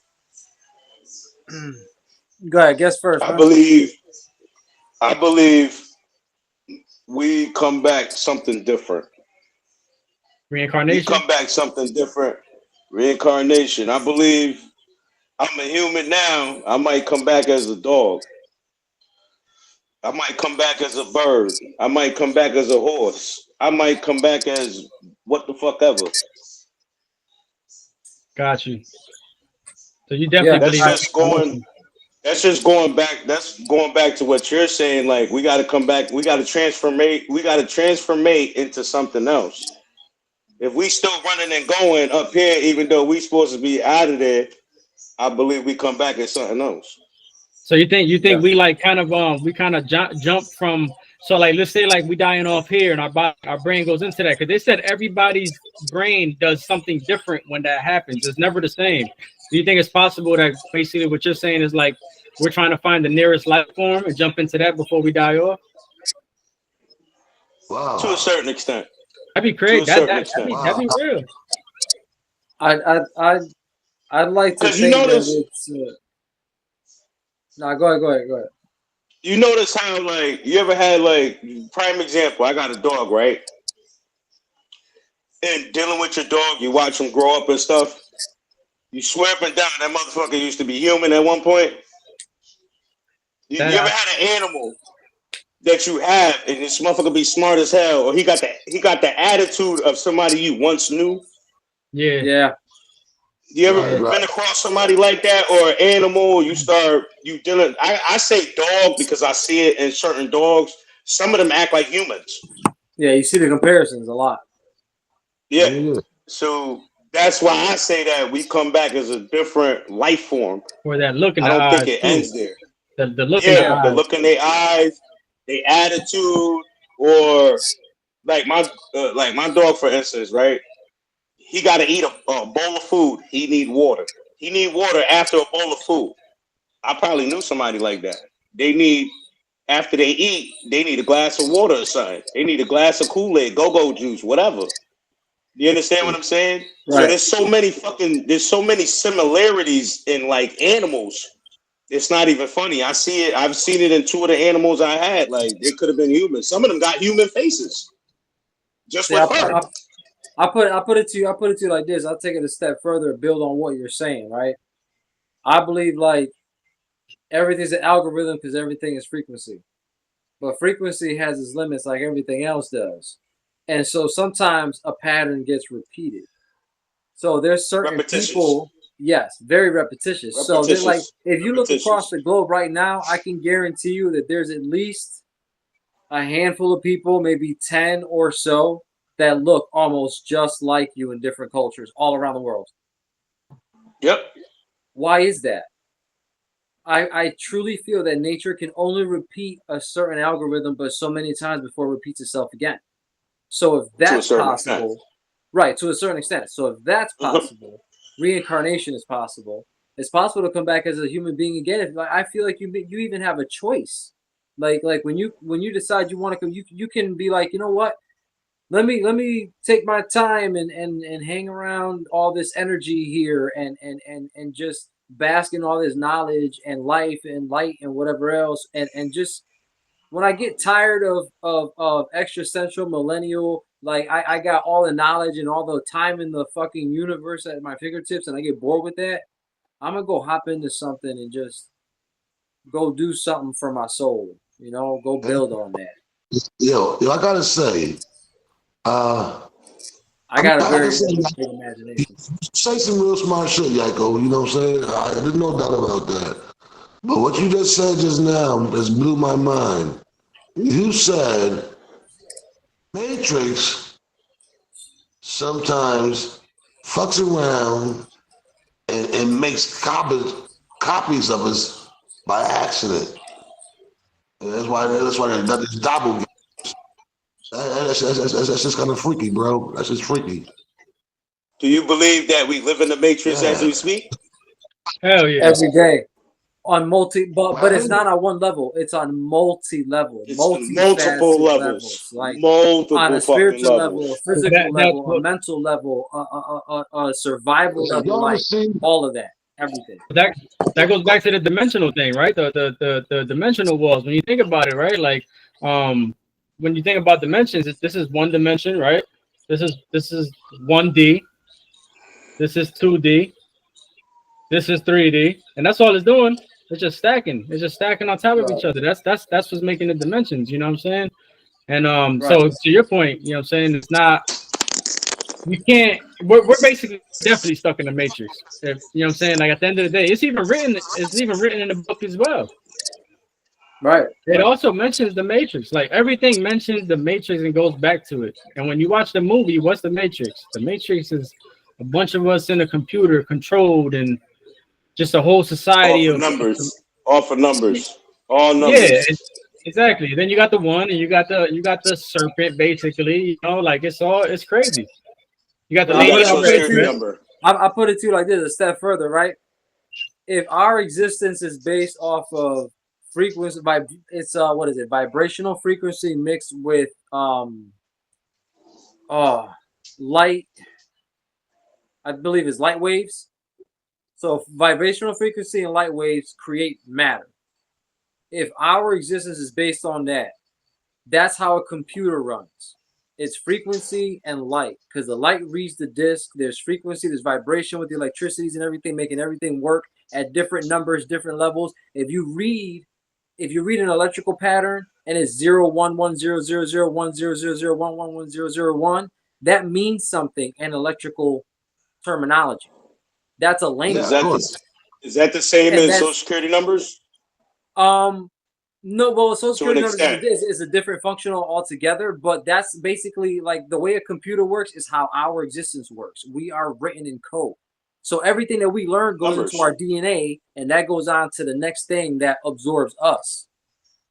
Speaker 4: Go ahead. Guess first,
Speaker 5: I
Speaker 4: man.
Speaker 5: believe. I believe we come back something different. We
Speaker 3: Reincarnation?
Speaker 5: come back something different. Reincarnation. I believe I'm a human now. I might come back as a dog. I might come back as a bird. I might come back as a horse. I might come back as what the fuck ever.
Speaker 3: Got you. So you
Speaker 4: Yeah,
Speaker 3: definitely
Speaker 5: That's
Speaker 3: believe in
Speaker 5: just going.
Speaker 3: reincarnation.
Speaker 5: That's just going back. That's going back to what you're saying. Like we got to come back. We got to transformate. We got to transformate into something else. If we still running and going up here, even though we supposed to be out of there, I believe we come back as something else.
Speaker 3: So you think
Speaker 4: yeah.
Speaker 3: we like kind of we kind of jump from, so like let's say like we dying off here and our brain goes into that, because they said everybody's brain does something different when that happens. It's never the same. Do you think it's possible that basically what you're saying is like we're trying to find the nearest life form and jump into that before we die off?
Speaker 5: To a
Speaker 2: Wow.
Speaker 5: certain extent.
Speaker 3: That'd be
Speaker 5: To
Speaker 3: crazy.
Speaker 5: a
Speaker 3: That
Speaker 5: certain
Speaker 3: that that'd
Speaker 5: extent.
Speaker 3: be that'd
Speaker 2: Wow.
Speaker 3: be real.
Speaker 4: I'd like to
Speaker 5: Because you
Speaker 4: think that
Speaker 5: notice,
Speaker 4: it's. Nah, go ahead.
Speaker 5: you notice how like you ever had like prime example. I got a dog, right? And dealing with your dog, you watch him grow up and stuff. You swear up and down that motherfucker used to be human at one point. You ever
Speaker 3: That
Speaker 5: had an animal that you have and this motherfucker be smart as hell, or he got the attitude of somebody you once knew?
Speaker 3: yeah,
Speaker 4: Yeah,
Speaker 5: You ever
Speaker 3: yeah.
Speaker 2: Right, right.
Speaker 5: been across somebody like that, or an animal? You dealing. I say dog because I see it in certain dogs. Some of them act like humans.
Speaker 4: yeah. You see the comparisons a lot.
Speaker 5: Yeah.
Speaker 2: Yeah.
Speaker 5: So that's why I say that we come back as a different life form.
Speaker 3: Or that look in
Speaker 5: I
Speaker 3: the
Speaker 5: don't think
Speaker 3: eyes
Speaker 5: it
Speaker 3: too.
Speaker 5: ends there.
Speaker 3: The look in the
Speaker 5: Yeah,
Speaker 4: Yeah,
Speaker 5: the
Speaker 3: eyes.
Speaker 5: look in their eyes, their attitude, or like my dog, for instance, right? He got to eat a bowl of food. He need water. He need water after a bowl of food. I probably knew somebody like that. They need after they eat, they need a glass of water or something. They need a glass of Kool-Aid, go-go juice, whatever. You understand what I'm saying?
Speaker 4: Right.
Speaker 5: So there's so many similarities in like animals. It's not even funny. I see it. I've seen it in two of the animals I had. Like they could have been human. Some of them got human faces. Just
Speaker 4: See,
Speaker 5: with her.
Speaker 4: I put it to you like this. I'll take it a step further, build on what you're saying, right? I believe like everything's an algorithm because everything is frequency. But frequency has its limits like everything else does. And so sometimes a pattern gets repeated. So there's certain people, yes, very repetitious. So they're like, if you look across the globe right now, I can guarantee you that there's at least a handful of people, maybe 10 or so, that look almost just like you in different cultures all around the world.
Speaker 5: Yep.
Speaker 4: Why is that? I truly feel that nature can only repeat a certain algorithm, but so many times before it repeats itself again. So if that's possible, right, to a certain extent. So if that's possible, reincarnation is possible. It's possible to come back as a human being again. If I feel like you even have a choice. Like when you decide you want to come, you can be like, you know what? Let me take my time and hang around all this energy here and just bask in all this knowledge and life and light and whatever else and just when I get tired of existential millennial, like I got all the knowledge and all the time in the fucking universe at my fingertips and I get bored with that, I'm gonna go hop into something and just go do something for my soul, you know, go build on that.
Speaker 2: Yo, I gotta say,
Speaker 4: I got a very big imagination.
Speaker 2: Say some real smart shit, Yako. You know what I'm saying? I didn't know that about that. But what you just said just now just blew my mind. You said Matrix sometimes fucks around and makes copies of us by accident. And that's why they're doppelgangers. That's just kind of freaky, bro. That's just freaky.
Speaker 5: Do you believe that we live in the Matrix as we speak?
Speaker 3: Hell yeah.
Speaker 4: Every day. On but it's not on one level. It's on multi-level.
Speaker 5: It's multiple levels.
Speaker 4: Like
Speaker 5: multiple
Speaker 4: on a spiritual level, a physical level, a mental level, a survival level, like all of that. Everything.
Speaker 3: That goes back to the dimensional thing, right? The dimensional walls. When you think about it, right? Like when you think about dimensions, this is one dimension, right? This is 1D. This is 2D. This is 3D, and that's all it's doing. It's just stacking. It's just stacking on top of each other. That's what's making the dimensions. You know what I'm saying? And so to your point, you know what I'm saying, it's not. You can't. We're basically definitely stuck in the matrix. If you know what I'm saying, like at the end of the day, it's even written in the book as well.
Speaker 4: Right.
Speaker 3: It also mentions the matrix. Like everything mentions the matrix and goes back to it. And when you watch the movie, what's the matrix? The matrix is a bunch of us in a computer controlled and just a whole society of numbers.
Speaker 5: All numbers.
Speaker 3: Yeah, exactly. Then you got the one, and you got the serpent, basically. You know, like it's crazy. You got the lady
Speaker 5: number.
Speaker 4: I put it to you like this, a step further, right? If our existence is based off of frequency, it's what is it? Vibrational frequency mixed with light. I believe it's light waves. So vibrational frequency and light waves create matter. If our existence is based on that, that's how a computer runs. It's frequency and light, because the light reads the disk. There's frequency, there's vibration with the electricities and everything, making everything work at different numbers, different levels. If you read an electrical pattern and it's 0 1 1 0 0 0 1 0 0 0 1 1 1 0 0 1, that means something in electrical terminology. That's a language.
Speaker 5: Is that the same as Social Security numbers?
Speaker 4: No, well, Social Security numbers is a different functional altogether, but that's basically like the way a computer works is how our existence works. We are written in code. So everything that we learn goes into our DNA, and that goes on to the next thing that absorbs us.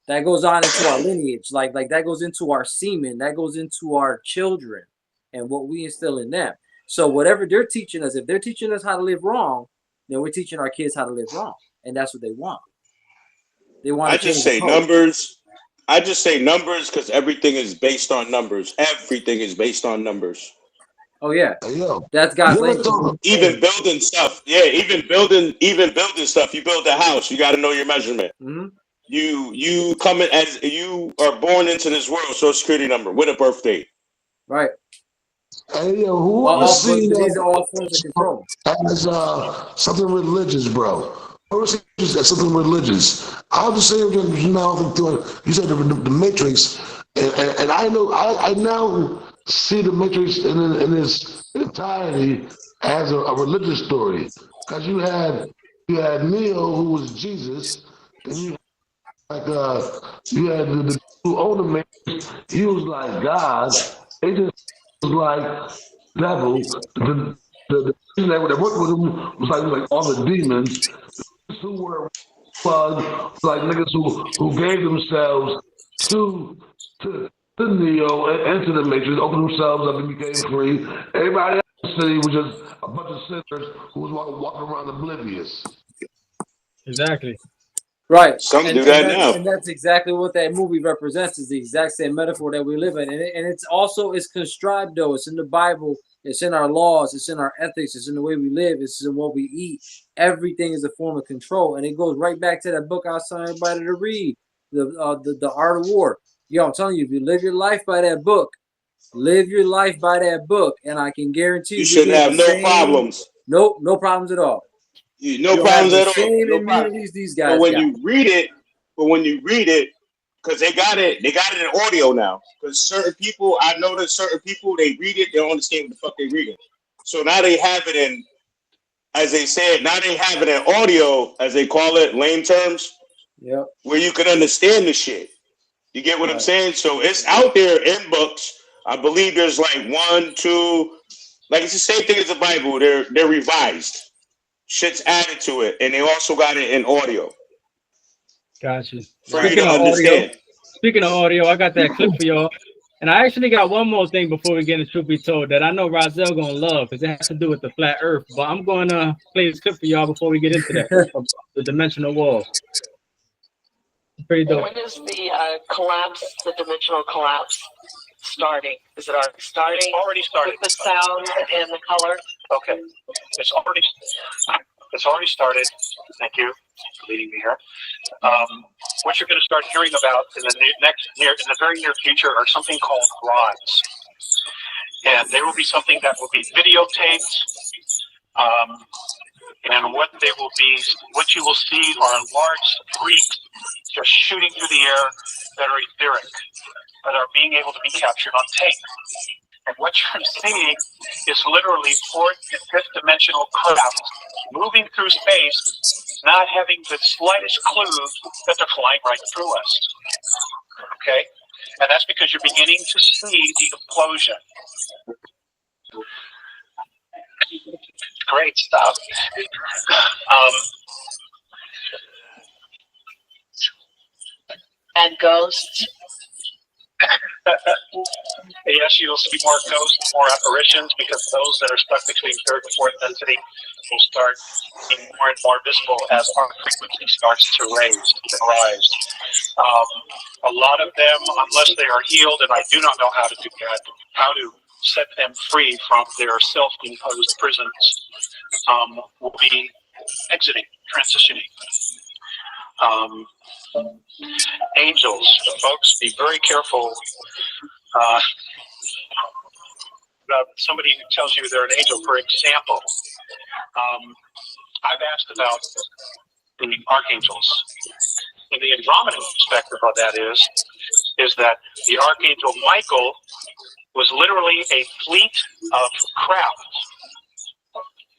Speaker 4: That goes on into our lineage. Like that goes into our semen. That goes into our children and what we instill in them. So whatever they're teaching us, if they're teaching us how to live wrong, then we're teaching our kids how to live wrong. And that's what they want. They want
Speaker 5: I just say numbers. I just say numbers because everything is based on numbers. Everything is based on numbers.
Speaker 4: Oh yeah,
Speaker 2: Yo,
Speaker 4: that's God's language.
Speaker 5: Even building stuff. Yeah, even building stuff. You build a house, you got to know your measurement.
Speaker 4: Mm-hmm.
Speaker 5: You come in as you are born into this world. Social security number with a birth date.
Speaker 4: Right.
Speaker 2: Hey, yo, who ever seen
Speaker 4: these are all forms of control.
Speaker 2: as something religious, bro? Who ever seen this as something religious? I was saying now, you said the Matrix, and I know I now see the Matrix in its entirety as a religious story, because you had Neo, who was Jesus, and you had the who owned the Matrix. He was like God. They just was like devil. The that worked with him was like all the demons who were like niggas who gave themselves to Neo and to the Matrix, opened themselves up and became free. Everybody else in the city was just a bunch of sinners who was walking around oblivious.
Speaker 3: Exactly.
Speaker 4: Right.
Speaker 5: Some do that now.
Speaker 4: And that's exactly what that movie represents, is the exact same metaphor that we live in. And it's also, it's conscribed though. It's in the Bible. It's in our laws. It's in our ethics. It's in the way we live. It's in what we eat. Everything is a form of control. And it goes right back to that book I was telling everybody to read, the Art of War. Yo, I'm telling you, if you live your life by that book, and I can guarantee
Speaker 5: you shouldn't have no problems.
Speaker 4: Nope, no problems at all.
Speaker 5: No problems at all.
Speaker 4: Same
Speaker 5: no
Speaker 4: immunities these guys.
Speaker 5: But when you read it, because they got it in audio now. Because certain people, I noticed certain people, they read it, they don't understand what the fuck they reading. So now they have it in, as they said, now they have it in audio, as they call it, lame terms.
Speaker 4: Yep.
Speaker 5: Where you can understand the shit. You get what I'm saying? So it's out there in books. I believe there's like 1, 2, like it's the same thing as the Bible. They're revised. Shit's added to it, and they also got it in audio.
Speaker 3: Gotcha.
Speaker 5: For you to understand.
Speaker 3: Speaking of audio, I got that clip for y'all. And I actually got one more thing before we get into Truth Be Told that I know Rozelle gonna love, because it has to do with the flat earth. But I'm gonna play this clip for y'all before we get into that. The dimensional walls. Pretty dope.
Speaker 8: When is the collapse, the dimensional collapse starting? Is it already starting?
Speaker 6: Already started.
Speaker 8: With the sound and the color?
Speaker 6: Okay. It's already started. Thank you for leading me here. What you're going to start hearing about in the very near future are something called rides. And there will be something that will be videotaped. And what you will see are large streaks just shooting through the air that are etheric, that are being able to be captured on tape. And what you're seeing is literally fourth and fifth dimensional craft moving through space, not having the slightest clue that they're flying right through us. Okay? And that's because you're beginning to see the implosion. Great stuff.
Speaker 8: And ghosts.
Speaker 6: Yes, you'll see more ghosts, more apparitions, because those that are stuck between third and fourth density will start being more and more visible as our frequency starts to rise. A lot of them, unless they are healed, and I do not know how to do that, how to set them free from their self-imposed prisons, will be exiting, transitioning. Angels, folks, be very careful about somebody who tells you they're an angel. For example, I've asked about the archangels. And the Andromedan perspective of that is that the archangel Michael was literally a fleet of craft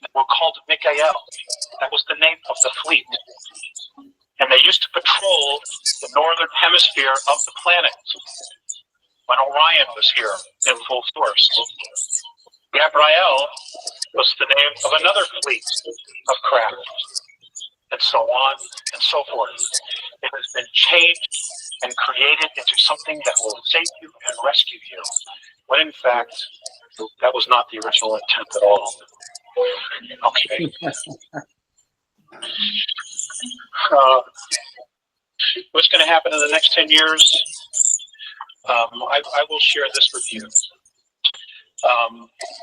Speaker 6: that were called Mikael. That was the name of the fleet. And they used to patrol the northern hemisphere of the planet when Orion was here in full force. Gabriel was the name of another fleet of craft, and so on and so forth. It has been changed and create it into something that will save you and rescue you, when in fact, that was not the original intent at all. Okay. What's going to happen in the next 10 years? I will share this with you.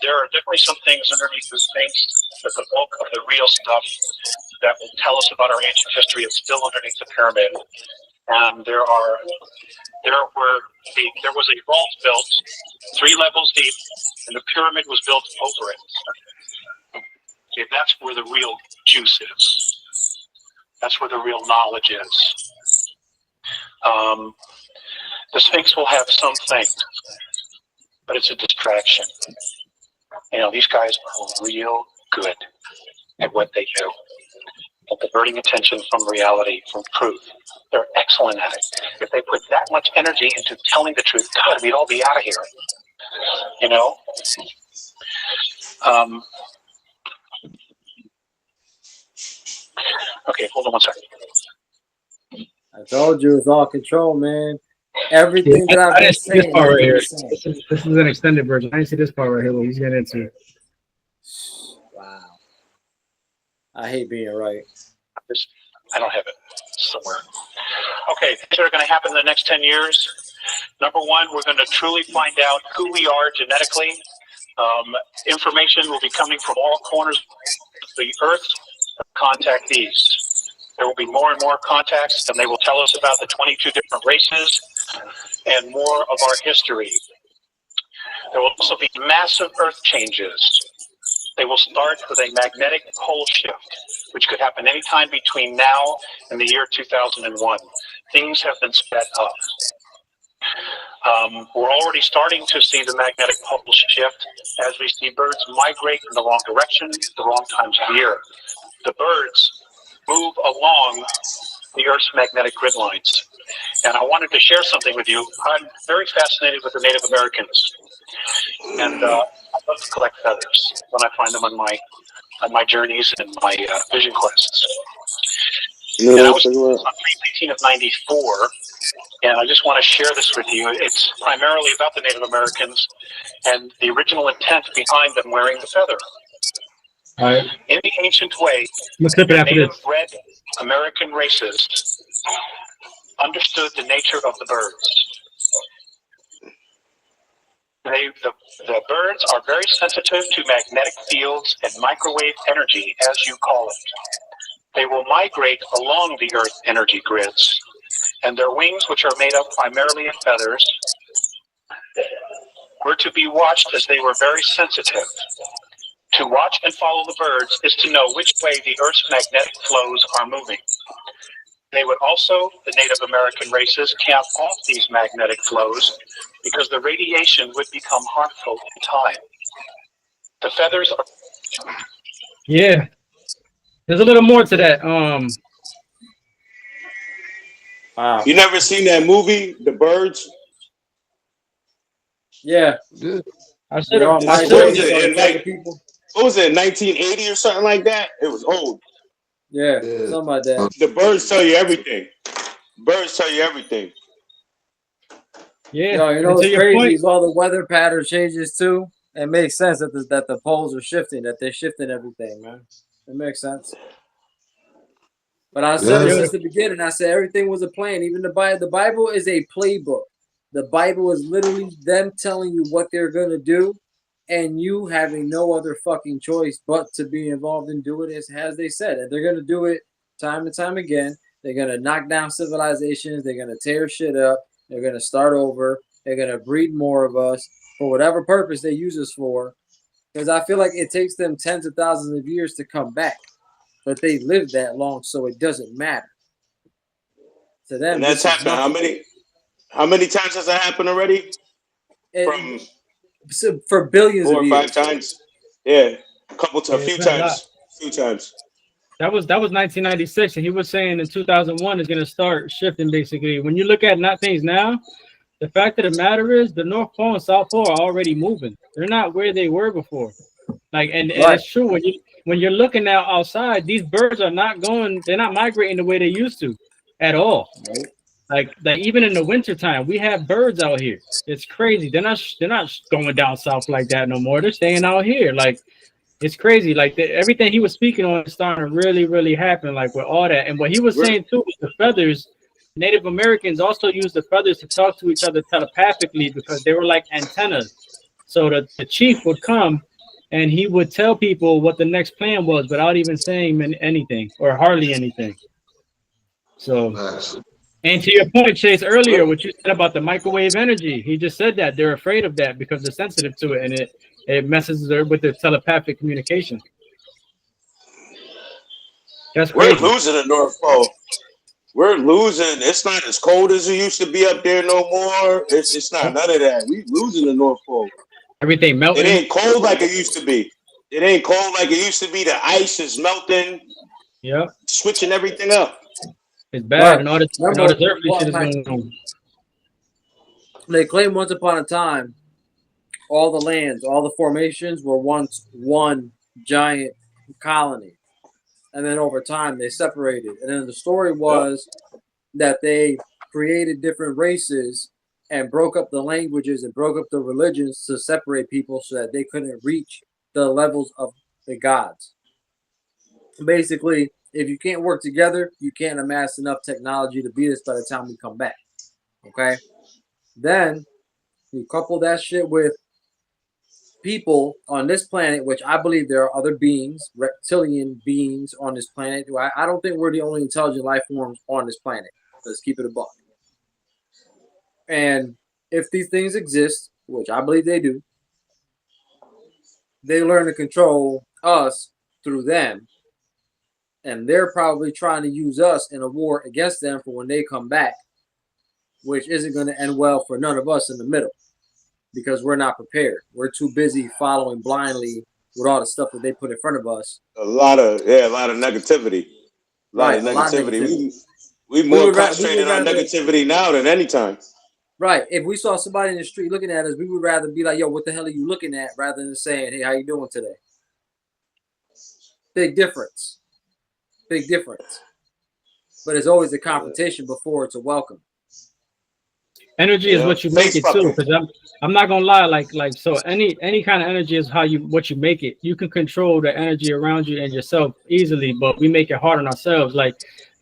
Speaker 6: There are definitely some things underneath this space, but the bulk of the real stuff that will tell us about our ancient history is still underneath the pyramid. And there was a vault built 3 levels deep, and the pyramid was built over it. Okay, that's where the real juice is. That's where the real knowledge is. The Sphinx will have something, but it's a distraction. You know, these guys are real good at what they do, at diverting attention from reality, from truth. They're excellent at it. If they put that much energy into telling the truth, God, we'd all be out of here. You know? Okay, hold on one second.
Speaker 4: I told you it's all control, man. Everything that I've been saying.
Speaker 3: This part right here. This is an extended version. I didn't see this part right here. What he's getting into.
Speaker 4: Wow. I hate being right.
Speaker 6: I don't have it somewhere. Okay, things that are going to happen in the next 10 years. Number one, we're going to truly find out who we are genetically. Information will be coming from all corners of the earth. Contactees. There will be more and more contacts, and they will tell us about the 22 different races and more of our history. There will also be massive earth changes. They will start with a magnetic pole shift, which could happen anytime between now and the year 2001. Things have been sped up. We're already starting to see the magnetic pole shift as we see birds migrate in the wrong direction, the wrong times of year. The birds move along the Earth's magnetic grid lines. And I wanted to share something with you. I'm very fascinated with the Native Americans. And I love to collect feathers when I find them on my journeys and my vision quests. And I was on 19 of 94, and I just want to share this with you. It's primarily about the Native Americans and the original intent behind them wearing the feather.
Speaker 3: All right.
Speaker 6: In the ancient way,
Speaker 3: the
Speaker 6: native red American races understood the nature of the birds. The birds are very sensitive to magnetic fields and microwave energy, as you call it. They will migrate along the Earth energy grids, and their wings, which are made up primarily of feathers, were to be watched as they were very sensitive. To watch and follow the birds is to know which way the Earth's magnetic flows are moving. They would also, the Native American races, camp off these magnetic flows because the radiation would become harmful in time. The feathers are...
Speaker 3: Yeah. There's a little more to that.
Speaker 4: Wow.
Speaker 5: You never seen that movie, The Birds?
Speaker 4: Yeah.
Speaker 3: I should
Speaker 5: What
Speaker 3: have.
Speaker 5: was it, 1980 or something like that? It was old.
Speaker 4: Yeah, something like that.
Speaker 5: The birds tell you everything. Birds tell you everything.
Speaker 3: Yeah.
Speaker 4: Yo, you know what's crazy is all the weather pattern changes too. It makes sense that the poles are shifting, that they're shifting everything, man. It makes sense. But I said it since the beginning. I said everything was a plan. Even the Bible is a playbook. The Bible is literally them telling you what they're gonna do, and you having no other fucking choice but to be involved and do it as they said. And they're gonna do it time and time again. They're gonna knock down civilizations. They're gonna tear shit up. They're gonna start over. They're gonna breed more of us for whatever purpose they use us for. Because I feel like it takes them tens of thousands of years to come back, but they lived that long, so it doesn't matter to them.
Speaker 5: And that's happened. How many times has that happened already?
Speaker 4: For billions
Speaker 5: 4
Speaker 4: of
Speaker 5: or
Speaker 4: years.
Speaker 5: 5 times. Yeah, a few times.
Speaker 3: That was 1996, and he was saying in 2001 is going to start shifting. Basically, when you look at things now, the fact of the matter is the North Pole and South Pole are already moving. They're not where they were before. And it's true when you're looking outside, these birds are not going. They're not migrating the way they used to, at all. Like even in the wintertime, we have birds out here. It's crazy. They're not going down south like that no more. They're staying out here. Like it's crazy. Like everything he was speaking on is starting to really happen. Like with all that, and what he was
Speaker 5: We're,
Speaker 3: saying too with the feathers. Native Americans also used the feathers to talk to each other telepathically because they were like antennas. So the chief would come and he would tell people what the next plan was without even saying anything or hardly anything. So,
Speaker 2: Facts.
Speaker 3: and to your point, Chase, earlier,
Speaker 5: we're,
Speaker 3: what you said about the microwave energy, he just said that they're afraid of that because they're sensitive to it and it messes with their telepathic communication. That's
Speaker 5: we're
Speaker 3: crazy.
Speaker 5: losing the North Pole. We're losing. It's not as cold as it used to be up there no more. It's not none of that. We losing the North Pole.
Speaker 3: Everything
Speaker 5: It
Speaker 3: melting.
Speaker 5: ain't cold like it used to be. It ain't cold like it used to be. The ice is melting,
Speaker 3: Yep.
Speaker 5: switching everything up.
Speaker 3: It's bad.
Speaker 4: Right.
Speaker 3: And all this
Speaker 4: Remember,
Speaker 3: earthly shit is going on.
Speaker 4: they claim once upon a time all the lands, all the formations were once one giant colony. And then over time they separated. And then the story
Speaker 5: Yep.
Speaker 4: was that they created different races and broke up the languages and broke up the religions to separate people so that they couldn't reach the levels of the gods. Basically, if you can't work together, you can't amass enough technology to beat us by the time we come back. Okay? Then you couple that shit with people on this planet, which I believe there are other beings, reptilian beings on this planet. I don't think we're the only intelligent life forms on this planet. Let's keep it a buck. And if these things exist, which I believe they do, they learn to control us through them. And they're probably trying to use us in a war against them for when they come back, which isn't going to end well for none of us in the middle because we're not prepared. We're too busy following blindly with all the stuff that they put in front of us.
Speaker 5: A lot of negativity. A lot
Speaker 4: Right,
Speaker 5: of
Speaker 4: a lot of
Speaker 5: negativity.
Speaker 4: negativity.
Speaker 5: We
Speaker 4: We
Speaker 5: more
Speaker 4: would
Speaker 5: concentrated on
Speaker 4: rather,
Speaker 5: negativity now than any time.
Speaker 4: right. If we saw somebody in the street looking at us, we would rather be like, yo, what the hell are you looking at? Rather than saying, hey, how you doing today? Big difference. Big difference. But it's always a confrontation before it's a welcome.
Speaker 3: Energy is what you make
Speaker 5: Face
Speaker 3: it too.
Speaker 5: fucking.
Speaker 3: Because I'm not gonna lie, like so any kind of energy is what you make it. You can control the energy around you and yourself easily, but we make it hard on ourselves. Like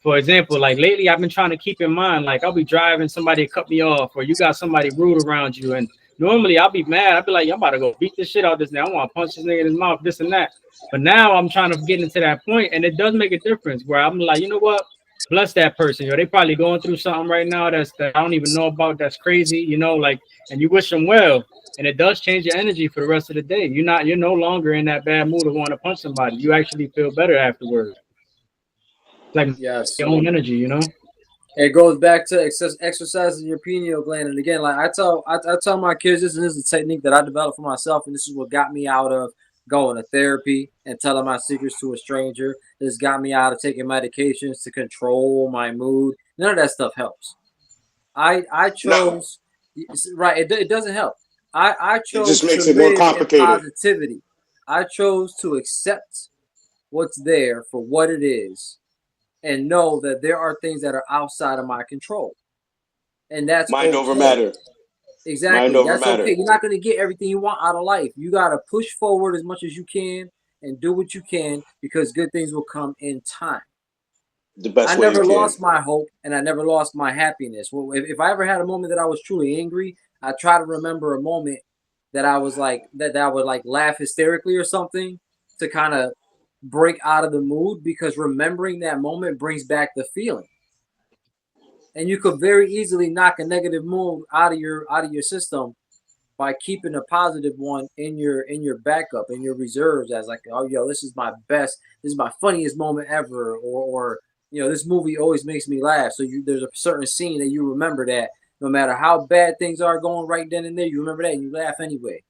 Speaker 3: for example, like lately I've been trying to keep in mind, like I'll be driving, somebody cut me off, or you got somebody rude around you, and normally I'll be mad. I'll be like, I'm about to go beat this shit out this nigga. I want to punch this nigga in his mouth, this and that. But now I'm trying to get into that point, and it does make a difference where I'm like, you know what? Bless that person. They probably going through something right now that I don't even know about. That's crazy, like, and you wish them well, and it does change your energy for the rest of the day. You're no longer in that bad mood of wanting to punch somebody. You actually feel better afterwards. Like
Speaker 4: yes,
Speaker 3: your own energy,
Speaker 4: It goes back to exercising your pineal gland. And again, like I tell my kids, this is a technique that I developed for myself, and this is what got me out of going to therapy and telling my secrets to a stranger. This got me out of taking medications to control my mood. None of that stuff helps. I chose right. It doesn't help. I
Speaker 5: It just
Speaker 4: chose
Speaker 5: makes
Speaker 4: to
Speaker 5: it more
Speaker 4: live in
Speaker 5: complicated.
Speaker 4: positivity. I chose to accept what's there for what it is and know that there are things that are outside of my control. And that's
Speaker 5: Mind over
Speaker 4: okay.
Speaker 5: matter.
Speaker 4: Exactly.
Speaker 5: Mind over
Speaker 4: That's
Speaker 5: matter.
Speaker 4: okay. You're not going to get everything you want out of life. You got to push forward as much as you can and do what you can because good things will come in time.
Speaker 5: The best
Speaker 4: I
Speaker 5: way you
Speaker 4: never
Speaker 5: can.
Speaker 4: lost my hope and I never lost my happiness. Well, if I ever had a moment that I was truly angry, I try to remember a moment that I was like that I would like laugh hysterically or something to kind of break out of the mood because remembering that moment brings back the feeling. And you could very easily knock a negative mood out of your system by keeping a positive one in your backup, in your reserves as like, oh yo, this is my best, this is my funniest moment ever, or this movie always makes me laugh. So there's a certain scene that you remember that no matter how bad things are going right then and there, you remember that and you laugh anyway.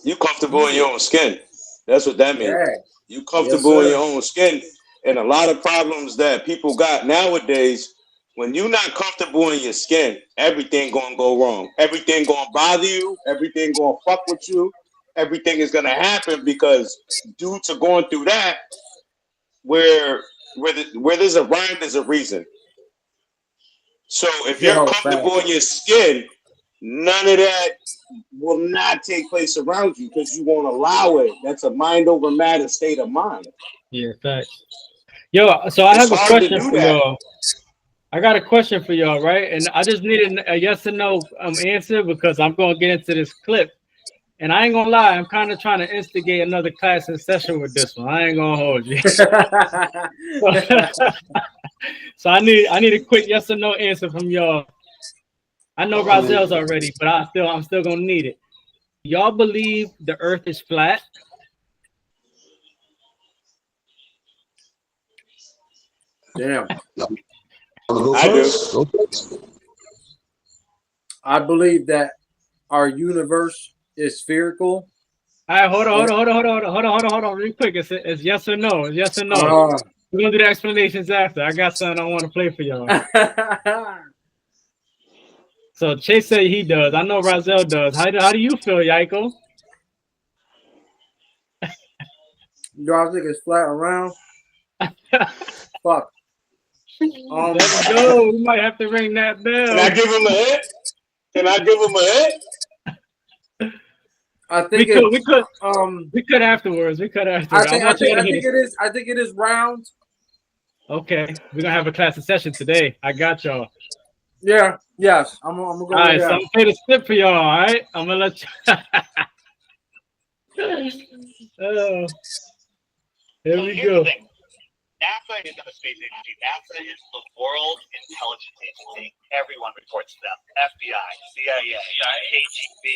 Speaker 5: You comfortable in your own skin. That's what that means.
Speaker 4: Yeah.
Speaker 5: You comfortable
Speaker 4: Yes,
Speaker 5: in your own skin. And a lot of problems that people got nowadays, when you're not comfortable in your skin, everything gonna go wrong. Everything gonna bother you. Everything gonna fuck with you. Everything is gonna happen because due to going through that, where there's a rhyme, there's a reason. So if you're comfortable in your skin, none of that will not take place around you because you won't allow it. That's a mind over matter state of mind.
Speaker 3: Yeah, facts. Yo, so I have a question for y'all. I got a question for y'all, right? And I just needed a yes or no answer because I'm going to get into this clip. And I ain't gonna lie, I'm kind of trying to instigate another class in session with this one. I ain't gonna hold you. So I need a quick yes or no answer from y'all. I know Razel's already, but I'm still gonna need it. Y'all believe the Earth is flat?
Speaker 4: Damn.
Speaker 5: I do.
Speaker 4: I believe that our universe is spherical.
Speaker 3: All right, hold on, real quick. It's yes or no. It's yes or no. We're gonna do the explanations after. I got something I want to play for y'all. So Chase said he does. I know Razel does. How do you feel, Yaiko?
Speaker 4: Y'all think it's flat around? Fuck.
Speaker 3: Let's go. We might have to ring that bell.
Speaker 5: Can I give him a hit?
Speaker 4: I think
Speaker 3: we could afterwards.
Speaker 4: I think it is round.
Speaker 3: Okay, we're gonna have a class of session today. I got y'all.
Speaker 4: Yeah. Yes. I'm gonna go.
Speaker 3: All right, so I'm gonna play the script for y'all. All right, I'm gonna let you. Here we go.
Speaker 9: NASA is not a space agency. NASA is the world intelligence agency. Everyone reports to them. FBI, CIA, KGB,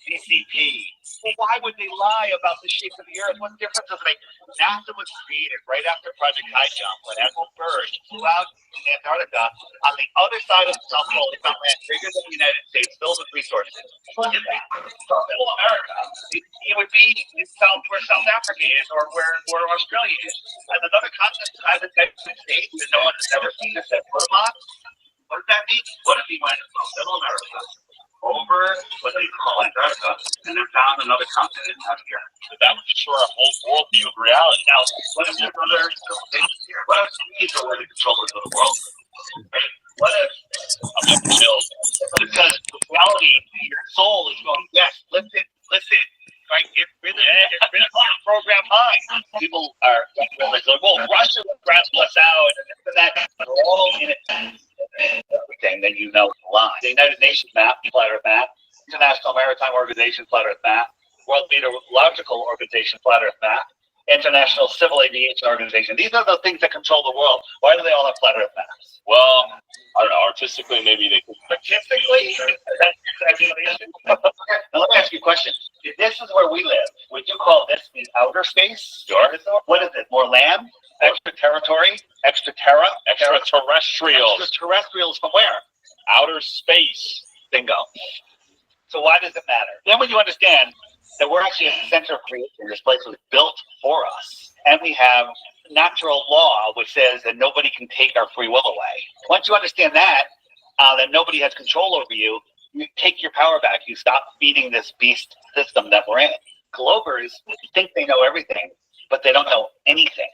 Speaker 9: CCP. Well, why would they lie about the shape of the Earth? What difference does it make? NASA was created right after Project High Jump when Admiral Byrd flew out in Antarctica. On the other side of the South Pole, they found land bigger than the United States, filled with resources. Look at that. Middle America. It would be in where South Africa is or where Australia is. And another continent beside the United States that no one has ever seen is that Vermont. What does that mean? What if we went from Middle America over what they call Antarctica and then found another continent out here? So that would destroy our whole worldview of reality. Now, what if there's other civilizations here? What if we are the controllers of the world? Right? What if I'm getting chills? Because the reality, your soul is going, yes, listen. Right? It's been program high. People are like, well, Russia will rattle us out and that. We're all in it. Everything that you know is a lie. The United Nations map, flat Earth map. International Maritime Organization, flat Earth map. World Meteorological Organization, flat Earth map. International Civil Aviation Organization. These are the things that control the world. Why do they all have flat Earth maps? Well, I don't know. Artistically, maybe they could. Artistically? Now, let me ask you a question. If this is where we live, would you call this the outer space? Sure. What is it? More land? Extra territory? Extra terra? Extraterrestrials. Extraterrestrials from where? Outer space. Bingo. So why does it matter? Then when you understand that we're actually at the center of creation, this place was built for us, and we have natural law which says that nobody can take our free will away. Once you understand that nobody has control over you, you take your power back. You stop feeding this beast system that we're in. Globers think they know everything, but they don't know anything.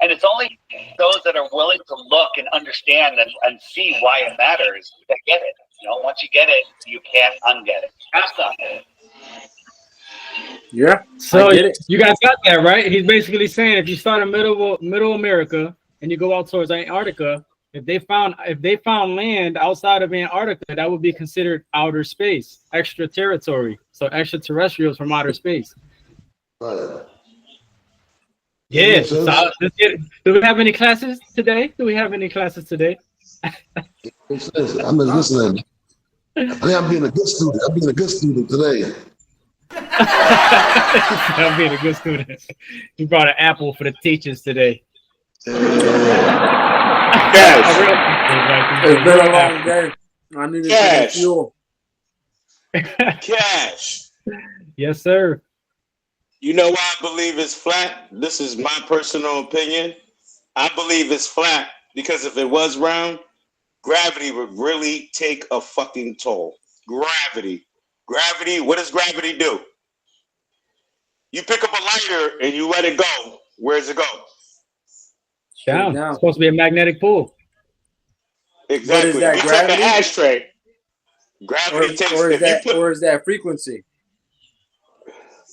Speaker 9: And it's only those that are willing to look and understand and see why it matters that get it. You know, once you get it, you can't unget it. Ask them.
Speaker 4: Yeah.
Speaker 3: So you guys got that, right? He's basically saying if you start in middle America and you go out towards Antarctica, if they found land outside of Antarctica, that would be considered outer space, extra territory. So extraterrestrials from outer space.
Speaker 2: Right.
Speaker 3: Yeah. So do we have any classes today? I'm just
Speaker 2: listening. I think I'm being a good student. I'm being a good student today.
Speaker 3: I'm being a good student. He brought an apple for the teachers today.
Speaker 5: Cash.
Speaker 4: It's been a long day. I need to get fuel.
Speaker 5: Cash.
Speaker 3: Yes, sir.
Speaker 5: You know why I believe it's flat? This is my personal opinion. I believe it's flat because if it was round, gravity would really take a fucking toll. Gravity, what does gravity do? You pick up a lighter and you let it go. Where does it go?
Speaker 3: Down. It's supposed to be a magnetic pull.
Speaker 5: Exactly.
Speaker 4: is that
Speaker 5: You
Speaker 4: gravity?
Speaker 5: take an ashtray. Gravity takes
Speaker 4: or is
Speaker 5: if
Speaker 4: that frequency?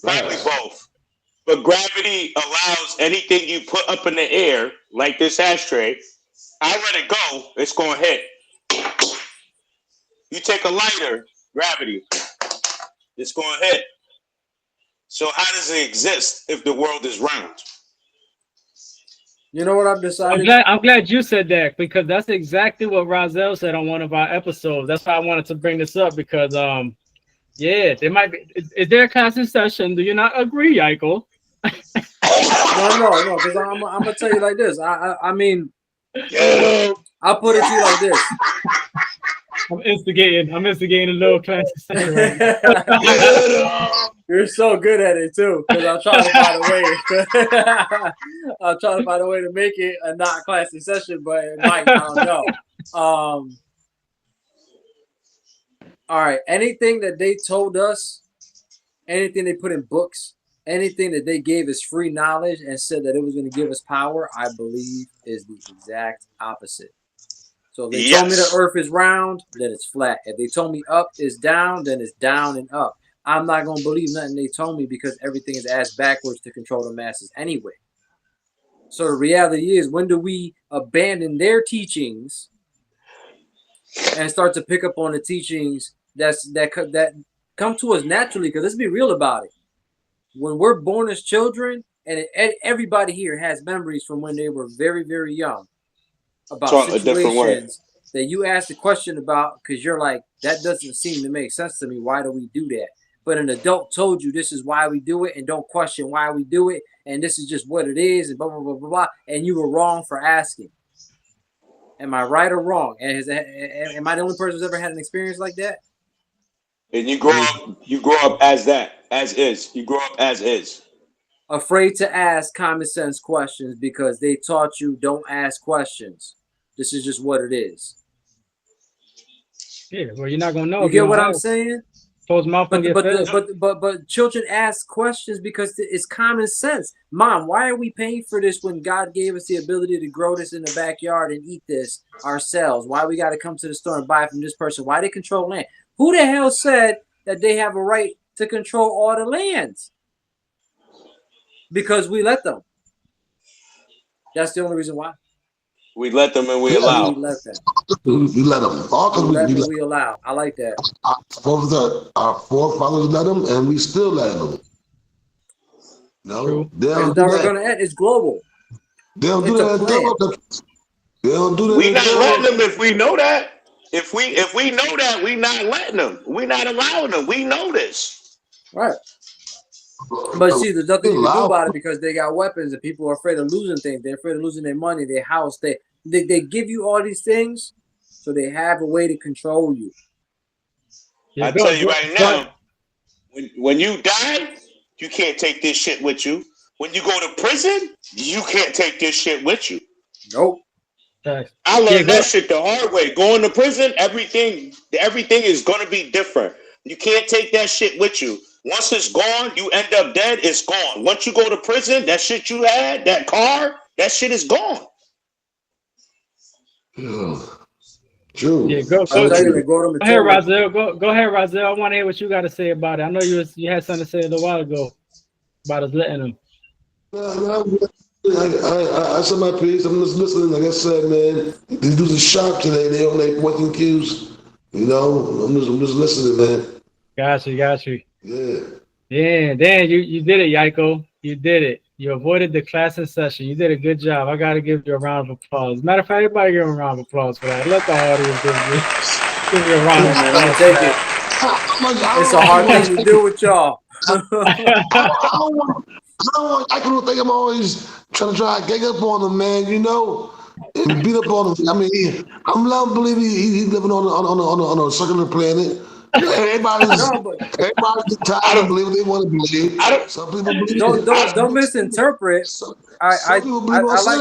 Speaker 5: probably both. But gravity allows anything you put up in the air, like this ashtray. I let it go, it's gonna hit. You take a lighter, gravity, it's gonna hit. So how does it exist if the world is round?
Speaker 4: You know what I've decided?
Speaker 3: I'm glad you said that, because that's exactly what Rozelle said on one of our episodes. That's why I wanted to bring this up, because yeah, there might be. Is there a constant session? Do you not agree, Yiko?
Speaker 4: No, because I'm gonna tell you like this. I mean,
Speaker 5: Yeah.
Speaker 4: I'll put it to you like this.
Speaker 3: I'm instigating a little classic session right now.
Speaker 4: You're so good at it too, because I'm trying to find a way. I'm trying to find a way to make it a not classic session, but it might. I don't know. All right. Anything that they told us, anything they put in books, anything that they gave us free knowledge and said that it was going to give us power, I believe is the exact opposite. So if they told me the earth is round, then it's flat. If they told me up is down, then it's down and up. I'm not going to believe nothing they told me, because everything is ass backwards to control the masses anyway. So the reality is, when do we abandon their teachings and start to pick up on the teachings that come to us naturally? Because let's be real about it. When we're born as children, and everybody here has memories from when they were very, very young about situations that you asked a question about, because you're like, that doesn't seem to make sense to me. Why do we do that? But an adult told you this is why we do it, and don't question why we do it, and this is just what it is, and blah, blah, blah, blah, blah, and you were wrong for asking. Am I right or wrong? And am I the only person who's ever had an experience like that?
Speaker 5: And you grow up as that, as is. You grow up as is.
Speaker 4: Afraid to ask common sense questions because they taught you don't ask questions. This is just what it is.
Speaker 3: Yeah, well, you're not gonna know.
Speaker 4: You get what I'm saying? But children ask questions because it's common sense. Mom, why are we paying for this when God gave us the ability to grow this in the backyard and eat this ourselves? Why we got to come to the store and buy from this person? Why they control land? Who the hell said that they have a right to control all the lands? Because we let them. That's the only reason why.
Speaker 5: We let them and we allow.
Speaker 4: We let them.
Speaker 2: We let them.
Speaker 4: We allow. I like that.
Speaker 2: Our forefathers let them, and we still let them. No,
Speaker 4: it's never going to end. It's global.
Speaker 2: They don't do that. They don't do that.
Speaker 5: We not letting them if we know that. If we know that, we not letting them. We not allowing them. We know this.
Speaker 4: Right. But see, there's nothing you can do about it because they got weapons and people are afraid of losing things. They're afraid of losing their money, their house. They give you all these things, so they have a way to control you.
Speaker 5: I tell you right now, when you die, you can't take this shit with you. When you go to prison, you can't take this shit with you.
Speaker 4: Nope.
Speaker 5: I learned that shit the hard way. Going to prison, everything is gonna be different. You can't take that shit with you. Once it's gone, you end up dead, it's gone. Once you go to prison, that shit you had, that car, that shit is gone.
Speaker 2: Yeah. True.
Speaker 3: Yeah, go ahead, Rozelle. Go ahead, Rozelle. I want to hear what you got to say about it. I know you had something to say a little while ago about us letting them.
Speaker 2: I said my piece. I'm just listening. Like I said, man, these dudes are sharp today. They on their points and cues. You know, I'm just listening, man.
Speaker 3: Got you.
Speaker 2: Yeah.
Speaker 3: Dan, you did it, Yiko. You did it. You avoided the class and session. You did a good job. I got to give you a round of applause. Matter of fact, everybody give him a round of applause for that. Let the audience give you a round of applause.
Speaker 4: Take it. It's a hard thing to do with y'all.
Speaker 2: I don't think I'm always trying to gang up on them, man. You know, and beat up on them. I mean, I'm not believing he's living on a circular planet. Everybody's tired of believing what they want to believe. Some people believe.
Speaker 4: Don't misinterpret. I like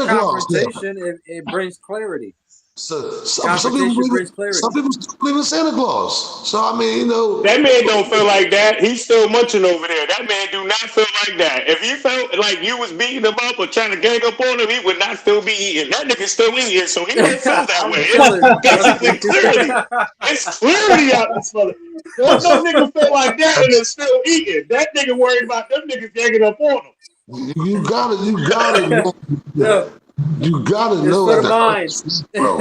Speaker 4: confrontation. It brings clarity.
Speaker 2: Some
Speaker 4: Confrontation
Speaker 2: people
Speaker 4: brings clarity.
Speaker 2: some people still believe in Santa Claus. So I mean, you know,
Speaker 5: That man don't feel like that. He's still munching over there. That man do not feel like that. If he felt like you was beating him up or trying to gang up on him, he would not still be eating. That nigga still eating, so he don't feel that
Speaker 4: I'm
Speaker 5: way.
Speaker 4: chilling.
Speaker 5: It's clearly out this mother. There's no nigga feel like that and is still eating. That nigga worried about them niggas ganging up on him.
Speaker 2: you gotta know,
Speaker 4: Look,
Speaker 2: you gotta
Speaker 4: it's
Speaker 2: know
Speaker 4: for
Speaker 2: that
Speaker 4: the mind.
Speaker 2: bro.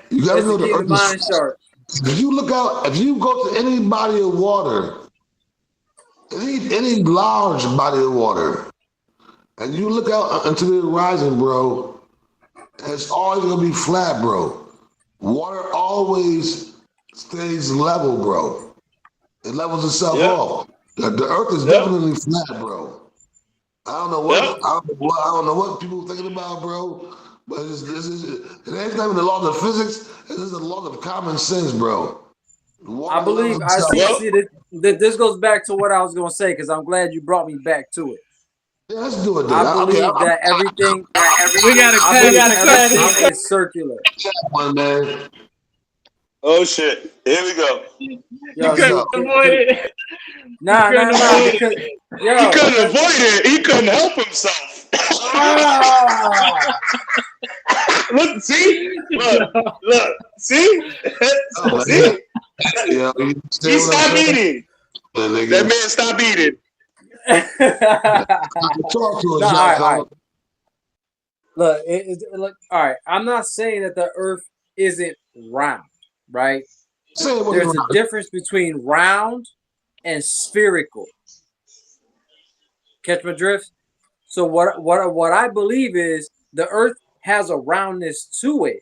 Speaker 2: You gotta
Speaker 4: It's
Speaker 2: know
Speaker 4: to
Speaker 2: the
Speaker 4: keep the
Speaker 2: earth
Speaker 4: mind
Speaker 2: is.
Speaker 4: sharp.
Speaker 2: If you look out, if you go to any body of water, any large body of water, and you look out into the horizon, bro, it's always gonna be flat, bro. Water always stays level, bro. It levels itself off. The earth is definitely flat, bro. I don't know what people are thinking about, bro. But it ain't even the laws of physics. It is the laws of common sense, bro.
Speaker 4: I believe I see that this goes back to what I was gonna say because I'm glad you brought me back to it.
Speaker 2: Yeah, let's do it. Then.
Speaker 4: I believe that everything
Speaker 3: We gotta cut
Speaker 4: everything is circular.
Speaker 2: One man.
Speaker 5: Oh shit! Here we go.
Speaker 4: Yo,
Speaker 3: couldn't avoid it.
Speaker 4: Nah, because
Speaker 5: He couldn't avoid it. He couldn't help himself. Look, see, look, see, see.
Speaker 2: Yeah,
Speaker 5: He stopped eating. That man stopped eating.
Speaker 2: Talk to us,
Speaker 4: all right. Look, all right. I'm not saying that the Earth isn't round, right? There's a difference between round and spherical. Catch my drift? So what I believe is the Earth has a roundness to it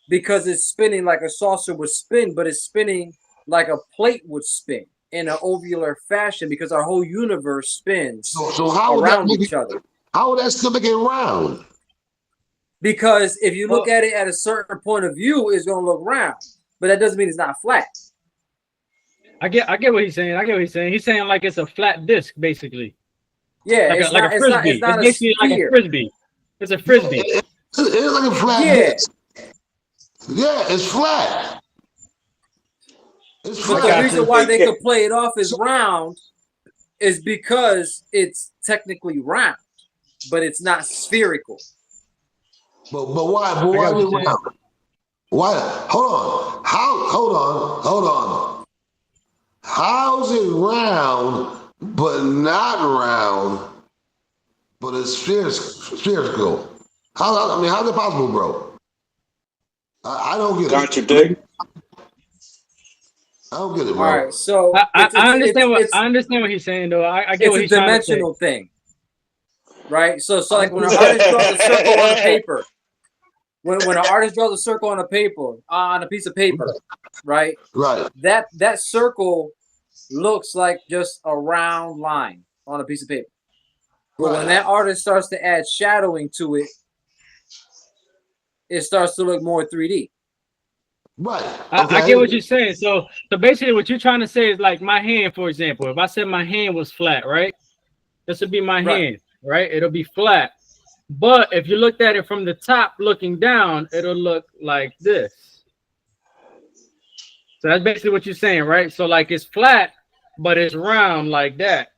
Speaker 4: because it's spinning like a saucer would spin, but it's spinning like a plate would spin in an ovular fashion because our whole universe spins
Speaker 2: so how
Speaker 4: around each other.
Speaker 2: How would that still make it round?
Speaker 4: Because if you look at it at a certain point of view, it's going to look round, but that doesn't mean it's not flat.
Speaker 3: I get what he's saying. He's saying like it's a flat disc, basically.
Speaker 4: Yeah,
Speaker 3: like a frisbee. It's basically like a frisbee. It's a frisbee.
Speaker 2: It is like a flat disc. Yeah, it's flat.
Speaker 4: But the reason why they could play it off as round is because it's technically round, but it's not spherical.
Speaker 2: But why? But why is it round? Why? Hold on. How's it round but not round, but it's spherical? How's it possible, bro? I don't get it.
Speaker 5: Contradict.
Speaker 2: I don't get it, bro.
Speaker 4: All right, so
Speaker 3: I understand what he's saying, though. I get what he's trying to say.
Speaker 4: It's a dimensional thing, right? So like when an artist draws a circle on a paper, when an artist draws a circle on a paper, on a piece of paper, right?
Speaker 2: Right.
Speaker 4: That circle looks like just a round line on a piece of paper. But when that artist starts to add shadowing to it, it starts to look more 3D.
Speaker 2: Right.
Speaker 3: Okay. I get what you're saying. So basically what you're trying to say is like my hand, for example. If I said my hand was flat, right? This would be my hand, right? It'll be flat. But if you looked at it from the top looking down, it'll look like this. So that's basically what you're saying, right? So like it's flat, but it's round like that.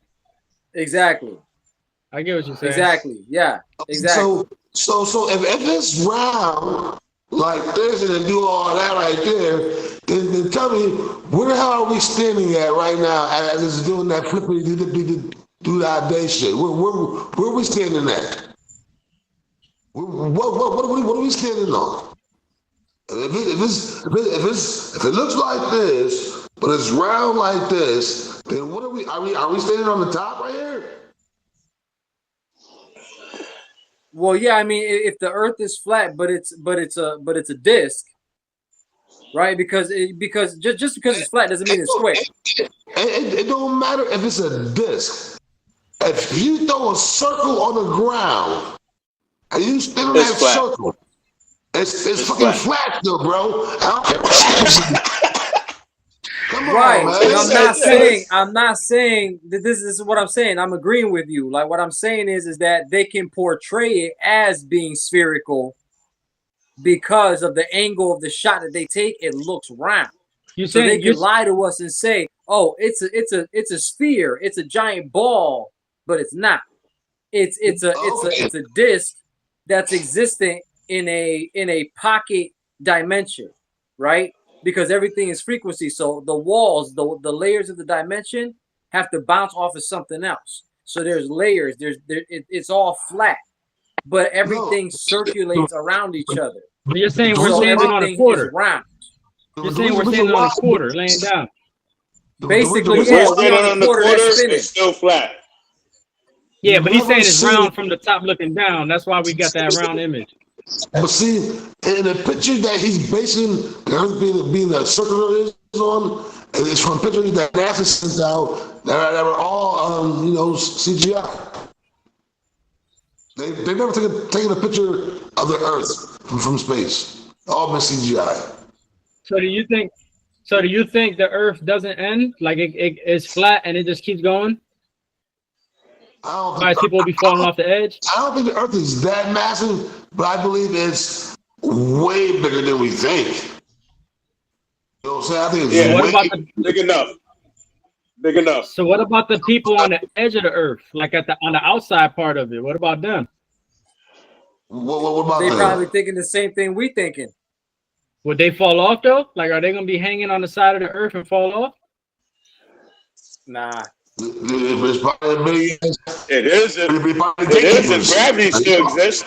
Speaker 4: Exactly.
Speaker 3: I get what you're saying.
Speaker 4: Exactly. Yeah. Exactly.
Speaker 2: So if it's round like this and then do all that right there, then tell me where the hell are we standing at right now as it's doing that flippity do that day shit? Where are we standing at? What are we standing on? If it looks like this, but it's round like this, then what are we? Are we standing on the top right here?
Speaker 4: Well, yeah, I mean, if the Earth is flat, but it's a disc, right? Because just because it's flat doesn't mean it's square.
Speaker 2: It don't matter if it's a disc. If you throw a circle on the ground and you spin on that circle, it's fucking flat still, bro. Come on,
Speaker 4: right.
Speaker 2: Man.
Speaker 4: I'm not saying that this is what I'm saying. I'm agreeing with you. Like what I'm saying is that they can portray it as being spherical, because of the angle of the shot that they take. It looks round.
Speaker 3: So
Speaker 4: they can lie to us and say, "Oh, it's a sphere, it's a giant ball," but it's not. It's a disc that's existing in a pocket dimension, right? Because everything is frequency. So the walls, the layers of the dimension have to bounce off of something else. So there's layers. It's all flat, but everything circulates around each other.
Speaker 3: But you're saying we're standing on a quarter.
Speaker 4: Round.
Speaker 3: You're saying we're standing on a quarter, laying down.
Speaker 4: Basically,
Speaker 5: we're standing on the quarter. It's still flat.
Speaker 3: Yeah, but he's saying it's round from the top looking down. That's why we got that round image.
Speaker 2: But see, in the picture that he's basing the Earth being a circular is on, and it's from pictures that NASA sent out that were all, CGI. They've never taken a picture of the Earth from space. All been CGI.
Speaker 3: So do you think the Earth doesn't end? Like it's flat and it just keeps going? Why people will be falling off the edge?
Speaker 2: I don't think the Earth is that massive, but I believe it's way bigger than we think. You know what I'm saying? I think it's
Speaker 5: big enough. Big enough.
Speaker 3: So what about the people on the edge of the Earth, like on the outside part of it? What about them?
Speaker 2: What about
Speaker 4: they
Speaker 2: them?
Speaker 4: Probably thinking the same thing we thinking.
Speaker 3: Would they fall off though? Like, are they gonna be hanging on the side of the Earth and fall off?
Speaker 4: Nah.
Speaker 2: It's probably a million.
Speaker 5: It is. It is if gravity still exists.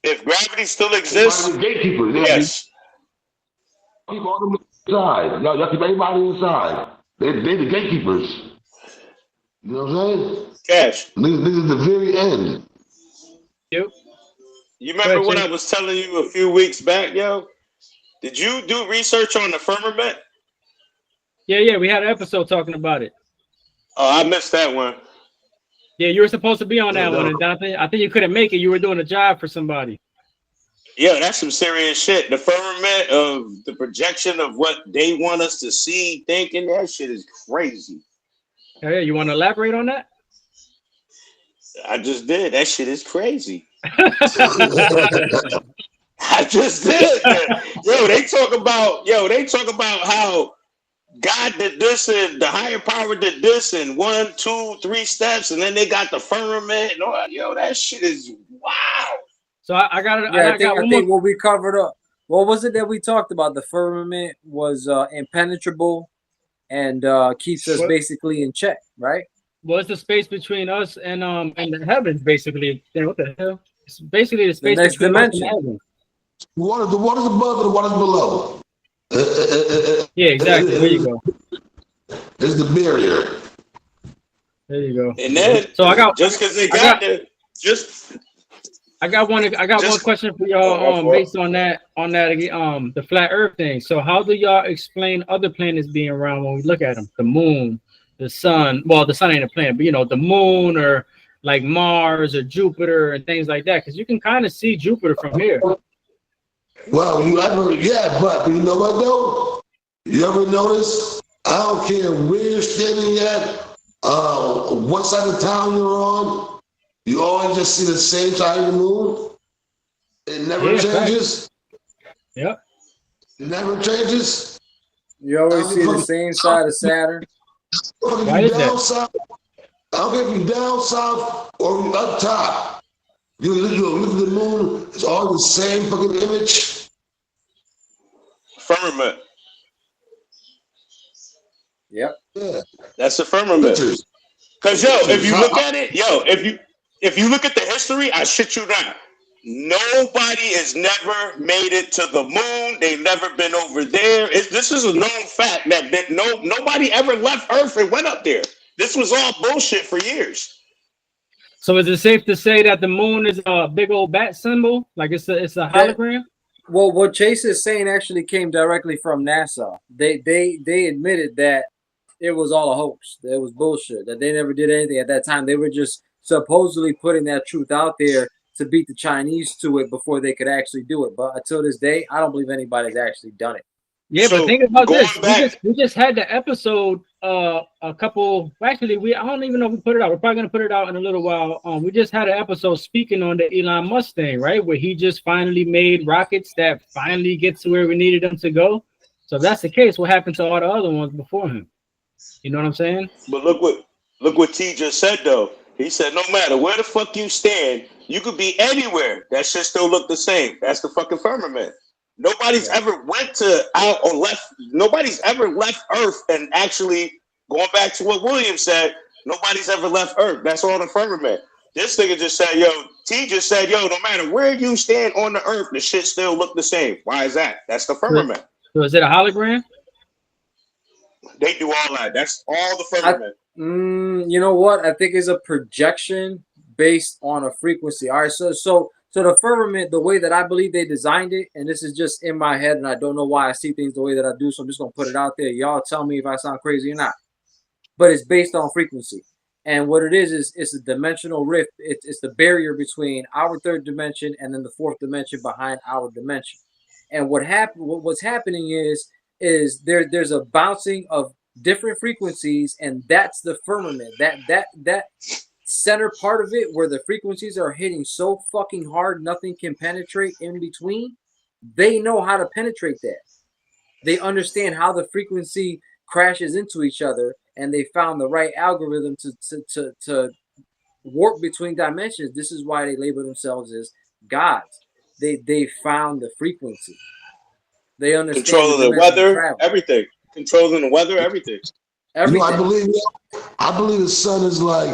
Speaker 5: If gravity still exists,
Speaker 2: gatekeepers.
Speaker 5: Yes.
Speaker 2: Keep all them inside. Y'all keep everybody inside. They the gatekeepers. You know what I'm saying?
Speaker 5: Cash.
Speaker 2: This is the very end.
Speaker 3: Yep.
Speaker 5: You remember what I was telling you a few weeks back, yo? Did you do research on the firmament?
Speaker 3: Yeah, we had an episode talking about it.
Speaker 5: Oh, I missed that one.
Speaker 3: Yeah, you were supposed to be on that one, and I think you couldn't make it. You were doing a job for somebody.
Speaker 5: Yeah, that's some serious shit. The firmament of the projection of what they want us to see, thinking, that shit is crazy.
Speaker 3: Oh, yeah, you want to elaborate on that?
Speaker 5: I just did. That shit is crazy. I just did. They talk about how God did this and the higher power did this and 1, 2, 3 steps, and then they got the firmament and all. That shit is wow.
Speaker 3: So I got it.
Speaker 4: Yeah, I think what we covered up. What was it that we talked about? The firmament was impenetrable and keeps us basically in check, right?
Speaker 3: Well, it's the space between us and the heavens, basically. What the hell? It's basically the space between
Speaker 4: dimension.
Speaker 3: us and the heavens.
Speaker 2: The water's above and the water's below.
Speaker 3: Yeah, exactly. There you go.
Speaker 2: It's the barrier.
Speaker 3: There you go.
Speaker 5: And then,
Speaker 3: so I got
Speaker 5: just because they got the just.
Speaker 3: I got one question for y'all based on that the flat Earth thing. So how do y'all explain other planets being around when we look at them? The moon, the sun. Well, the sun ain't a planet, but the moon or like Mars or Jupiter and things like that, because you can kind of see Jupiter from here.
Speaker 2: Well, but you know what though? You ever notice? I don't care where you're standing at, what side of town you're on. You always just see the same side of the moon. It never changes.
Speaker 3: Yep.
Speaker 2: It never changes.
Speaker 4: You always see the same side of Saturn.
Speaker 3: Why is that?
Speaker 2: South, I don't care if you're down south or you're up top. You look at the moon, it's all the same fucking image.
Speaker 5: Firmament.
Speaker 4: Yep.
Speaker 2: Yeah.
Speaker 5: That's the firmament. Because if you look at it, if you look at the history, I shit you not. Nobody has never made it to the moon. They've never been over there. This is a known fact that nobody ever left Earth and went up there. This was all bullshit for years.
Speaker 3: So is it safe to say that the moon is a big old bat symbol? Like it's a hologram?
Speaker 4: Well, what Chase is saying actually came directly from NASA. They admitted that it was all a hoax. It was bullshit. That they never did anything at that time. They were just supposedly putting that truth out there to beat the Chinese to it before they could actually do it. But until this day, I don't believe anybody's actually done it.
Speaker 3: Yeah, but think about this. We just had the episode a couple. Actually, I don't even know if we put it out. We're probably gonna put it out in a little while. We just had an episode speaking on the Elon Musk thing, right? Where he just finally made rockets that finally get to where we needed them to go. So if that's the case, what happened to all the other ones before him? You know what I'm saying?
Speaker 5: But look what T just said though. He said no matter where the fuck you stand, you could be anywhere. That shit still look the same. That's the fucking firmament. Nobody's ever went to out or left. Nobody's ever left Earth and actually going back to what William said. Nobody's ever left Earth. That's all the firmament. This nigga just said, yo. T just said, yo. No matter where you stand on the Earth, the shit still look the same. Why is that? That's the firmament.
Speaker 3: So is it a hologram?
Speaker 5: They do all that. That's all the firmament.
Speaker 4: You know what? I think it's a projection based on a frequency. All right, so the firmament, the way that I believe they designed it, and this is just in my head, and I don't know why I see things the way that I do, so I'm just gonna put it out there. Y'all tell me if I sound crazy or not. But it's based on frequency, and what it is it's a dimensional rift. It's the barrier between our third dimension and then the fourth dimension behind our dimension. And what's happening is there's a bouncing of different frequencies, and that's the firmament. That center part of it where the frequencies are hitting so fucking hard nothing can penetrate in between. They know how to penetrate that. They understand how the frequency crashes into each other, and they found the right algorithm to warp between dimensions. This is why they label themselves as gods. They found the frequency. They understand
Speaker 5: controlling the weather, everything. Controlling the weather, everything.
Speaker 2: You know, I believe the sun is like,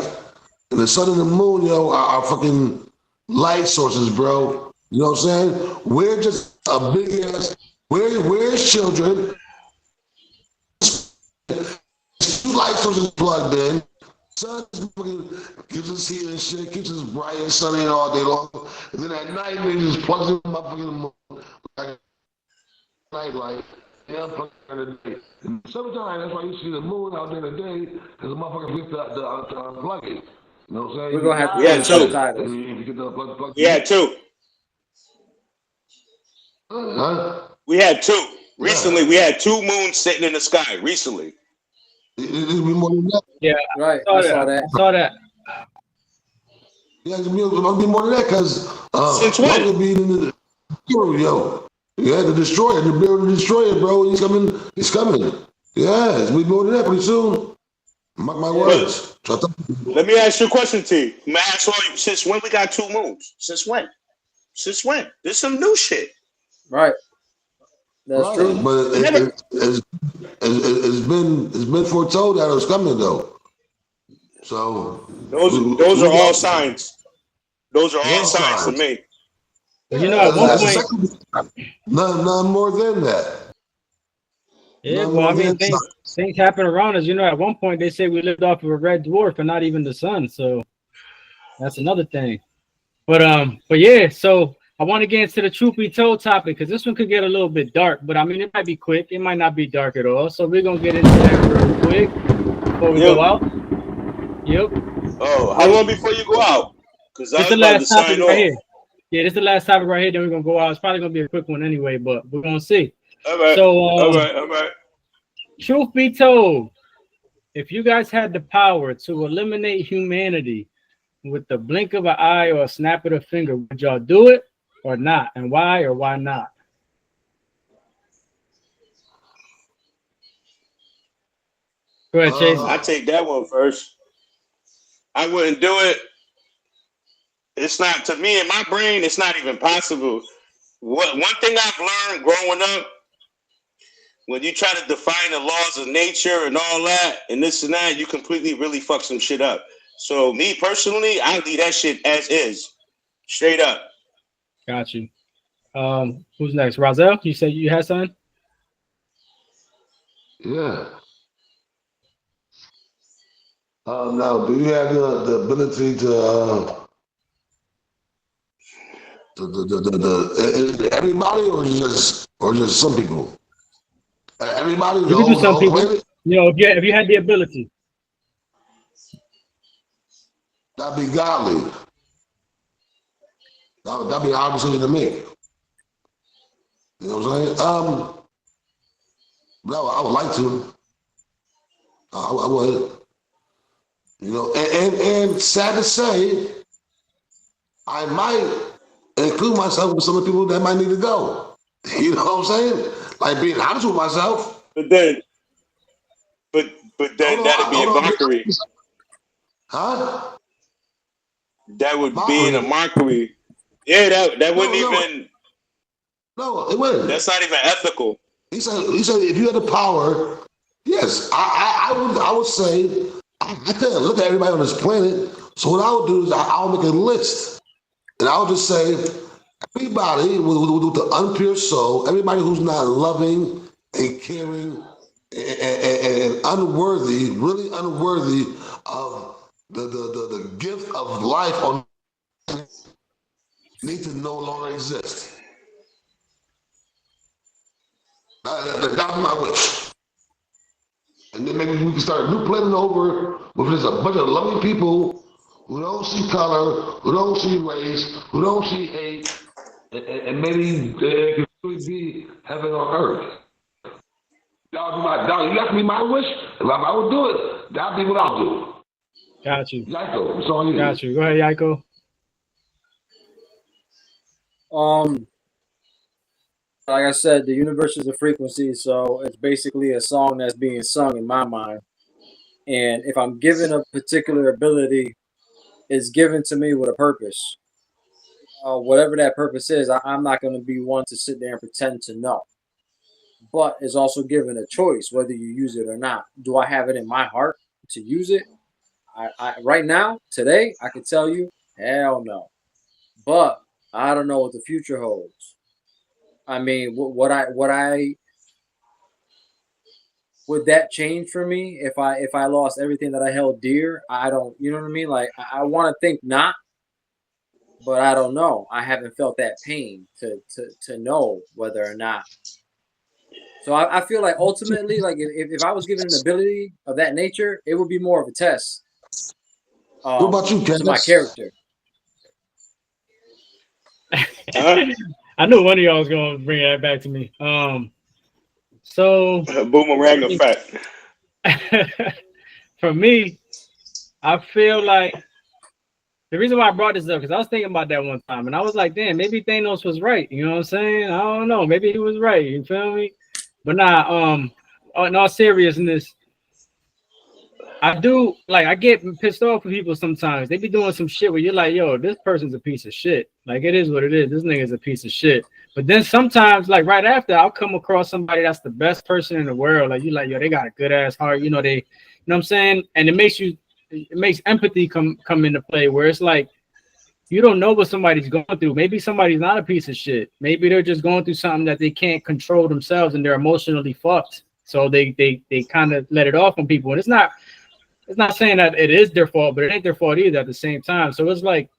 Speaker 2: and the sun and the moon, are fucking light sources, bro. You know what I'm saying? We're just a big ass. We're children. Light sources plugged in. Sun gives us heat and shit, keeps us bright and sunny all day long. And then at night, they just plug in the motherfucking moon. Like night light. Yeah, sometimes that's why you see the moon out there today, because the motherfucker forgets to unplug it. You know what I'm saying?
Speaker 4: We're gonna have to get
Speaker 5: two. Yeah, two.
Speaker 2: Huh?
Speaker 5: We had two. Recently, we had two moons sitting in the sky. Recently.
Speaker 3: Yeah,
Speaker 4: right. I saw that.
Speaker 2: Yeah, it's gonna be more than that because
Speaker 5: since when?
Speaker 2: Be in the yo. Yeah, the destroyer, the building destroyer, bro. He's coming. Yeah, it's gonna be more than that pretty soon. Mark my words.
Speaker 5: Let me ask you a question, T. I'm gonna ask all you, since when we got two moons? Since when? Since when? There's some new shit.
Speaker 4: Right. That's true.
Speaker 2: But it's been foretold that it was coming though. So
Speaker 5: those are all signs. Those are all signs to me.
Speaker 3: You know, at one point,
Speaker 2: none more than that.
Speaker 3: Yeah, well, I mean, things happen around us. You know, at one point they say we lived off of a red dwarf and not even the sun. So that's another thing. But yeah. So I want to get into the truth be told topic because this one could get a little bit dark. But I mean, it might be quick. It might not be dark at all. So we're gonna get into that real quick before we go out. Yep.
Speaker 5: Oh, how long before you go out? Because
Speaker 3: that's the last topic right here. Yeah, this is the last topic right here. Then we're gonna go out. It's probably gonna be a quick one anyway, but we're gonna see.
Speaker 5: All right.
Speaker 3: So,
Speaker 5: all right.
Speaker 3: Truth be told, if you guys had the power to eliminate humanity with the blink of an eye or a snap of a finger, would y'all do it or not? And why or why not? Go ahead, Chase.
Speaker 5: I take that one first. I wouldn't do it. It's not, to me, in my brain, it's not even possible. One thing I've learned growing up, when you try to define the laws of nature and all that, and this and that, you completely really fuck some shit up. So me personally, I leave that shit as is. Straight up.
Speaker 3: Got you. Who's next? Razel, you said you had something?
Speaker 2: Yeah. Now, do you have the ability to everybody or just some people? Everybody?
Speaker 3: You can do some people. Planet? You know, if you had the ability.
Speaker 2: That'd be godly. That'd be hard decision to make. You know what I'm saying? No, I would like to. I would. You know, and sad to say, I might include myself with some of the people that might need to go. You know what I'm saying? Like being honest with myself.
Speaker 5: But then, but then that'd be a
Speaker 2: hold on.
Speaker 5: mockery.
Speaker 2: Huh?
Speaker 5: That would be in a mockery. Yeah, that wouldn't even.
Speaker 2: No, it wouldn't.
Speaker 5: That's not even ethical.
Speaker 2: He said if you had the power, yes, I would say I can't look at everybody on this planet. So what I would do is I'll make a list, and I'll just say everybody with the unpure soul, everybody who's not loving and caring and unworthy, really unworthy of the gift of life on need to no longer exist. That's my wish. And then maybe we can start new planning over with just a bunch of loving people who don't see color, who don't see race, who don't see hate, and maybe it can really be heaven on earth. You ask me my wish, if I would do it, that'd be what I'll do.
Speaker 3: Got you.
Speaker 2: Yaiko, it's on you.
Speaker 3: Got you. Go ahead, Yaiko.
Speaker 4: Like I said, the universe is a frequency, so it's basically a song that's being sung in my mind. And if I'm given a particular ability, it's given to me with a purpose. Whatever that purpose is, I'm not going to be one to sit there and pretend to know. But it's also given a choice whether you use it or not. Do I have it in my heart to use it? I right now, today, I can tell you, hell no. But I don't know what the future holds. I mean, would that change for me if I lost everything that I held dear? I don't, you know what I mean? Like I want to think not, but I don't know. I haven't felt that pain to know whether or not. So I feel like ultimately, like if I was given an ability of that nature, it would be more of a test.
Speaker 2: What about you, Ken?
Speaker 4: To my character.
Speaker 3: I knew one of y'all was gonna bring that back to me. So
Speaker 5: boomerang effect.
Speaker 3: For me, I feel like the reason why I brought this up because I was thinking about that one time, and I was like, "Damn, maybe Thanos was right." You know what I'm saying? I don't know. Maybe he was right. You feel me? But nah. In all seriousness, I do like I get pissed off with people sometimes. They be doing some shit where you're like, yo, this person's a piece of shit. Like it is what it is. This nigga's a piece of shit. But then sometimes, like right after, I'll come across somebody that's the best person in the world. Like you like, yo, they got a good ass heart. You know, you know what I'm saying? And it makes empathy come into play where it's like you don't know what somebody's going through. Maybe somebody's not a piece of shit. Maybe they're just going through something that they can't control themselves and they're emotionally fucked. So they kind of let it off on people. And it's not saying that it is their fault, but it ain't their fault either at the same time. So it's like,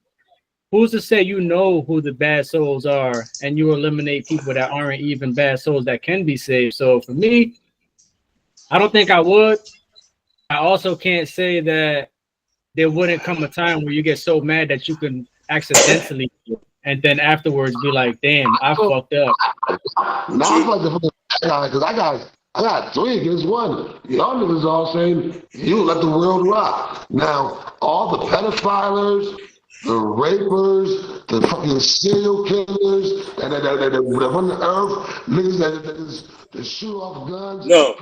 Speaker 3: who's to say you know who the bad souls are and you eliminate people that aren't even bad souls that can be saved? So for me, I don't think I would. I also can't say that there wouldn't come a time where you get so mad that you can accidentally and then afterwards be like, damn, I fucked up.
Speaker 2: No, I feel like because I got 3 against 1. Y'all niggas all saying you let the world rock. Now, all the pedophiles, the rapers, the fucking serial killers that run the earth, niggas that shoot off guns.
Speaker 5: No.
Speaker 2: If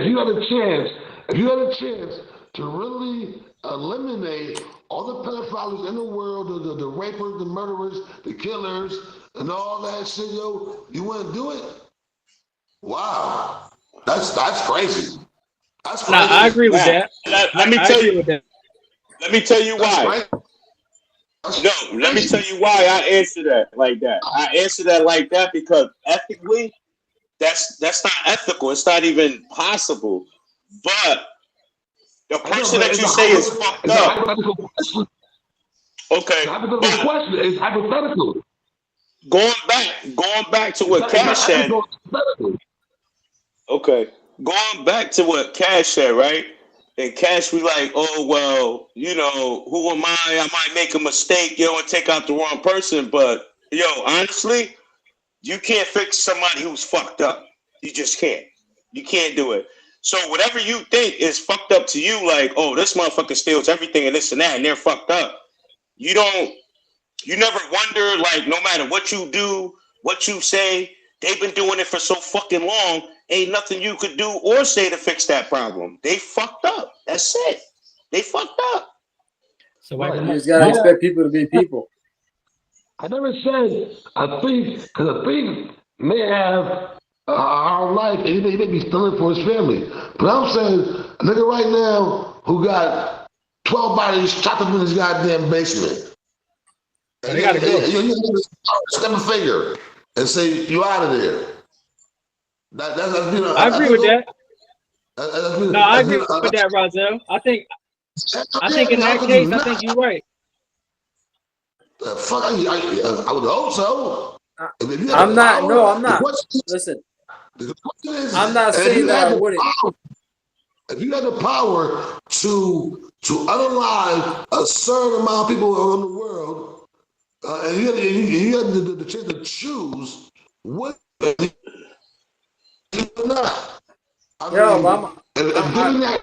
Speaker 2: you had a chance to really eliminate all the pedophiles in the world, the rapers, the murderers, the killers, and all that shit, yo, you wouldn't do it? Wow. That's crazy. That's crazy.
Speaker 3: Nah, I agree with that.
Speaker 5: Let me tell you why. No, let me tell you why I answer that like that. I answer that like that because ethically, that's not ethical. It's not even possible. But the person that you say is fucked up. Okay.
Speaker 2: It's hypothetical.
Speaker 5: Going back to what Cash said. Okay. Going back to what Cash said, right? And Cash was like, oh, well, you know, who am I? I might make a mistake, and take out the wrong person. But, honestly, you can't fix somebody who's fucked up. You just can't. You can't do it. So whatever you think is fucked up to you, like, oh, this motherfucker steals everything and this and that, and they're fucked up. You never wonder, like, no matter what you do, what you say, they've been doing it for so fucking long, ain't nothing you could do or say to fix that problem. They fucked up. That's it. They fucked up.
Speaker 3: So
Speaker 4: you just gotta expect people to be people.
Speaker 2: I never said a thief, because a thief may have our life, and he may be stealing for his family. But I'm saying, a nigga right now who got 12 bodies shot up in his goddamn basement. And
Speaker 3: they gotta go.
Speaker 2: You snap a finger and say, you out of there.
Speaker 3: I agree with that. No, I agree with that, Rozelle. I think in that case, I think you're right.
Speaker 2: Fuck, I would hope so.
Speaker 4: I'm not. Listen, I'm not saying that I wouldn't.
Speaker 2: If you had the power to unalive a certain amount of people around the world, and you had the chance to choose what or not.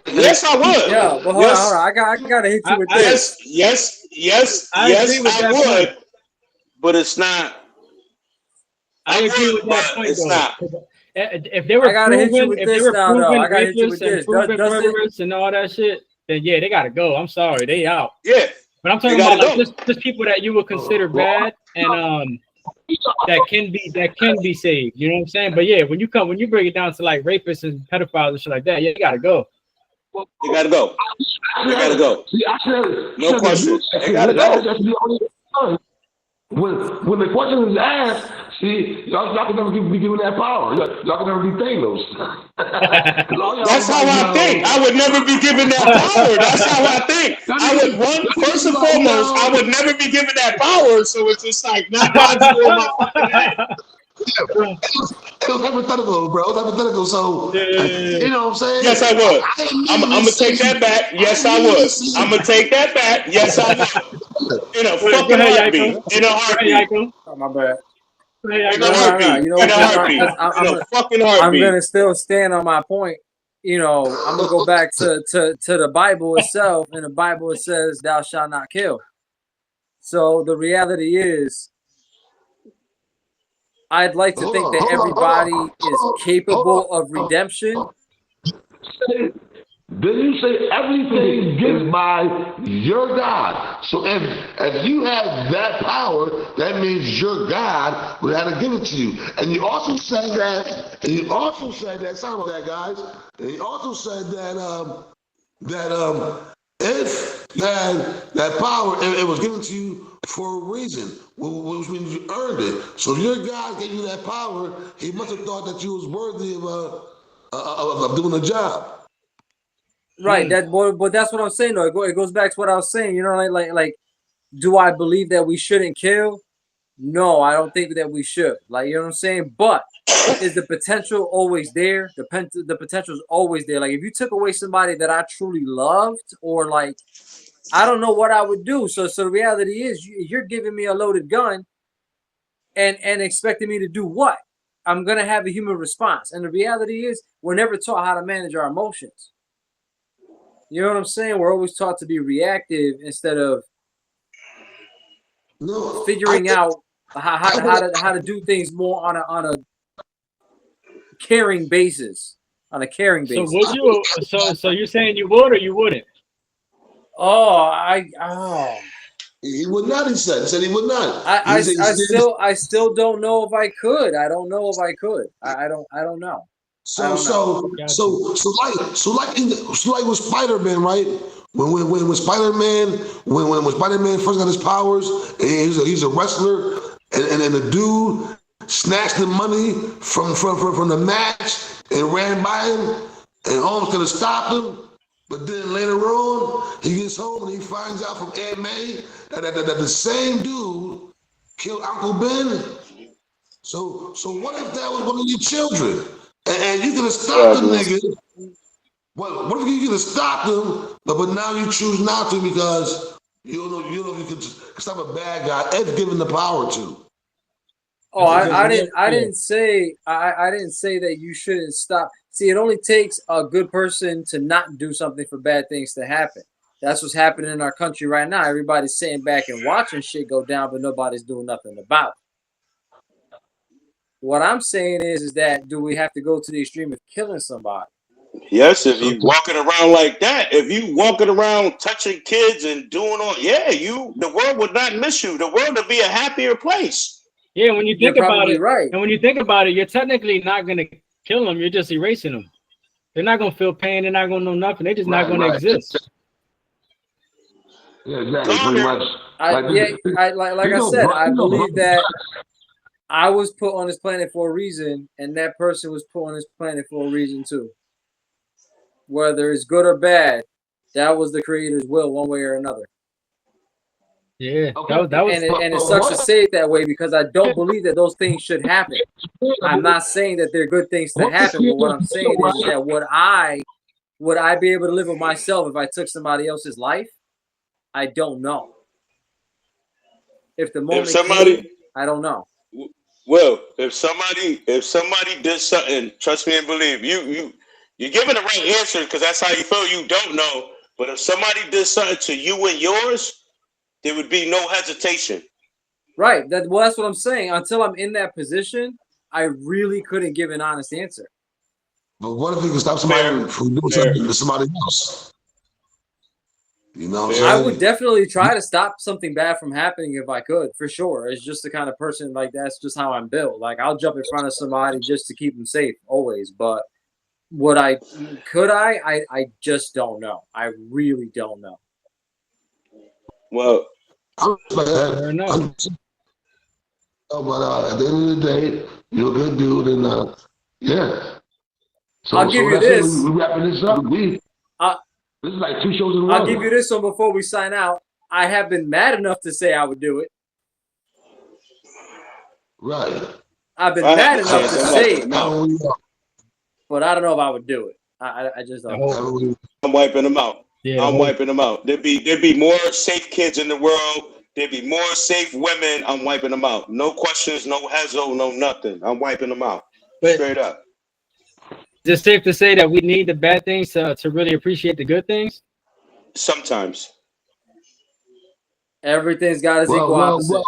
Speaker 5: Yes, I would.
Speaker 4: Yeah, but hold on. I gotta hit you with this.
Speaker 5: Yes, I would. But it's not.
Speaker 3: I agree with that point.
Speaker 5: It's
Speaker 3: though.
Speaker 5: not.
Speaker 3: If they were proven rapists and proven murderers and all that shit, then yeah, they gotta go. I'm sorry, they out.
Speaker 5: Yeah.
Speaker 3: But I'm talking about like just people that you would consider bad and that can be saved. You know what I'm saying? But yeah, when you break it down to like rapists and pedophiles and shit like that, yeah, you gotta go.
Speaker 5: They gotta go. They gotta go. No question. They gotta go.
Speaker 2: When the question is asked, see, y'all can never be given that power. Y'all can never be Thanos.
Speaker 5: That's how I think. I would never be given that power. That's how I think. First and foremost, I would never be given that power. So it's just like not logical in my fucking head.
Speaker 2: It was hypothetical, bro. It was hypothetical. So, you know what I'm saying?
Speaker 5: Yes, I would. I'm going to take that back. Yes, I would. I'm going to take that back. Yes, I would. In a fucking heartbeat. In a heartbeat.
Speaker 4: Oh, my bad.
Speaker 5: In a heartbeat.
Speaker 4: You know,
Speaker 5: in a heartbeat. In a fucking heartbeat.
Speaker 4: I'm going to still stand on my point. You know, I'm going to go back to the Bible itself. In the Bible, it says, thou shalt not kill. So the reality is, I'd like to think that everybody is capable of redemption.
Speaker 2: Then you say everything is given by your God. So if you have that power, that means your God would have to give it to you. And you also said that, sorry about that, guys. And you also said that if you had that power, it was given to you for a reason, which means you earned it. So if your God gave you that power, he must have thought that you was worthy of doing the job.
Speaker 4: Right. But that's what I'm saying. Though it goes back to what I was saying. You know, like, do I believe that we shouldn't kill? No, I don't think that we should. Like, you know what I'm saying. But is the potential always there? The potential is always there. Like, if you took away somebody that I truly loved, or like, I don't know what I would do. So the reality is, you're giving me a loaded gun, and expecting me to do what? I'm gonna have a human response. And the reality is, we're never taught how to manage our emotions. You know what I'm saying? We're always taught to be reactive instead of figuring out how to do things more on a caring basis. On a caring basis.
Speaker 3: So would you? So you're saying you would or you wouldn't?
Speaker 2: He would not. He said he would not. I still
Speaker 4: don't know if I could. I don't know if I could. I don't know.
Speaker 2: So like with Spider-Man, right? When Spider-Man first got his powers, and he's a wrestler, and the dude snatched the money from the match and ran by him, and almost could have stopped him. But then later on, he gets home and he finds out from Aunt May that the same dude killed Uncle Ben. So what if that was one of your children? And you could have stopped the nigga. What if you could have stopped him, but now you choose not to because you don't know if you could stop a bad guy if given the power to?
Speaker 4: Oh, I didn't say that you shouldn't stop. See, it only takes a good person to not do something for bad things to happen. That's what's happening in our country right now. Everybody's sitting back and watching shit go down, but nobody's doing nothing about it. What I'm saying is that do we have to go to the extreme of killing somebody?
Speaker 5: Yes, if you walking around like that, if you walking around touching kids and doing all, the world would not miss you. The world would be a happier place.
Speaker 3: Yeah, when you think about it,
Speaker 4: right.
Speaker 3: And when you think about it, you're technically not gonna kill them. You're just erasing them. They're not gonna feel pain. They're not gonna know nothing. They're just not gonna exist.
Speaker 2: Yeah, exactly. Pretty much.
Speaker 4: Like I said, I believe that I was put on this planet for a reason, and that person was put on this planet for a reason too. Whether it's good or bad, that was the creator's will, one way or another.
Speaker 3: Yeah,
Speaker 4: and it sucks to say it that way because I don't believe that those things should happen. I'm not saying that they're good things to happen, but what I'm saying is that would I be able to live with myself if I took somebody else's life? I don't know. If the moment came, I don't know.
Speaker 5: Well, if somebody did something, trust me and believe you're giving the right answer because that's how you feel. You don't know, but if somebody did something to you and yours, there would be no hesitation.
Speaker 4: Right. That's what I'm saying. Until I'm in that position, I really couldn't give an honest answer.
Speaker 2: But what if you could stop somebody from doing something to somebody else? You know what I'm saying?
Speaker 4: I would definitely try to stop something bad from happening if I could, for sure. It's just the kind of person, like, that's just how I'm built. Like, I'll jump in front of somebody just to keep them safe, always. But could I just don't know. I really don't know.
Speaker 5: Well,
Speaker 2: fair enough. But at the end of the day, you're a good dude, and yeah. So,
Speaker 4: I'll give you this.
Speaker 2: We wrapping this up. This is like 2 shows in a row.
Speaker 4: I'll give you this one before we sign out. I have been mad enough to say I would do it.
Speaker 2: Right.
Speaker 4: I've been mad enough to say it, but I don't know if I would do it. I just don't know.
Speaker 5: I'm wiping them out. I'm wiping them out. There'd be more safe kids in the world. There'd be more safe women. I'm wiping them out. No questions, no hezzo, no nothing. I'm wiping them out. Straight up.
Speaker 3: Is it safe to say that we need the bad things to really appreciate the good things?
Speaker 5: Sometimes.
Speaker 4: Everything's got its equal opposite.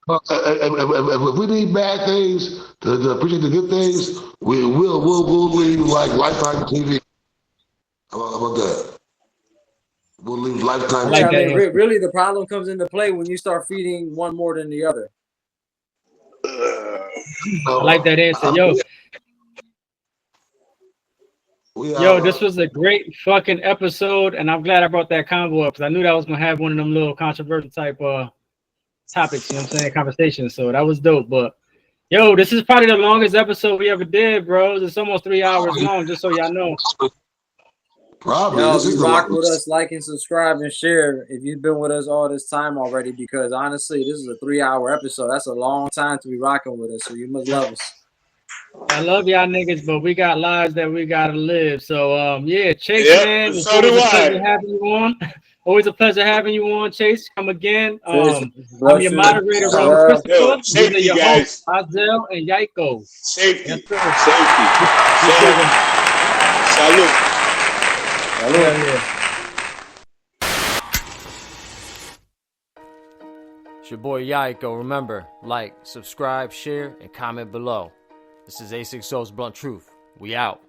Speaker 2: If we need bad things to appreciate the good things, we'll leave like Lifetime TV. How about that? We'll leave Lifetime TV.
Speaker 4: Really, the problem comes into play when you start feeding one more than the other.
Speaker 3: I like that answer. Yo, this was a great fucking episode, and I'm glad I brought that convo up because I knew that was gonna have one of them little controversial type topics, you know what I'm saying, conversations. So that was dope. But yo, this is probably the longest episode we ever did, bro. It's almost 3 hours long, just so y'all know.
Speaker 2: Probably.
Speaker 4: Yo, if you rock with us, like and subscribe and share if you've been with us all this time already, because honestly, this is a 3-hour episode. That's a long time to be rocking with us, so you must love us.
Speaker 3: I love y'all niggas, but we got lives that we gotta live. So yeah, Chase, man, it's
Speaker 5: so do I.
Speaker 3: having you on. Always a pleasure having you on, Chase. Come again. I'm your moderator, Christopher.
Speaker 5: Safety,
Speaker 3: your
Speaker 5: guys.
Speaker 3: host, Azel and Yaiko.
Speaker 5: Safety.
Speaker 3: Yes,
Speaker 5: Safety. Salute.
Speaker 10: It's your boy Yaiko. Remember, like, subscribe, share, and comment below. This is A6O's Blunt Truth. We out.